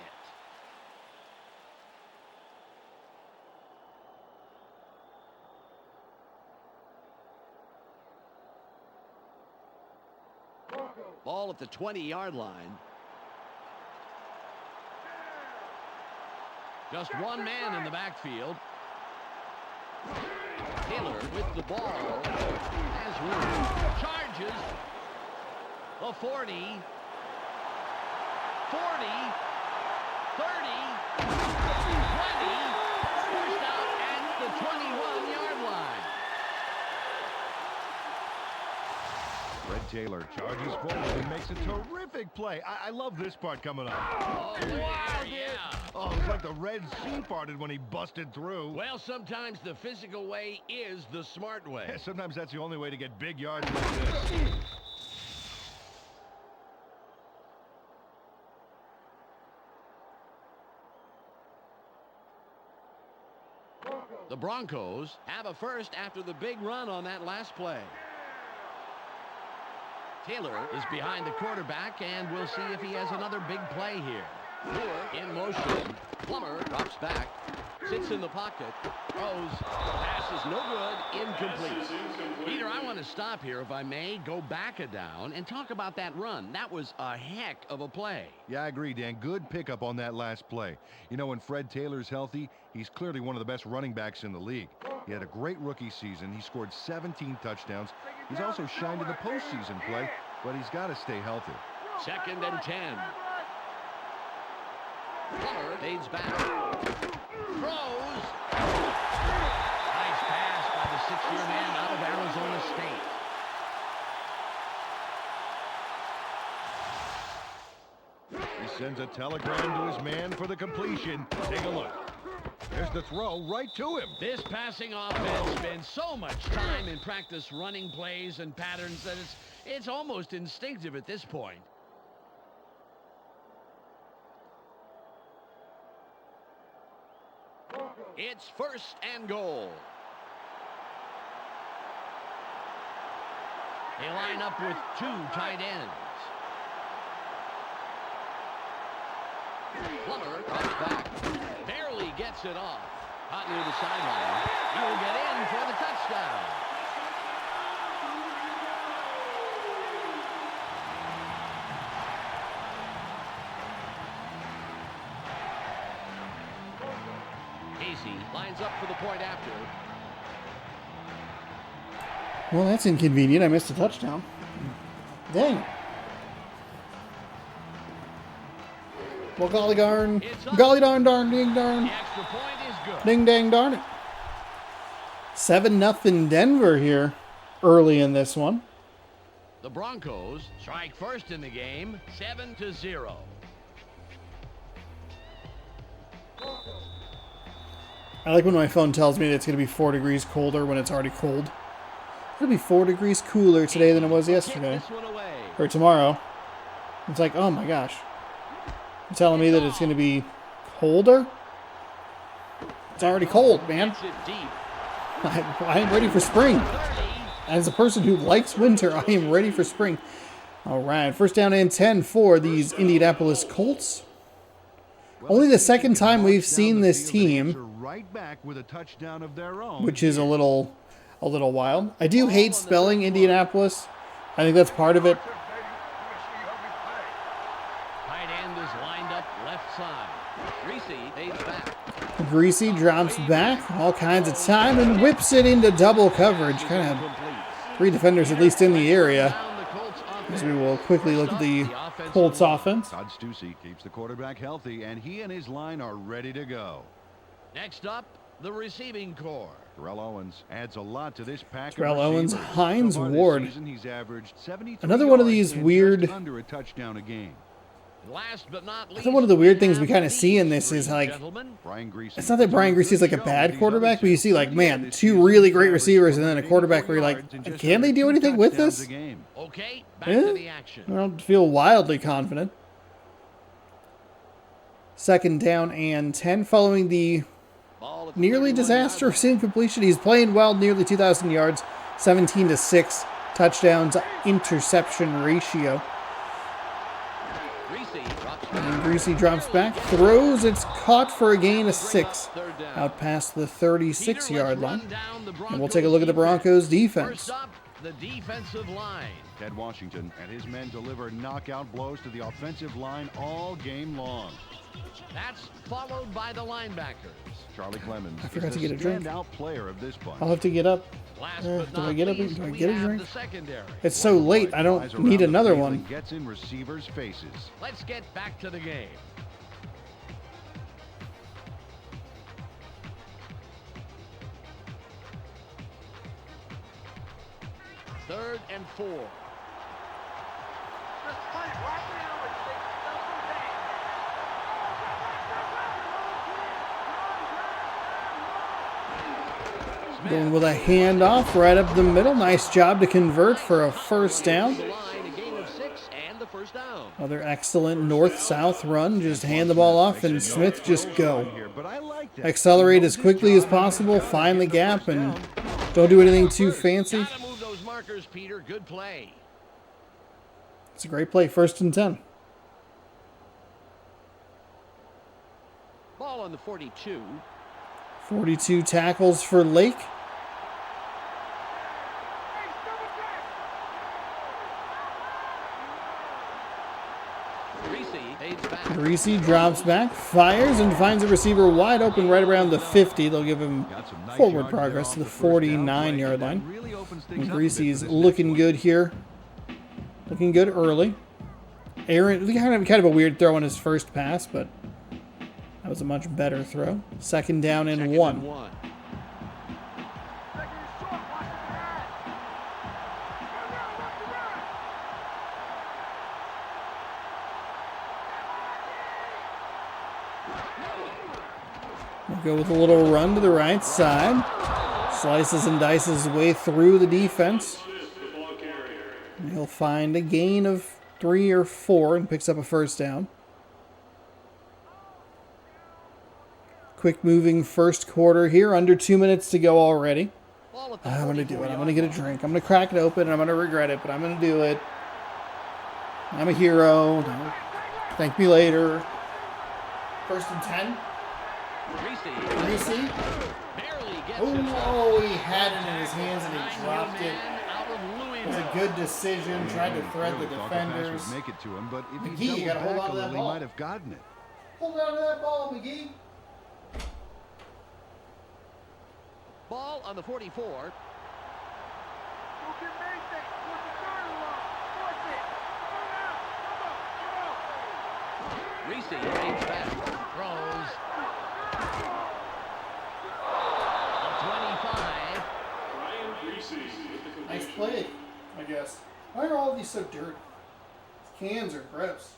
Ball at the 20-yard line. Just one man in the backfield. Taylor with the ball. Has room. Charges. The 40. 40. 30. 20. First out at the 21-yard line. Red Taylor charges forward and makes a terrific play. I love this part coming up. Oh, wow, yeah. Oh, it's like the Red Sea parted when he busted through. Well, sometimes the physical way is the smart way. Yeah, sometimes that's the only way to get big yards like this. The Broncos have a first after the big run on that last play. Taylor is behind the quarterback, and we'll see if he has another big play here. Moore in motion. Plummer drops back. Sits in the pocket. Throws. Pass is no good. Incomplete. Peter, I want to stop here, if I may, go back a down, and talk about that run. That was a heck of a play. Yeah, I agree, Dan. Good pickup on that last play. You know, when Fred Taylor's healthy, he's clearly one of the best running backs in the league. He had a great rookie season. He scored 17 touchdowns. He's also shined in the postseason play, but he's got to stay healthy. 2nd and 10. Plummer fades back. Throws. Nice pass by the 6-year man out of Arizona State. He sends a telegram to his man for the completion. Take a look. There's the throw right to him. This passing offense spends so much time in practice running plays and patterns that it's almost instinctive at this point. It's 1st and goal. They line up with 2 tight ends. Plummer drops back. Barely gets it off. Out near the sideline. He will get in for the touchdown. Casey lines up for the point after. Well, that's inconvenient. I missed a touchdown. Dang. Well, golly darn. Golly darn, ding darn. The extra point is good. Ding dang darn it. 7-0 Denver here early in this one. The Broncos strike first in the game, 7-0. I like when my phone tells me that it's going to be 4 degrees colder when it's already cold. It'll be 4 degrees cooler today than it was yesterday. This one away. Or tomorrow. It's like, oh my gosh. You're telling me that it's going to be colder? It's already cold, man. Gets it deep. I am ready for spring. 30. As a person who likes winter, I am ready for spring. All right, 1st down and 10 for these Indianapolis Colts. Only the second time we've seen this team, Right back with a touchdown of their own. which is a little wild. I do hate spelling Indianapolis. I think that's part of it. Tight end is lined up left side. Greasy fades back. Greasy drops back all kinds of time and whips it into double coverage. Kind of Complete. 3 defenders at least in the area. Down the Colts offense. As we will quickly look at the Colts offense. Todd Stussy keeps the quarterback healthy, and he and his line are ready to go. Next up, the receiving core. Terrell Owens adds a lot to this pack. Terrell of Owens, receivers. Hines So far this Ward. season, he's averaged 73 Another one of yards these and weird- just under a touchdown a game. Last but not least, I think one of the weird things we have kind of see in this these is like, gentlemen. Brian Greasy. it's not that Brian Greasy is like a bad quarterback, but you see like, man, 2 really great receivers and then a quarterback where you're like, can they do anything with this? Okay, back Eh? to the I action. don't feel wildly confident. 2nd down and 10 following the Ball at the nearly 31-yard disastrous line. incompletion. He's playing well, nearly 2,000 yards, 17-6 touchdowns, interception ratio. Greasy drops And back. Greasy drops back, throws, it's caught for a gain of 6, Third down. out past the Peter, 36-yard let's line. run down the And we'll take a look at the Broncos defense. First up, the defensive line. Ted Washington and his men deliver knockout blows to the offensive line all game long. That's followed by the linebackers. Charlie Clemens I forgot is to the get a drink. standout player of this bunch. I'll have to get up. Last Do but not I get up? least, Do I we get a have drink? the secondary. It's so late, I Flies don't around need the another field one. and gets in receivers' faces. Let's get back to the game. Third and 4. Going with a handoff right up the middle. Nice job to convert for a 1st down. The line, a gain of 6 and the first down. Another excellent north-south run. Just hand the ball off and Smith just go. Here, but I like that. Accelerate as quickly as possible, find the gap, and don't do anything too fancy. Gotta move those markers, Peter. Good play. It's a great play. 1st and 10. Ball on the 42. 42 tackles for Lake. Greasy drops back, fires, and finds a receiver wide open right around the 50. They'll give him forward progress to the 49-yard line. And Greasy's looking good here. Looking good early. Aaron, kind of a weird throw on his first pass, but that was a much better throw. Second down and one. We'll go with a little run to the right side. Slices and dices his way through the defense. And he'll find a gain of 3 or 4 and picks up a first down. Quick moving first quarter here. Under 2 minutes to go already. I'm going to do it. I'm going to get a drink. I'm going to crack it open and I'm going to regret it, but I'm going to do it. I'm a hero. Don't thank me later. First and 10. Greasy. Oh, he had it in his hands and he dropped it. It was a good decision. Tried to thread the defenders. Make it to him, but if McGee, you got to hold on to that he ball. might have gotten it. Hold on to that ball, McGee. Ball on the 44. Reese takes back, throws. A 25. Nice play, I guess. Why are all of these so dirty? These cans are gross.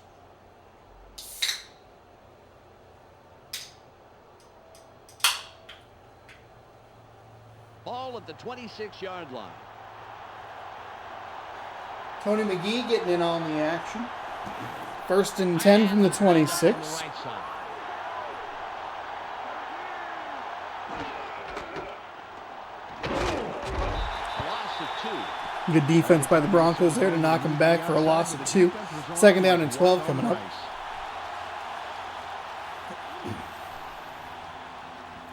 Ball at the 26-yard line. Tony McGee getting in on the action. First and 10 from the 26. Good defense by the Broncos there to knock him back for a loss of 2. Second down and 12 coming up.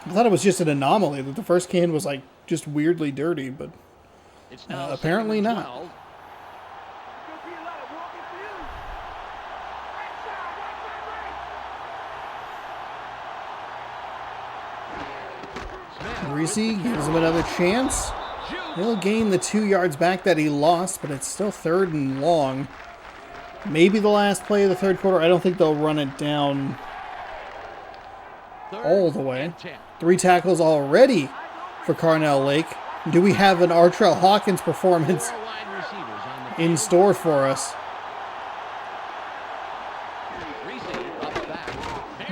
I thought it was just an anomaly that the first can was like just weirdly dirty, but apparently not. Greasy gives him another chance. He'll gain the 2 yards back that he lost, but it's still third and long. Maybe the last play of the third quarter. I don't think they'll run it down all the way. 3 tackles already for Carnell Lake. Do we have an Artrell Hawkins performance in store for us?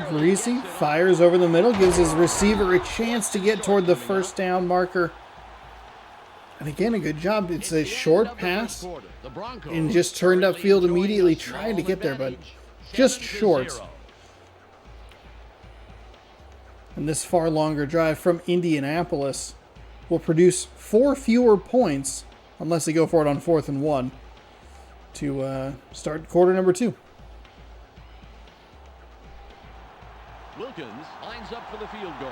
Greasy fires over the middle, gives his receiver a chance to get toward the first down marker. And again, a good job. It's a short pass and just turned upfield immediately, trying to get there, but just short. And this far longer drive from Indianapolis will produce 4 fewer points unless they go for it on 4th and 1 to start quarter number 2. Wilkins lines up for the field goal.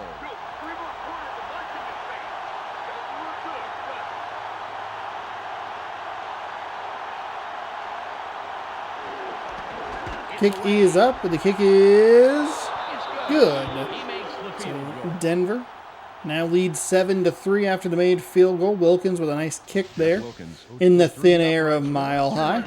Kick is up, but the kick is good. So Denver now leads 7-3 after the made field goal. Wilkins with a nice kick there in the thin air of Mile High.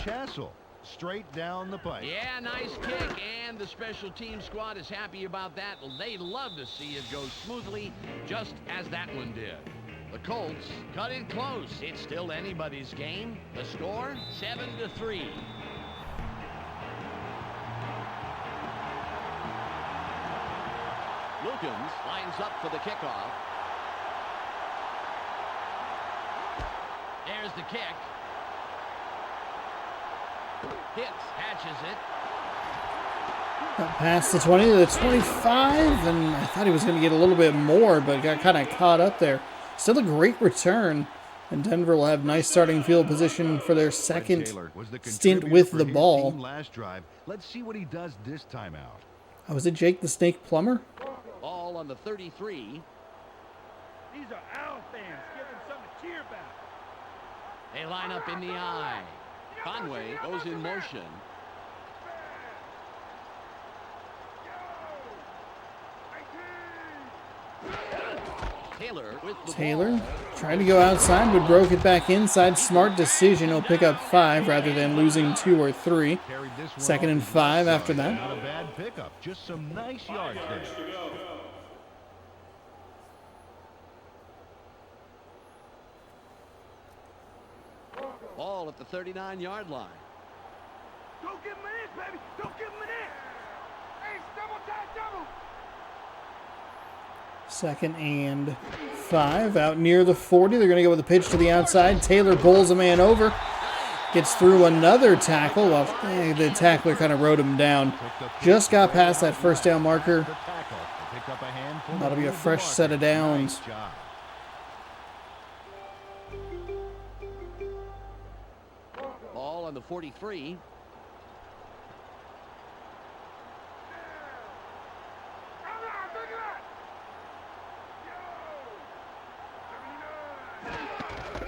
Straight down the pipe. Yeah, nice kick, and the special team squad is happy about that. They love to see it go smoothly, just as that one did. The Colts cut it close. It's still anybody's game. The score, 7-3. Wilkins lines up for the kickoff. There's the kick. Hits, catches it. Got past the 20 to the 25, and I thought he was going to get a little bit more, but got kind of caught up there. Still a great return, and Denver will have nice starting field position for their second stint with the ball. Last drive. Let's see what he does this time out. Oh, was it Jake the Snake Plumber? Ball on the 33. These are Owl fans. Give them something to cheer about. They line up in the eye. Conway goes in motion. Taylor with the Taylor ball. tried to go outside, but broke it back inside. Smart decision. He'll pick up 5 rather than losing 2 or 3. Carried this one 2nd and off 5 the after side. that. Not a bad pickup. Just some nice yards there. Ball at the 39-yard line. Don't give him an inch, baby. Don't give him an inch. Hey, double time, double. 2nd and 5 out near the 40. They're going to go with a pitch to the outside. Taylor bowls a man over. Gets through another tackle. Well, the tackler kind of rode him down. Just got past that first down marker. That'll be a fresh set of downs. Ball on the 43.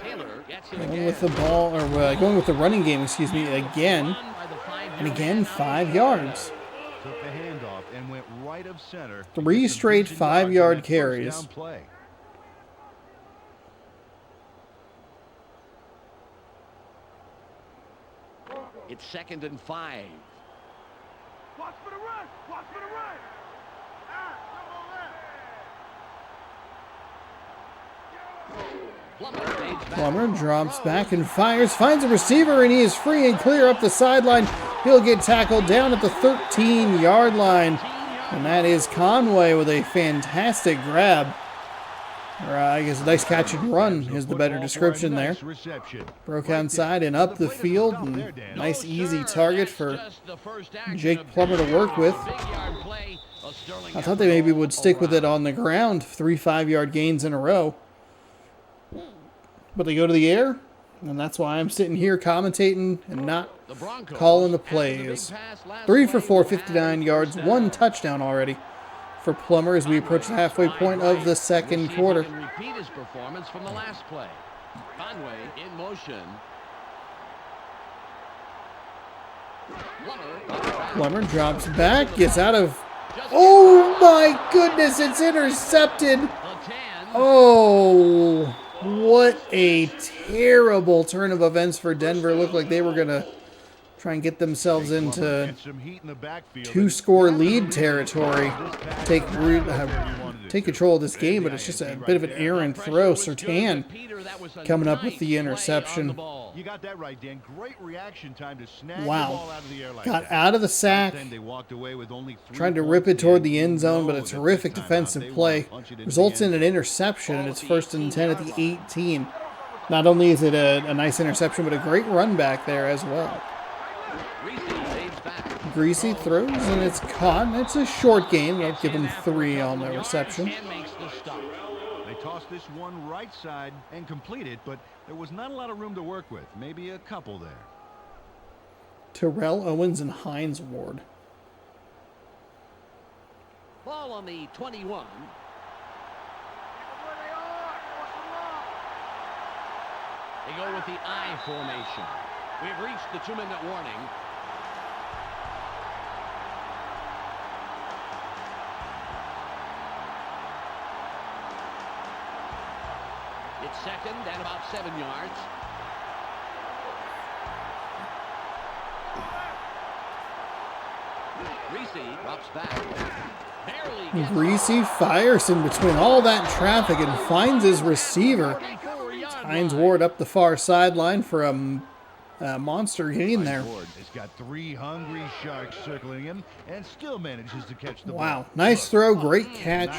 Taylor gets it Going again. with the ball, or going with the running game, excuse me, again. And again, 5 yards. Took the handoff and went right of center. 3 straight 5-yard carries. Down play. It's 2nd and 5. Watch for the run. Watch for the run. Plummer fades back. Plummer drops back and fires, finds a receiver, and he is free and clear up the sideline. He'll get tackled down at the 13-yard line. And that is Conway with a fantastic grab. Or I guess a nice catch and run is the better description there. Broke outside and up the field. And nice easy target for Jake Plummer to work with. I thought they maybe would stick with it on the ground. 3 5-yard gains in a row. But they go to the air, and that's why I'm sitting here commentating and not calling the plays. 3 for 4, 59 yards, 1 touchdown already for Plummer as we approach the halfway point of the second quarter. Repeat his performance from the last play. Conway in motion. Plummer drops back, gets out of... Oh my goodness, it's intercepted! Oh... What a terrible turn of events for Denver. Looked like they were going to try and get themselves into 2-score lead territory. Take control of this game, but it's just a bit of an errant throw. Sertan coming up with the interception. You got that right, Dan. Great reaction time to snag the Wow. ball out of the air like Got that. out of the sack. Then they walked away with only 3 Tried to points. rip it toward the Dan, end zone, you but a know that terrific this time out, defensive they play wanna punch it into results the in end an interception, and it's 1st and 10 at the 18. Not only is it a nice interception, but a great run back there as well. Greasy throws, and it's caught. And it's a short game. They'll give him 3 on the reception. They tossed this one right side and completed, but there was not a lot of room to work with. Maybe a couple there. Terrell Owens and Hines Ward. Ball on the 21. They go with the I formation. We've reached the 2-minute warning. It's 2nd and about 7 yards. Greasy drops back. Barely gets Greasy fires in between all that traffic and finds his receiver. 44-yard Hines line. Ward up the far sideline for a monster gain there. Ward has got 3 hungry sharks circling him and still manages to catch the ball. Wow, nice throw, great catch.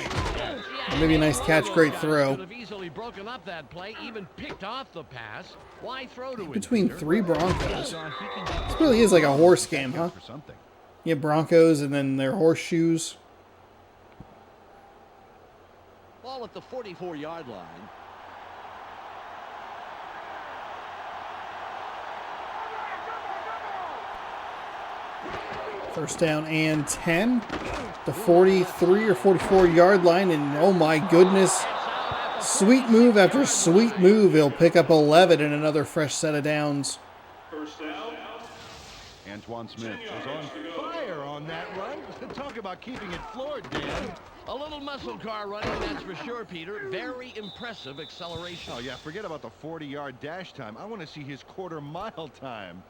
Or maybe a nice catch, great throw. Could have easily broken up that play, even picked off the pass. Why throw to it? Between 3 Broncos. This really is like a horse game, huh? For something. You have Broncos and then their horseshoes. Ball at the 44-yard line. First down and 10. The 43 or 44 yard line, and oh my goodness, sweet move after sweet move. He'll pick up 11 and another fresh set of downs. Antoine Smith was on fire on that run. Talk about keeping it floored, Dan. A little muscle car running, that's for sure, Peter. Very impressive acceleration. Oh, yeah, forget about the 40-yard dash time. I want to see his quarter-mile time.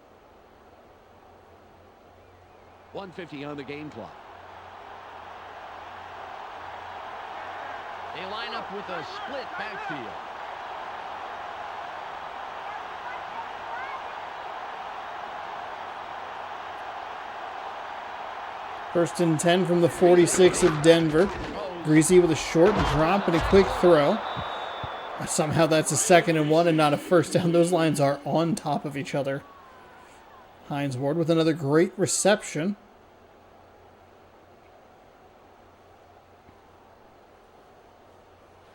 1:50 on the game clock. They line up with a split backfield. First and 10 from the 46 of Denver. Greasy with a short drop and a quick throw. Somehow that's a 2nd and 1 and not a first down. Those lines are on top of each other. Hines Ward with another great reception.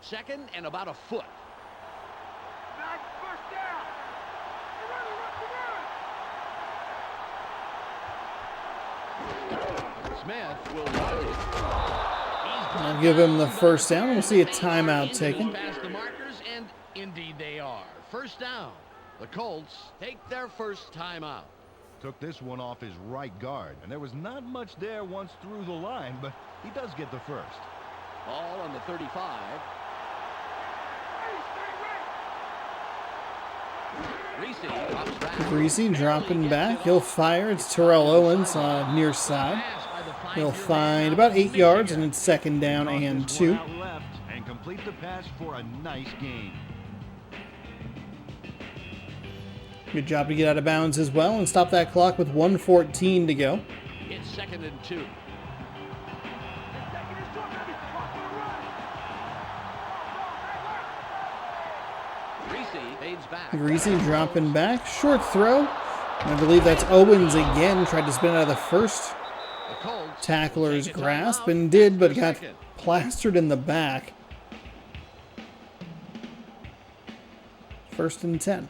Second and about a foot. Back, first down. Smith will run it. I'll give him the first down. We'll see a timeout taken. Past the markers, and indeed they are. First down. The Colts take their first timeout. Took this one off his right guard, and there was not much there once through the line, but he does get the first. Ball on the 35. Greasy dropping back. He'll fire. It's Terrell Owens near side. He'll find about 8 yards, and it's 2nd down and 2. And complete the pass for a nice gain. Good job to get out of bounds as well and stop that clock with 1:14 to go. It's 2nd and 2. Greasy dropping back. Short throw. I believe that's Owens again. Tried to spin out of the first tackler's grasp and did, but got plastered in the back. 1st and 10.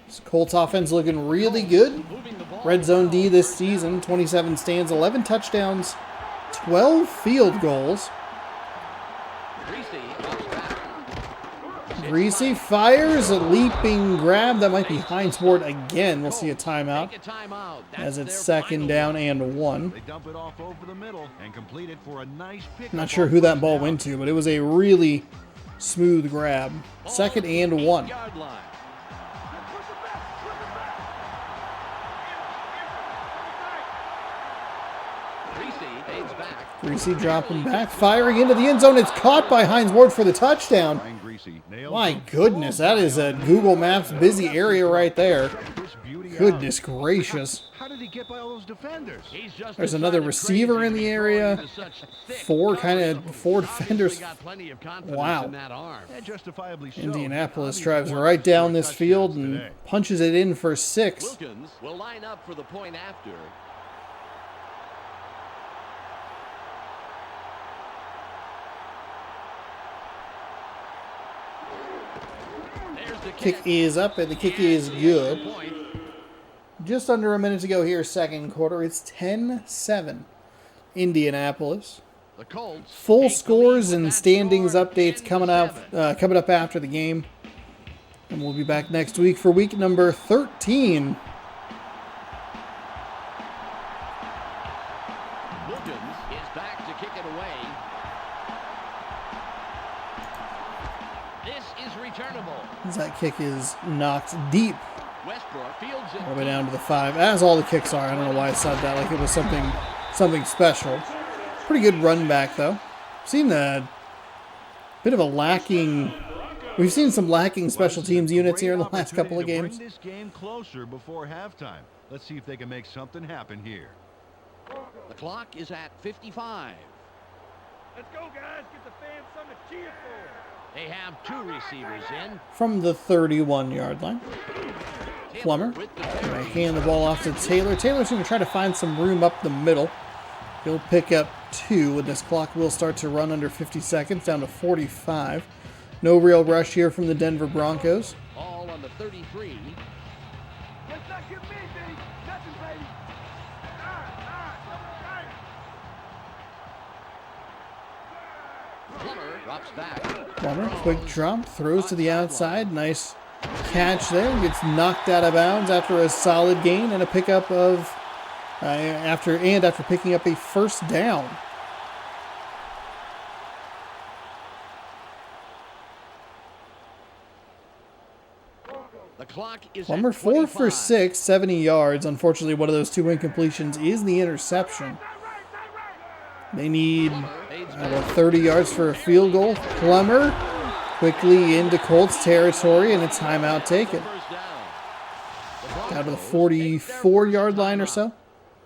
This Colts offense looking really good. Red zone D this season. 27 stands, 11 touchdowns, 12 field goals. Greasy fires a leaping grab. That might be Hines Ward again. We'll see a timeout as it's 2nd down and 1. They dump it off over the middle and complete it for a nice pick. Not sure who that ball went to, but it was a really smooth grab. 2nd and 1. Greasy dropping back, firing into the end zone. It's caught by Hines Ward for the touchdown. My goodness, that is a Google Maps busy area right there. Goodness gracious. How did he get by all those defenders? There's another receiver in the area. Four defenders. Wow. Indianapolis drives right down this field and punches it in for 6. Wilkins will line up for the point after. Kick is up, and the kick is good. Just under a minute to go here, 2nd quarter. It's 10-7. Indianapolis. Full scores and standings updates coming up after the game. And we'll be back next week for week number 13. Wilkins is back to kick it away. This is returnable. As that kick is knocked deep. Westbrook fields it All the way down to the 5, as all the kicks are. I don't know why I said that, like it was something special. Pretty good run back, though. Seen a bit of a lacking. We've seen some lacking special teams units here in the last couple of games. Bring this game closer before halftime. Let's see if they can make something happen here. The clock is at 55. Let's go, guys. Get the fans something to cheer for. They have 2 receivers in. From the 31-yard line. Plummer. Going to hand the ball off to Taylor. Taylor's going to try to find some room up the middle. He'll pick up 2, and this clock will start to run under 50 seconds, down to 45. No real rush here from the Denver Broncos. All on the 33. Let's not get me, baby. Nothing, baby. Drops back. Plummer, quick drop, throws to the outside. Nice catch there. Gets knocked out of bounds after a solid gain and a pickup of after picking up a first down. The clock is Plummer at 4 for 25. 6, 70 yards. Unfortunately, one of those two incompletions is the interception. They need about 30 yards for a field goal. Plummer quickly into Colts territory, and a timeout taken. Down to the 44-yard line or so.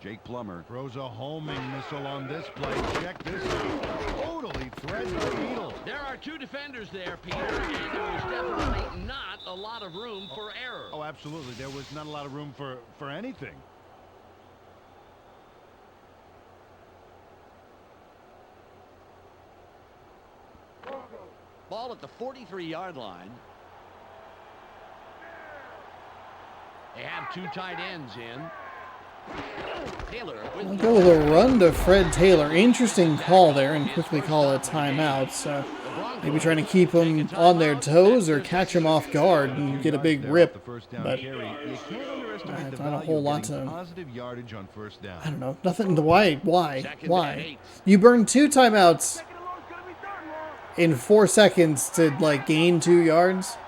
Jake Plummer throws a homing missile on this play. Check this out. Totally threads the needle. There are two defenders there, Peter, and there was definitely not a lot of room for error. Oh, absolutely. There was not a lot of room for anything. Ball at the 43-yard line. They have two tight ends in. Taylor with I'll go with a run to Fred Taylor. Interesting call there, and quickly call a timeout. So maybe trying to keep them on their toes or catch them off guard and get a big rip. But not a whole lot to. Positive yardage on first down. I don't know. Nothing. Why? You burn two timeouts in 4 seconds to like gain 2 yards.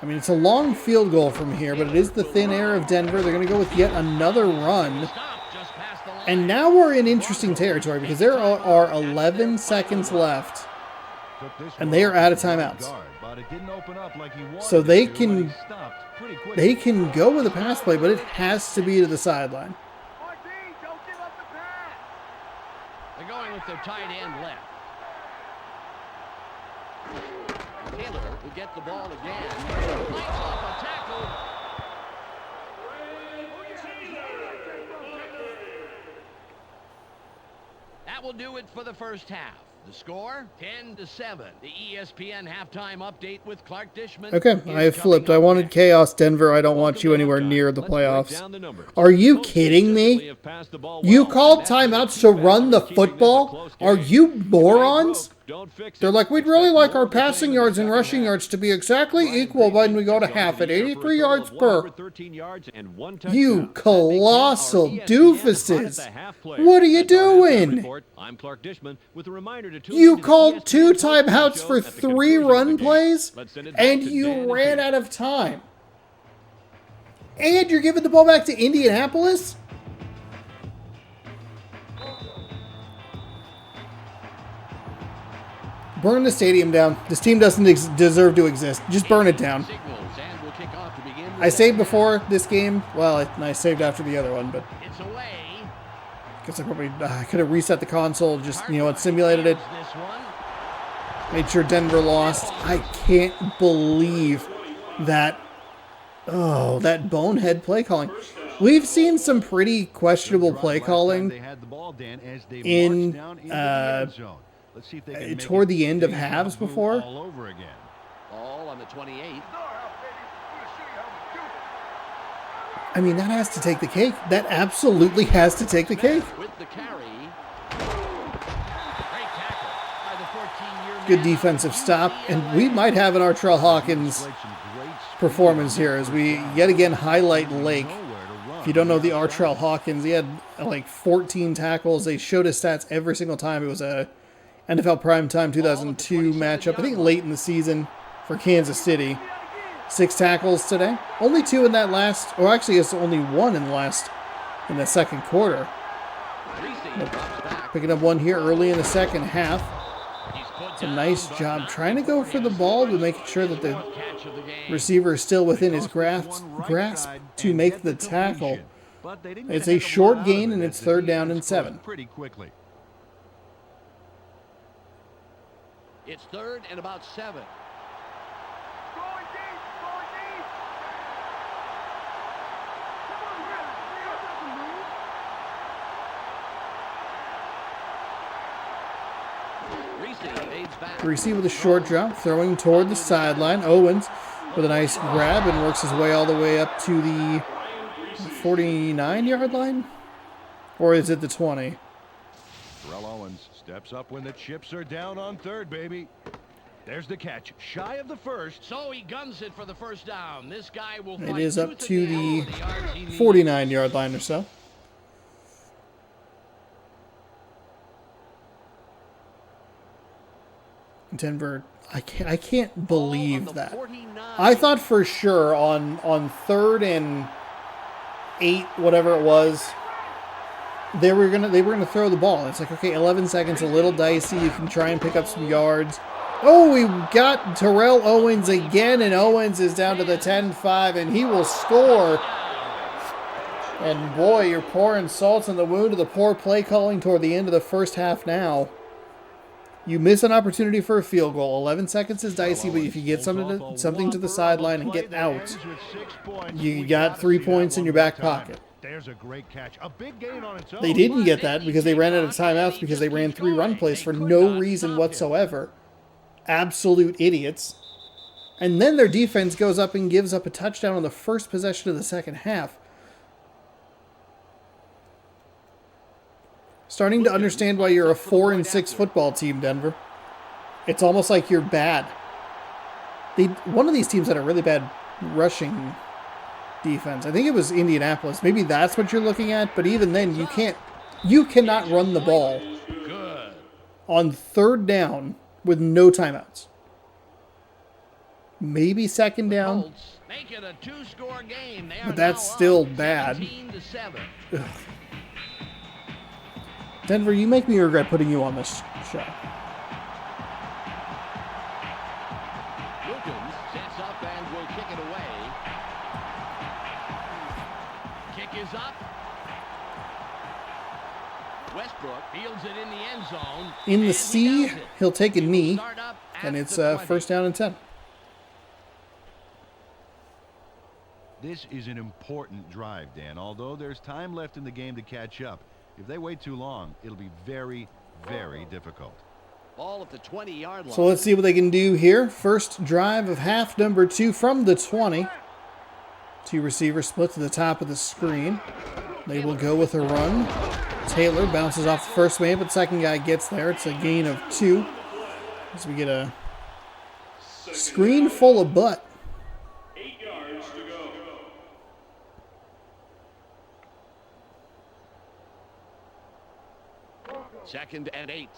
I mean, it's a long field goal from here, but it is the thin air of Denver. They're going to go with yet another run. And now we're in interesting territory because there are 11 seconds left. And they are out of timeouts. So they can go with a pass play, but it has to be to the sideline. They're going with their tight end left. Taylor will get the ball again. Fights off a tackle. That will do it for the first half. The score, 10-7. The ESPN halftime update with Clark Dishman. Okay, I have flipped. I wanted chaos, Denver. I don't want you anywhere near the playoffs. Are you kidding me? You called timeouts to run the football? Are you morons? They're like, we'd really like our passing yards and rushing yards to be exactly equal when we go to half at 83 yards per. You colossal doofuses. What are you doing? I'm Clark Dishman with a reminder to You called 2 timeouts for 3 run plays, and you ran out of time. And you're giving the ball back to Indianapolis? Burn the stadium down. This team doesn't deserve to exist. Just burn it down. I saved before this game. Well, I saved after the other one, but I guess I probably could have reset the console. Just, simulated it. Made sure Denver lost. I can't believe that. Oh, that bonehead play calling. We've seen some pretty questionable play calling in toward the end of halves before. Ball on the 28. I mean, that has to take the cake. That absolutely has to take the cake. With the carry. Great tackle by the 14-year Good defensive stop, and we might have an Artrell Hawkins performance here as we yet again highlight Lake. If you don't know the Artrell Hawkins, he had like 14 tackles. They showed his stats every single time. It was a NFL Primetime 2002 matchup, I think late in the season for Kansas City. 6 tackles today. Only 2 in that last, or actually it's only 1 in the second quarter. Picking up 1 here early in the second half. It's a nice job trying to go for the ball, but making sure that the receiver is still within his grasp to make the tackle. It's a short gain, and it's 3rd down and 7. It's 3rd and about 7. Reese with a short drop, throwing toward the sideline. Owens with a nice grab and works his way all the way up to the 49-yard line? Or is it the 20? Terrell Owens steps up when the chips are down on third, baby. There's the catch, shy of the first. So he guns it for the first down. This guy will It fight is up tooth to and nail the for yards he needs. 49-yard line or so. Denver, I can't believe that. 49. I thought for sure on 3rd and 8, whatever it was, they were gonna throw the ball. It's like, okay, 11 seconds, a little dicey. You can try and pick up some yards. Oh, we got Terrell Owens again, and Owens is down to the 10-5, and he will score. And boy, you're pouring salt in the wound of the poor play calling toward the end of the first half now. You miss an opportunity for a field goal. 11 seconds is dicey, but if you get something to the sideline and get out, you got 3 points in your back pocket. There's a great catch. A big gain on its own. They didn't get that because they ran out of timeouts because they ran 3 run plays for no reason whatsoever. Absolute idiots. And then their defense goes up and gives up a touchdown on the first possession of the second half. Starting to understand why you're a 4-6 football team, Denver. It's almost like you're bad. One of these teams had a really bad rushing defense. I think it was Indianapolis. Maybe that's what you're looking at, but even then you cannot run the ball on 3rd down with no timeouts. Maybe 2nd down, but that's still bad. Ugh. Denver, you make me regret putting you on this show. Wilkins sets up and will kick it away. Kick is up. Westbrook fields it in the end zone. In the C, he'll take a knee, and it's 1st down and 10. This is an important drive, Dan. Although there's time left in the game to catch up, if they wait too long, it'll be very, very difficult. Ball at the 20-yard line. So let's see what they can do here. First drive of half, number 2 from the 20. 2 receivers split to the top of the screen. They will go with a run. Taylor bounces off the first man, but second guy gets there. It's a gain of 2. As we get a screen full of butt. 8 yards to go. 2nd and 8.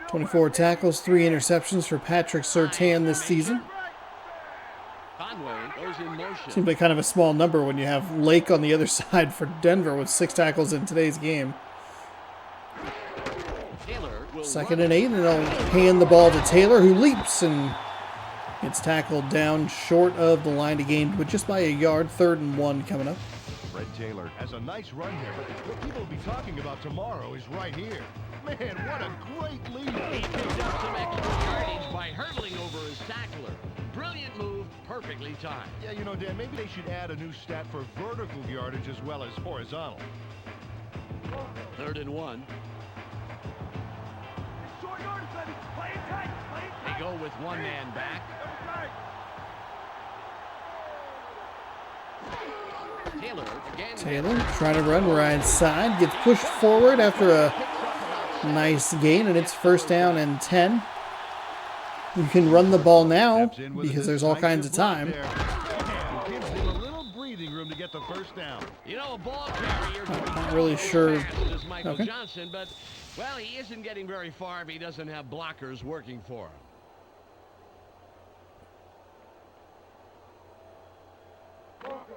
24 tackles, 3 interceptions for Patrick Surtain this season. Conway goes in motion. Seems like kind of a small number when you have Lake on the other side for Denver with 6 tackles in today's game. Taylor will 2nd and 8, and they'll hand the ball to Taylor, who leaps and gets tackled down short of the line to gain, with just by a yard. 3rd and 1 coming up. Fred Taylor has a nice run here, but what people will be talking about tomorrow is right here. Man, what a great lead. He picked up some extra yardage by hurdling over his tackler. Brilliant move, perfectly timed. Yeah, you know, Dan, maybe they should add a new stat for vertical yardage as well as horizontal. 3rd and 1. Short yardage, baby. Play it tight. Play it tight. They go with one man back. Taylor again. Taylor trying to run right side, gets pushed forward after a nice gain, and it's 1st down and 10. You can run the ball now because there's all kinds of time. Gives him a little breathing room to get the 1st down. You know, a ball carrier can be Not really sure. as Michael Okay. Johnson, but well, he isn't getting very far if he doesn't have blockers working for him.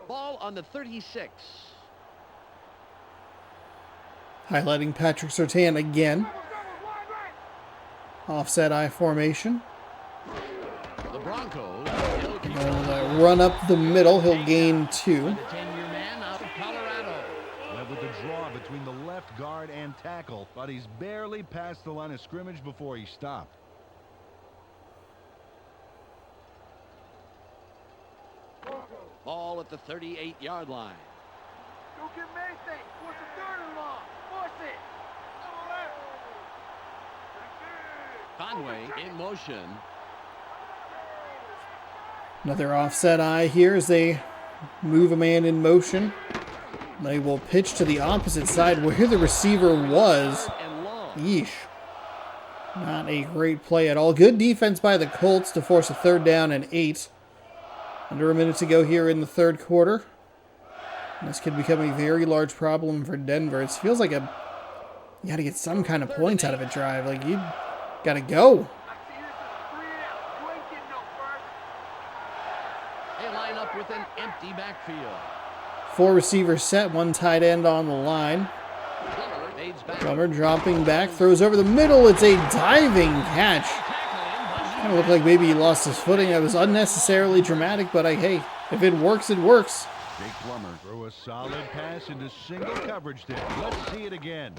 Ball on the 36. Highlighting Patrick Surtain again. Offset I formation. The Broncos. He'll run up the middle. He'll gain 2. The 10-year man out of Colorado. Went with the draw between the left guard and tackle, but he's barely past the line of scrimmage before he stopped. Ball at the 38-yard line. Don't give him anything. Force the 3rd and long. Force it. Conway in motion. Another offset I here as they move a man in motion. They will pitch to the opposite side where the receiver was. Yeesh. Not a great play at all. Good defense by the Colts to force a 3rd down and 8. Under a minute to go here in the 3rd quarter. And this could become a very large problem for Denver. It feels like you got to get some kind of points out of a drive. Like, you got to go. They line up with an empty backfield. 4 receivers set, 1 tight end on the line. Plummer dropping back, throws over the middle. It's a diving catch. Kind of looked like maybe he lost his footing. That was unnecessarily dramatic, but hey, if it works, it works. Jake Plummer threw a solid pass into single coverage there. Let's see it again.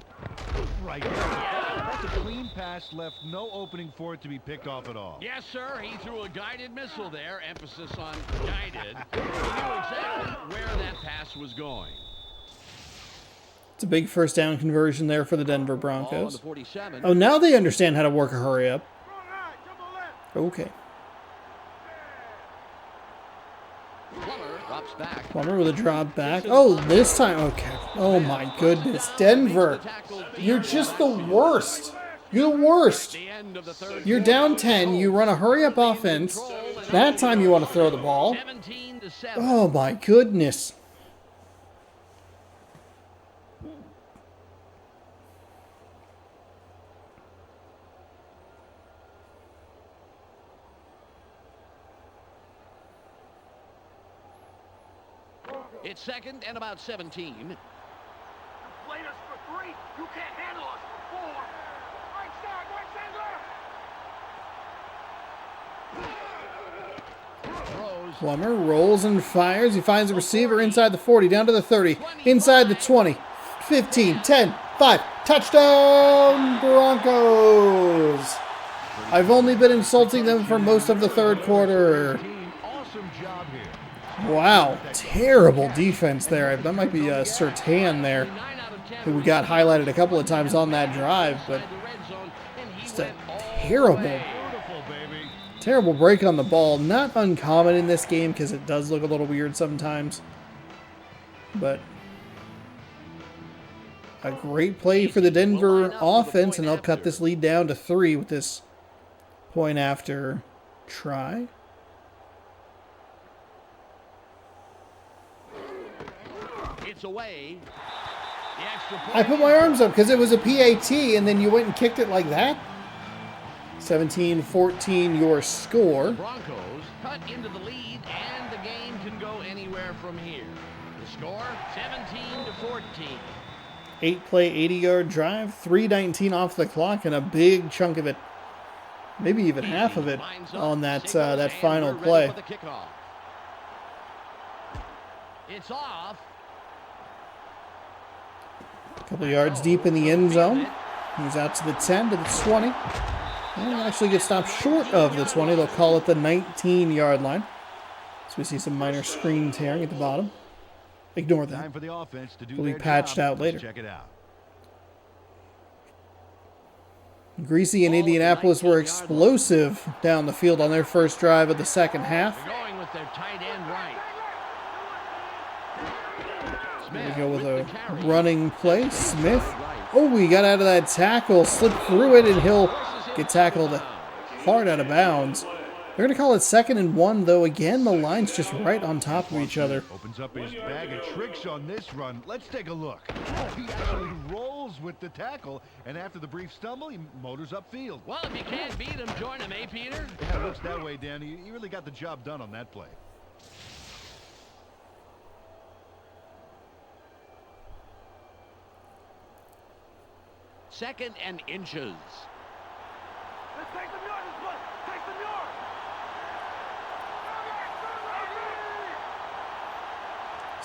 Right there. That's a clean pass, left no opening for it to be picked off at all. Yes, sir. He threw a guided missile there. Emphasis on guided. He knew exactly where that pass was going. It's a big 1st down conversion there for the Denver Broncos. Oh, now they understand how to work a hurry up. Okay. Plummer with a drop back. Oh, this time. Okay. Oh, my goodness. Denver. You're just the worst. You're the worst. You're down 10. You run a hurry up offense. That time you want to throw the ball. Oh, my goodness. It's 2nd and about 17. You played us for 3. You can't handle us for 4. Right side, Throws. Plummer rolls and fires. He finds the receiver inside the 40, down to the 30, inside the 20, 15, 10, 5. Touchdown, Broncos! I've only been insulting them for most of the 3rd quarter. Awesome job here. Wow, terrible defense there. That might be Surtain there, who we got highlighted a couple of times on that drive, but just a terrible break on the ball. Not uncommon in this game because it does look a little weird sometimes, but a great play for the Denver offense, and they'll cut this lead down to 3 with this point after try. Away. I put my arms up because it was a PAT, and then you went and kicked it like that. 17-14 your score. The Broncos cut into the lead, and the game can go anywhere from here. The score, 17-14. 8-play, 80-yard drive, 3:19 off the clock, and a big chunk of it, maybe even half of it, on that final play. It's off. A couple yards deep in the end zone. He's out to the 10, to the 20. And actually gets stopped short of the 20. They'll call it the 19-yard line. So we see some minor screen tearing at the bottom. Ignore that. Time for the offense to do It'll be their patched job. out later. Check it out. Greasy and Indianapolis were explosive down the field on their first drive of the 2nd half. Going with their tight end right. Here we go with a running play. Smith. Oh, he got out of that tackle, slipped through it, and he'll get tackled hard out of bounds. They're going to call it 2nd and 1, though. Again, the line's just right on top of each other. Opens up his bag of tricks on this run. Let's take a look. Oh, he actually rolls with the tackle, and after the brief stumble, he motors upfield. Well, if you can't beat him, join him, eh, Peter? Yeah, it looks that way, Danny. You really got the job done on that play. Second and inches. Let's take some yards, let's play. Take some yards.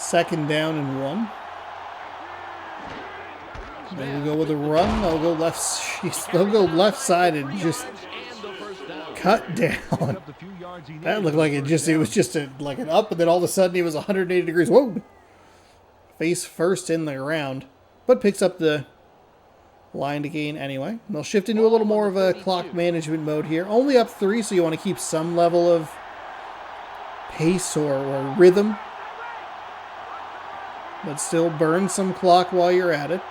Second down and 1. They'll go with a run. They'll go left. They'll go left side and just cut down. That looked like it was just like an up, and then all of a sudden he was 180 degrees. Whoa! Face first in the ground, but picks up the line to gain anyway. They'll shift into a little more of a clock management mode here. Only up 3, so you want to keep some level of pace or rhythm. but still burn some clock while you're at it.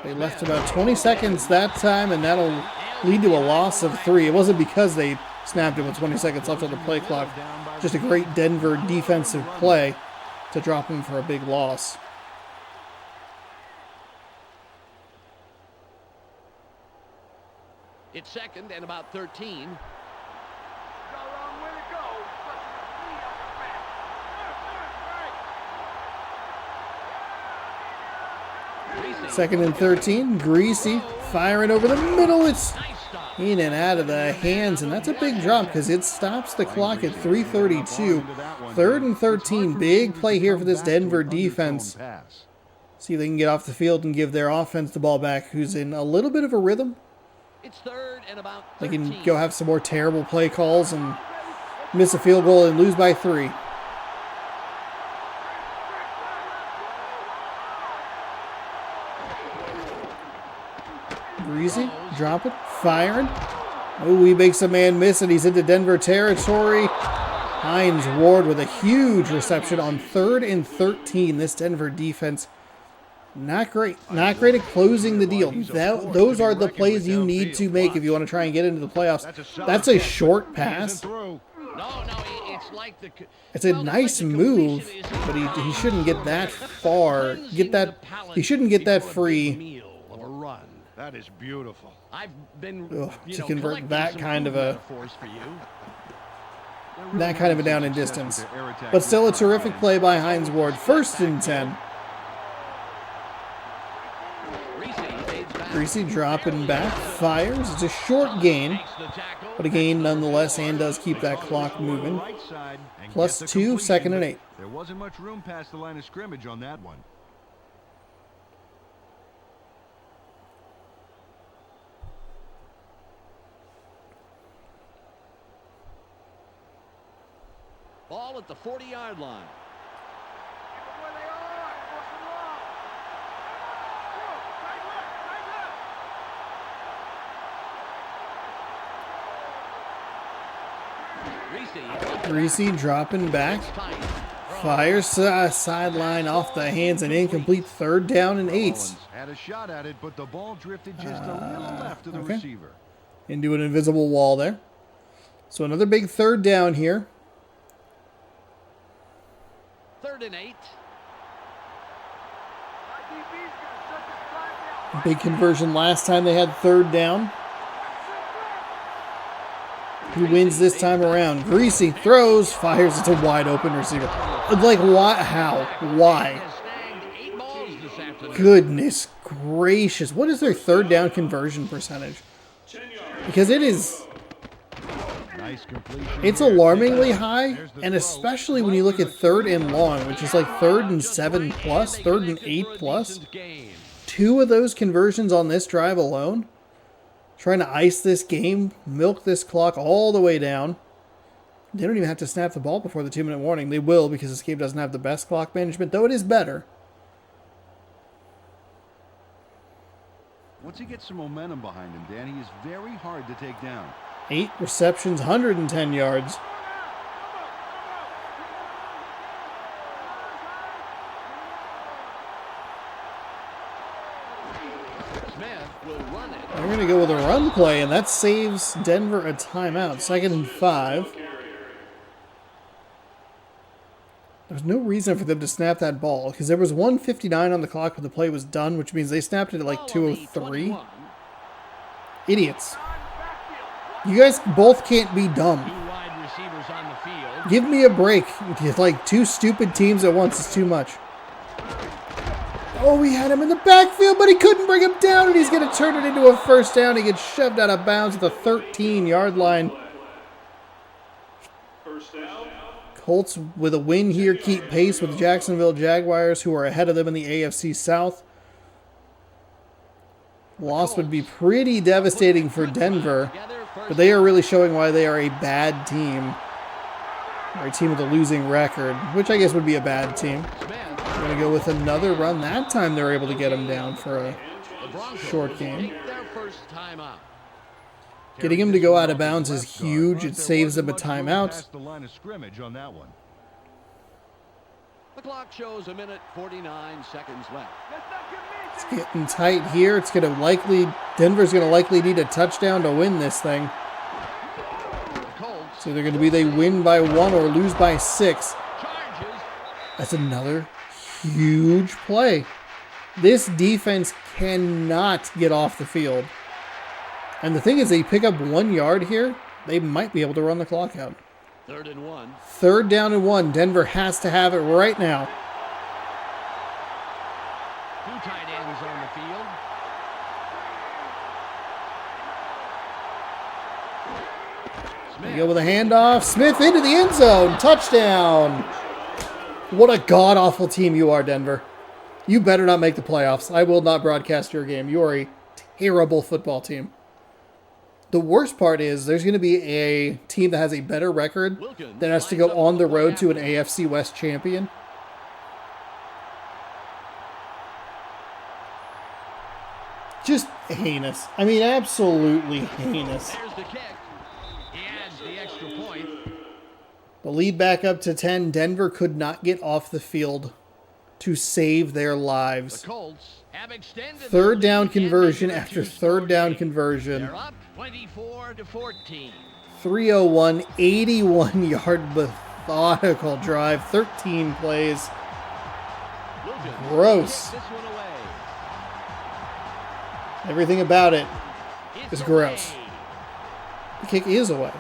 They left about 20 seconds that time, and that'll lead to a loss of 3. It wasn't because they snapped it with 20 seconds left on the play clock. Just a great Denver defensive play to drop them for a big loss. It's 2nd and about 13. Second and 13. Greasy firing over the middle. It's in and out of the hands, and that's a big drop because it stops the clock at 3:32. 3rd and 13. Big play here for this Denver defense. See if they can get off the field and give their offense the ball back, who's in a little bit of a rhythm. It's 3rd and about 13. They can go have some more terrible play calls and miss a field goal and lose by 3. Greasy, drop it, firing. Oh, he makes a man miss, and he's into Denver territory. Hines Ward with a huge reception on 3rd and 13. This Denver defense, not great. Not great at closing the deal. Those are the plays you need to make if you want to try and get into the playoffs. That's a short pass. No, it's like the... It's a nice move, but he shouldn't get that far. He shouldn't get that free. That is beautiful. I've been to convert that kind of a down and distance. But still a terrific play by Hines Ward. 1st and 10. Greasy dropping back, fires. It's a short gain, but a gain nonetheless, and does keep that clock moving. +2, 2nd and 8. There wasn't much room past the line of scrimmage on that one. Ball at the 40-yard line. Greasy dropping back. Fires sideline off the hands, and incomplete. 3rd down and 8. Had a shot at it, but the ball drifted just a little left of the receiver. Into an invisible wall there. So another big 3rd down here. 3rd and 8. Big conversion last time they had 3rd down. Who wins this time around? Greasy throws, fires. It's a wide open receiver. Like, what? How? Why? Goodness gracious. What is their 3rd down conversion percentage? Because it is... It's alarmingly high, and especially when you look at 3rd and long, which is like 3rd and 7 plus, 3rd and 8 plus. 2 of those conversions on this drive alone. Trying to ice this game, milk this clock all the way down. They don't even have to snap the ball before the 2-minute warning. They will, because this game doesn't have the best clock management, though it is better. Once he gets some momentum behind him, Dan, he is very hard to take down. 8 receptions, 110 yards. They're going to go with a run play, and that saves Denver a timeout. 2nd and 5. There's no reason for them to snap that ball, because there was 1:59 on the clock when the play was done, which means they snapped it at like 2:03. Idiots. You guys both can't be dumb. Give me a break. Like 2 stupid teams at once is too much. Oh, we had him in the backfield, but he couldn't bring him down, and he's going to turn it into a 1st down. He gets shoved out of bounds at the 13-yard line. Colts with a win here keep pace with the Jacksonville Jaguars, who are ahead of them in the AFC South. Loss would be pretty devastating for Denver, but they are really showing why they are a bad team. Or a team with a losing record, which I guess would be a bad team. We're going to go with another run. That time they're able to get him down for a short game. Getting him to go out of bounds is huge. It saves them a timeout. clock shows 1:49 seconds left. Let's not get missed. It's getting tight here. It's going to likely, Denver's going to likely need a touchdown to win this thing. The Colts So they're going to be they win by 1 or lose by 6. charges. That's another huge play. This defense cannot get off the field. And the thing is, they pick up 1 yard here, they might be able to run the clock out. 3rd and 1. 3rd down and 1. Denver has to have it right now. 2 tight ends on the field. They go with a handoff. Smith into the end zone. Touchdown. What a god-awful team you are, Denver. You better not make the playoffs. I will not broadcast your game. You are a terrible football team. The worst part is there's going to be a team that has a better record that has to go on the road to an AFC West champion. Just heinous. I mean, absolutely heinous. There's the kick. He adds the extra point. The lead back up to 10. Denver could not get off the field to save their The lives. Colts have extended 3rd down their lead conversion and after a two-score 3rd down game. conversion. They're up 24-14. 301, 81-yard methodical drive, 13 plays. Wilkins Gross. takes this one away. Everything about it It's is gross. away. The kick is away.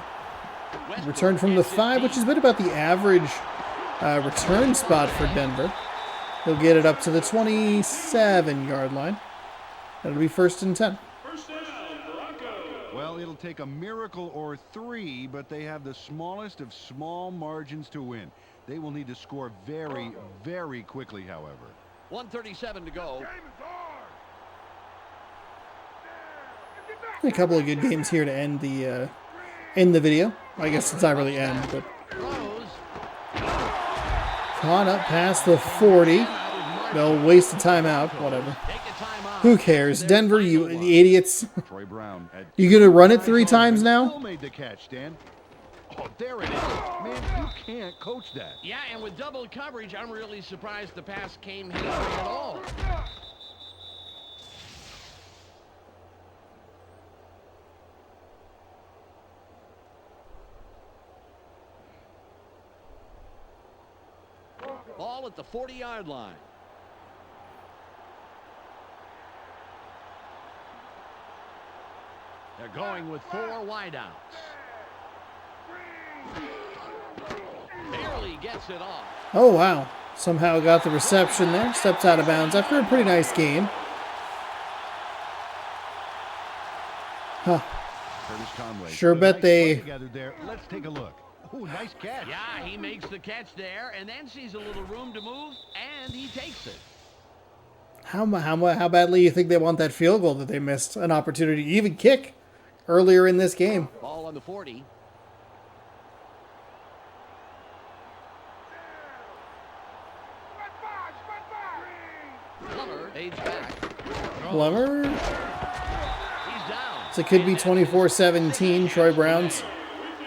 Westbrook Return from the at 5, 15. which has been about the average return spot for Denver. He'll get it up to the 27-yard line. That'll be 1st and 10. Well, it'll take a miracle or 3, but they have the smallest of small margins to win. They will need to score very, very quickly, however. 1:37 to go. Game is hard. A couple of good games here to end the video. I guess it's not really end, but Throws. caught up past the 40. They'll waste a timeout. Whatever. Take the timeout. Who cares? Denver, you idiots. Troy Brown had You gonna run it 3 times now? Still made the catch, Dan. Oh, there it is. Man, you can't coach that. Yeah, and with double coverage, I'm really surprised the pass came his way at all. Ball at the 40-yard line. They're going with 4 wideouts. Barely gets it off. Oh, wow. Somehow got the reception there. Steps out of bounds after a pretty nice game. Huh. Curtis Conway. Sure Put a bet nice they- play together there. Let's take a look. Oh, nice catch. Yeah, he makes the catch there and then sees a little room to move, and he takes it. How badly you think they want that field goal that they missed an opportunity to even kick earlier in this game? Ball on the 40. Plummer aids back. Plummer. He's down. So it could be 24-17. Troy Brown's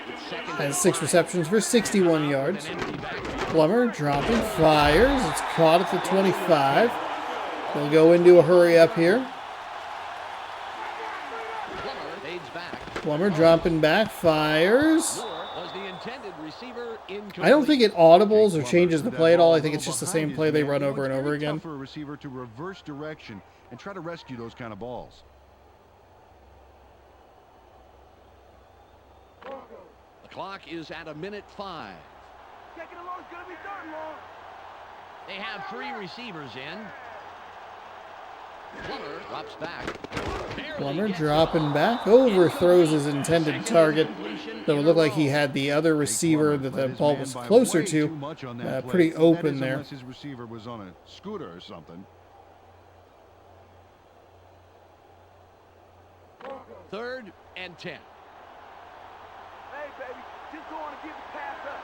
It's second and has 6 5. receptions for 61 yards. An empty backfield. Plummer dropping, fires. It's caught at the 25. They'll go into a hurry up here. Plummer aids back. Plummer dropping back, fires. Moore was the intended receiver incomplete. I don't think it audibles or changes the play at all. I think it's just the same play they run over and over again. Tough for a receiver to reverse direction and try to rescue those kind of balls. The clock is at 1:05. Taking along is gonna be done, Long. They have 3 receivers in. Plummer drops back. Barely Plummer gets dropping off. back, overthrows his intended Second target. incompletion Though it in looked a like he row. had the other receiver that the Let his ball man was by closer way too to, much on that play. pretty That open is there. Unless his receiver was on a scooter or something. 3rd and 10. Hey, baby, just go on and give the pass up.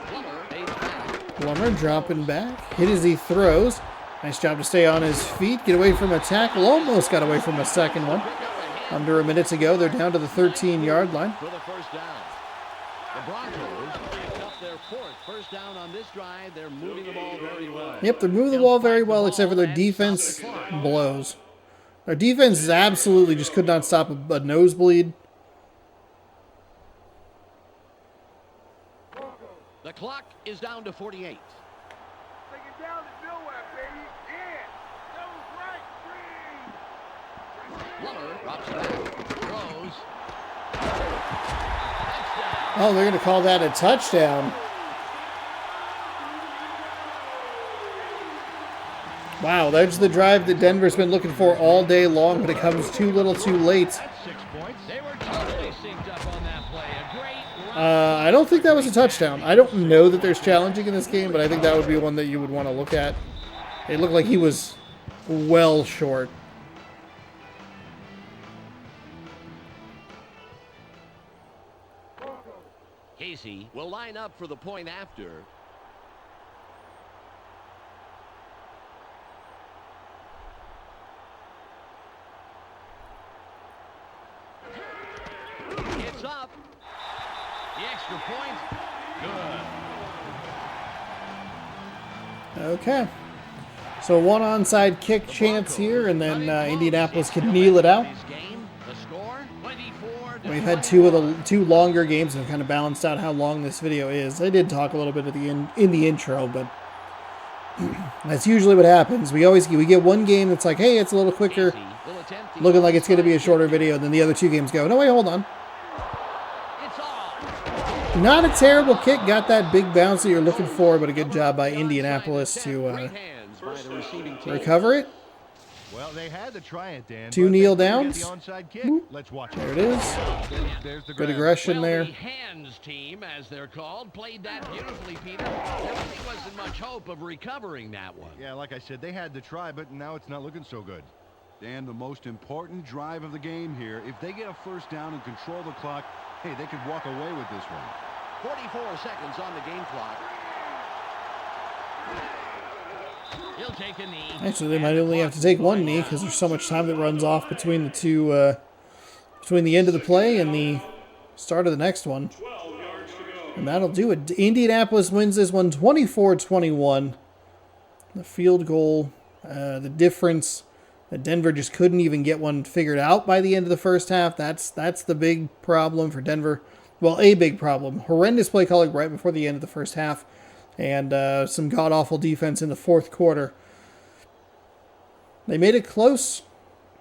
Plummer aids back. Plummer dropping back, hit as he throws. Nice job to stay on his feet, get away from a tackle, almost got away from a second one. Pick up a Under a minute to go. They're down to the 13-yard line. For the first down. The Broncos picked up their fourth first down on this drive. They're moving the ball very well. Yep, they're moving the ball very well, except for their defense blows. Our defense is absolutely just could not stop a nosebleed. The clock is down to 48. Take it down to nowhere, baby. Yeah. That was right. Green. Plummer drops back. Throws. Touchdown. Oh, they're going to call that a touchdown. Wow, that's the drive that Denver's been looking for all day long, but it comes too little too late. That's 6 points. They were totally synced up on that play. A great I don't think that was a touchdown. I don't know that there's challenging in this game, but I think that would be one that you would want to look at. It looked like he was well short. Casey will line up for the point after. It's up. The extra point. Good. Okay. So one onside kick chance here, and then Indianapolis can kneel it out. This game, the score, 24 to We've had two longer games and kind of balanced out how long this video is. I did talk a little bit at the in the intro, but that's usually what happens. We get one game that's like, hey, it's a little quicker, looking like it's going to be a shorter video, and then the other two games go, no, wait, hold on. It's on. Not a terrible kick, got that big bounce that you're looking for, but a good job by Indianapolis to Great hands by the receiving team. recover it. Well, they had to try it, Dan. Two but kneel they didn't downs. get the onside kick. Boop. Let's watch There it. it is. There's the Good grab. aggression Well, there. the hands team, as they're called, played that beautifully, Peter. There really wasn't much hope of recovering that one. Yeah, like I said, they had to try, but now it's not looking so good. Dan, the most important drive of the game here. If they get a first down and control the clock, hey, they could walk away with this one. 44 seconds on the game clock. He'll take a knee. Actually, they might only have to take one knee because there's so much time that runs off between the two, between the end of the play and the start of the next one. And that'll do it. Indianapolis wins this one 24-21. The field goal, the difference that Denver just couldn't even get one figured out by the end of the first half. That's the big problem for Denver. Well, a big problem. Horrendous play calling right before the end of the first half. And some god-awful defense in the fourth quarter. They made it close.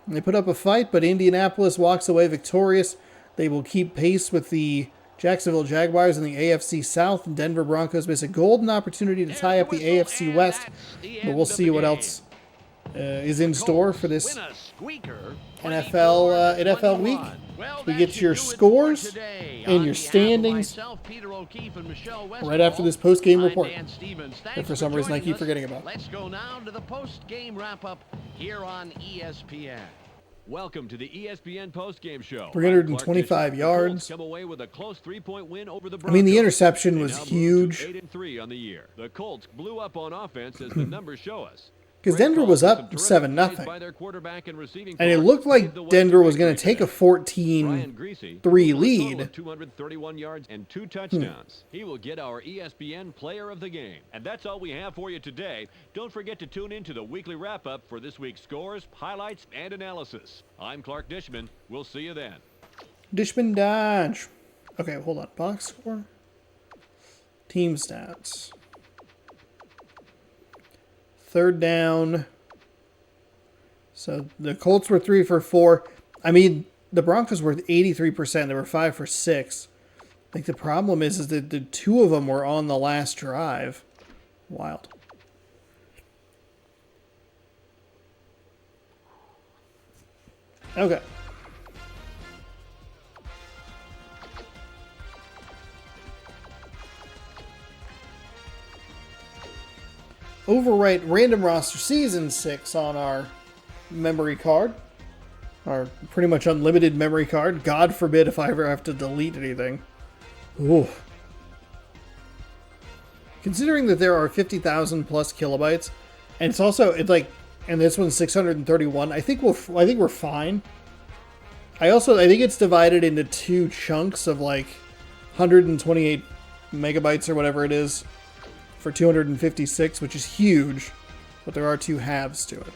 They put up a fight, but Indianapolis walks away victorious. They will keep pace with the Jacksonville Jaguars in the AFC South. And Denver Broncos miss a golden opportunity to tie up the AFC West. But we'll see what else is in store for this NFL week. We get your scores and your standings right after this post-game report that for some reason I keep forgetting about. Let's go now to the post-game wrap-up here on ESPN. Welcome to the ESPN postgame show. 325 yards. Come away with a close 3-point win over the I mean, the Broncos. interception They was now move to huge. 8-3 on the year. The Colts blew up on offense as the numbers show us. Because Denver was up 7-0. And it looked like Denver was going to take a 14-3 lead. 231 yards and 2 touchdowns. He will get our ESPN player of the game. And that's all we have for you today. Don't forget to tune in to the weekly wrap-up for this week's scores, highlights, and analysis. I'm Clark Dishman. We'll see you then. Dishman Dodge. Okay, hold on. Box score. Team stats. Third down. So the Colts were 3 for 4. I mean, the Broncos were 83%. They were 5 for 6. I think the problem is that the two of them were on the last drive. Wild. Okay. Overwrite random roster season 6 on our memory card. Our pretty much unlimited memory card. God forbid if I ever have to delete anything. Ooh. Considering that there are 50,000 plus kilobytes, and and this one's 631. I think we're fine. I think it's divided into 2 chunks of like 128 megabytes or whatever it is for 256, which is huge, but there are 2 halves to it.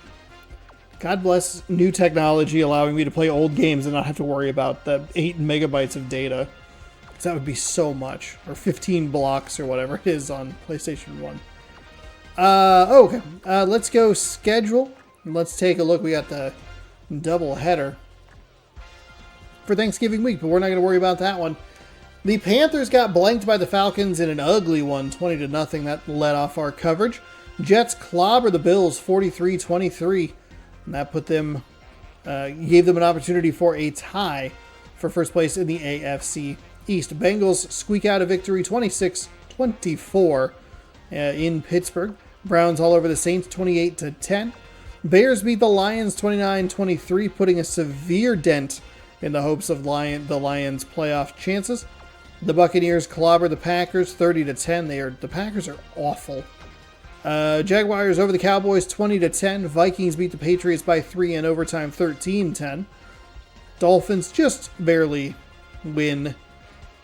God bless new technology allowing me to play old games and not have to worry about the 8 megabytes of data. Because that would be so much. Or 15 blocks or whatever it is on PlayStation 1. Okay. Let's go schedule. Let's take a look. We got the double header for Thanksgiving week, but we're not going to worry about that one. The Panthers got blanked by the Falcons in an ugly one, 20-0. That led off our coverage. Jets clobber the Bills 43-23. And that put them, gave them an opportunity for a tie for first place in the AFC East. Bengals squeak out a victory 26-24 in Pittsburgh. Browns all over the Saints 28-10. Bears beat the Lions 29-23, putting a severe dent in the hopes of the Lions' playoff chances. The Buccaneers clobber the Packers 30-10. The Packers are awful. Jaguars over the Cowboys 20-10. Vikings beat the Patriots by 3 in overtime 13-10. Dolphins just barely win.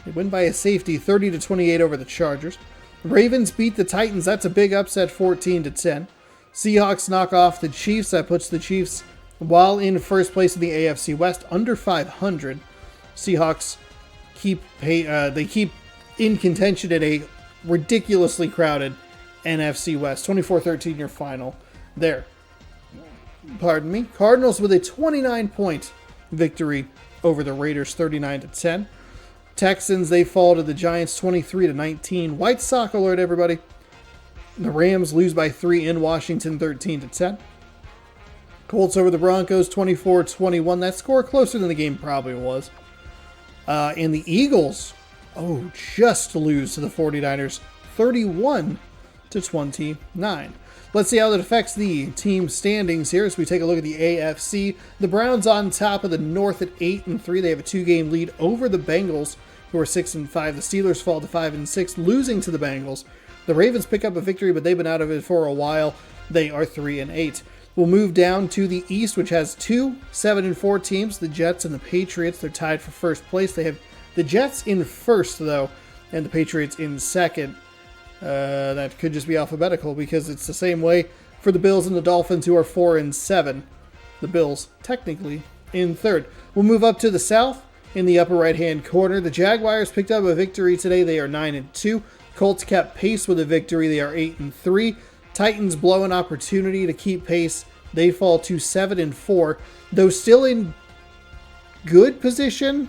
They win by a safety 30-28 over the Chargers. Ravens beat the Titans. That's a big upset 14-10. Seahawks knock off the Chiefs. That puts the Chiefs, while in first place in the AFC West, under 500. Seahawks keep in contention in a ridiculously crowded NFC West. 24-13 your final there. Pardon me. Cardinals with a 29-point victory over the Raiders 39-10. Texans, they fall to the Giants 23-19. White Sox alert, everybody. The Rams lose by 3 in Washington 13-10. Colts over the Broncos 24-21. That score closer than the game probably was. And the Eagles, just lose to the 49ers 31-29. Let's see how that affects the team standings here as we take a look at the AFC. The Browns on top of the North at 8-3. They have a 2-game lead over the Bengals, who are 6-5. The Steelers fall to 5-6, losing to the Bengals. The Ravens pick up a victory, but they've been out of it for a while. They are 3-8. We'll move down to the East, which has 2 7-4 teams, the Jets and the Patriots. They're tied for first place. They have the Jets in first, though, and the Patriots in second. That could just be alphabetical because it's the same way for the Bills and the Dolphins, who are 4-7. The Bills technically in third. We'll move up to the South in the upper right-hand corner. The Jaguars picked up a victory today. They are 9-2. Colts kept pace with a victory. They are 8-3. Titans blow an opportunity to keep pace. They fall to 7-4, though still in good position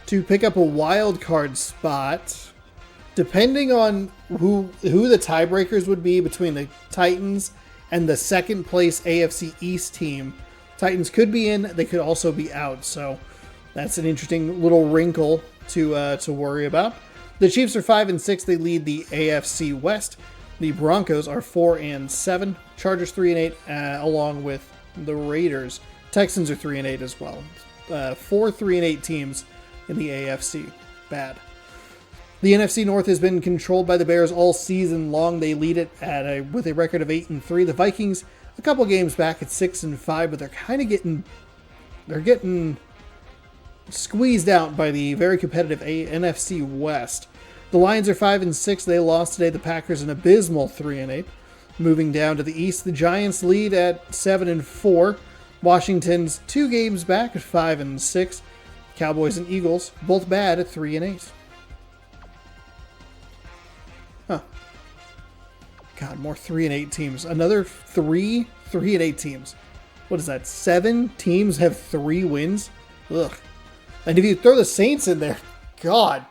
to pick up a wild card spot. Depending on who the tiebreakers would be between the Titans and the second place AFC East team, Titans could be in, they could also be out. So that's an interesting little wrinkle to worry about. The Chiefs are 5-6. They lead the AFC West. The Broncos are 4-7. Chargers 3-8, along with the Raiders. Texans are 3-8 as well. 4 3-8 teams in the AFC. Bad. The NFC North has been controlled by the Bears all season long. They lead it with a record of 8-3. The Vikings, a couple games back at 6-5, but they're kind of getting squeezed out by the very competitive NFC West. The Lions are 5-6. They lost today. The Packers an abysmal 3-8. Moving down to the East, the Giants lead at 7-4. Washington's 2 games back at 5-6. Cowboys and Eagles both bad at 3-8. God, more 3-8 teams. Another 3 3-8 teams. What is that? 7 teams have 3 wins? Ugh. And if you throw the Saints in there, God.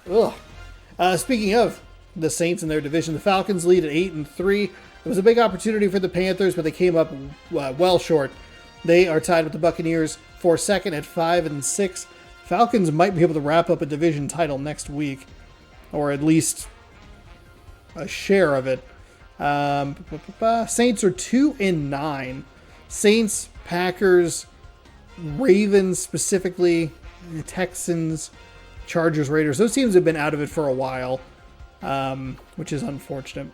Ugh. Speaking of the Saints in their division, the Falcons lead at 8-3. It was a big opportunity for the Panthers, but they came up well short. They are tied with the Buccaneers for second at 5-6. Falcons might be able to wrap up a division title next week, or at least a share of it. Saints are 2-9. Saints, Packers, Ravens specifically, Texans, Chargers, Raiders. Those teams have been out of it for a while, which is unfortunate.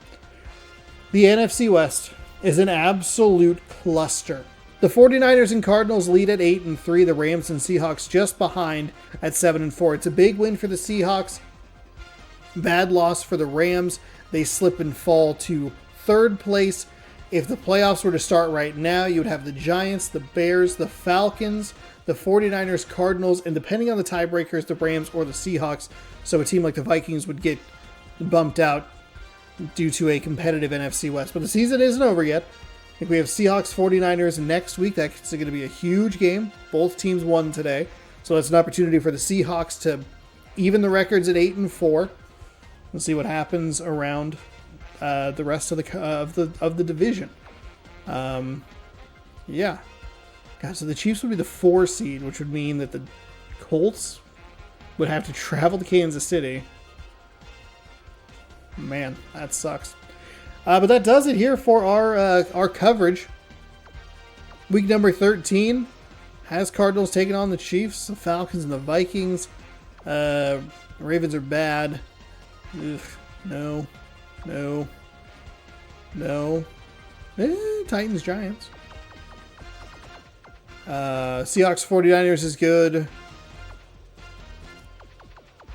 The NFC West is an absolute cluster. The 49ers and Cardinals lead at 8-3. The Rams and Seahawks just behind at 7-4. It's a big win for the Seahawks. Bad loss for the Rams. They slip and fall to 3rd place. If the playoffs were to start right now, you would have the Giants, the Bears, the Falcons, the 49ers, Cardinals, and depending on the tiebreakers, the Rams or the Seahawks. So a team like the Vikings would get bumped out due to a competitive NFC West. But the season isn't over yet. I think we have Seahawks 49ers next week. That's going to be a huge game. Both teams won today. So that's an opportunity for the Seahawks to even the records at 8-4. We'll see what happens around the rest of the division. Yeah. God, so the Chiefs would be the 4 seed, which would mean that the Colts would have to travel to Kansas City. Man, that sucks. But that does it here for our coverage. Week number 13 has Cardinals taking on the Chiefs, the Falcons, and the Vikings. Ravens are bad. Ugh, no. Titans, Giants. Seahawks 49ers is good.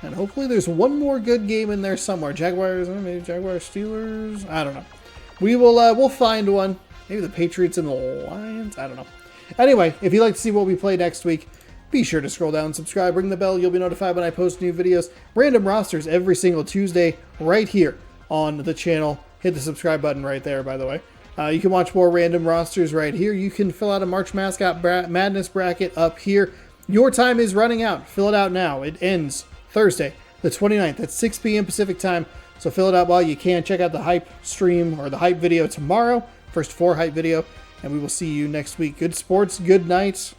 And hopefully there's one more good game in there somewhere. Jaguars, maybe Jaguars, Steelers. I don't know. We'll find one. Maybe the Patriots and the Lions. I don't know. Anyway, if you'd like to see what we play next week, be sure to scroll down, subscribe, ring the bell. You'll be notified when I post new videos. Random rosters every single Tuesday right here on the channel. Hit the subscribe button right there, by the way. You can watch more random rosters right here. You can fill out a March Mascot Madness bracket up here. Your time is running out. Fill it out now. It ends Thursday, the 29th at 6 p.m. Pacific time. So fill it out while you can. Check out the hype stream or the hype video tomorrow. First 4 hype video. And we will see you next week. Good sports, good night.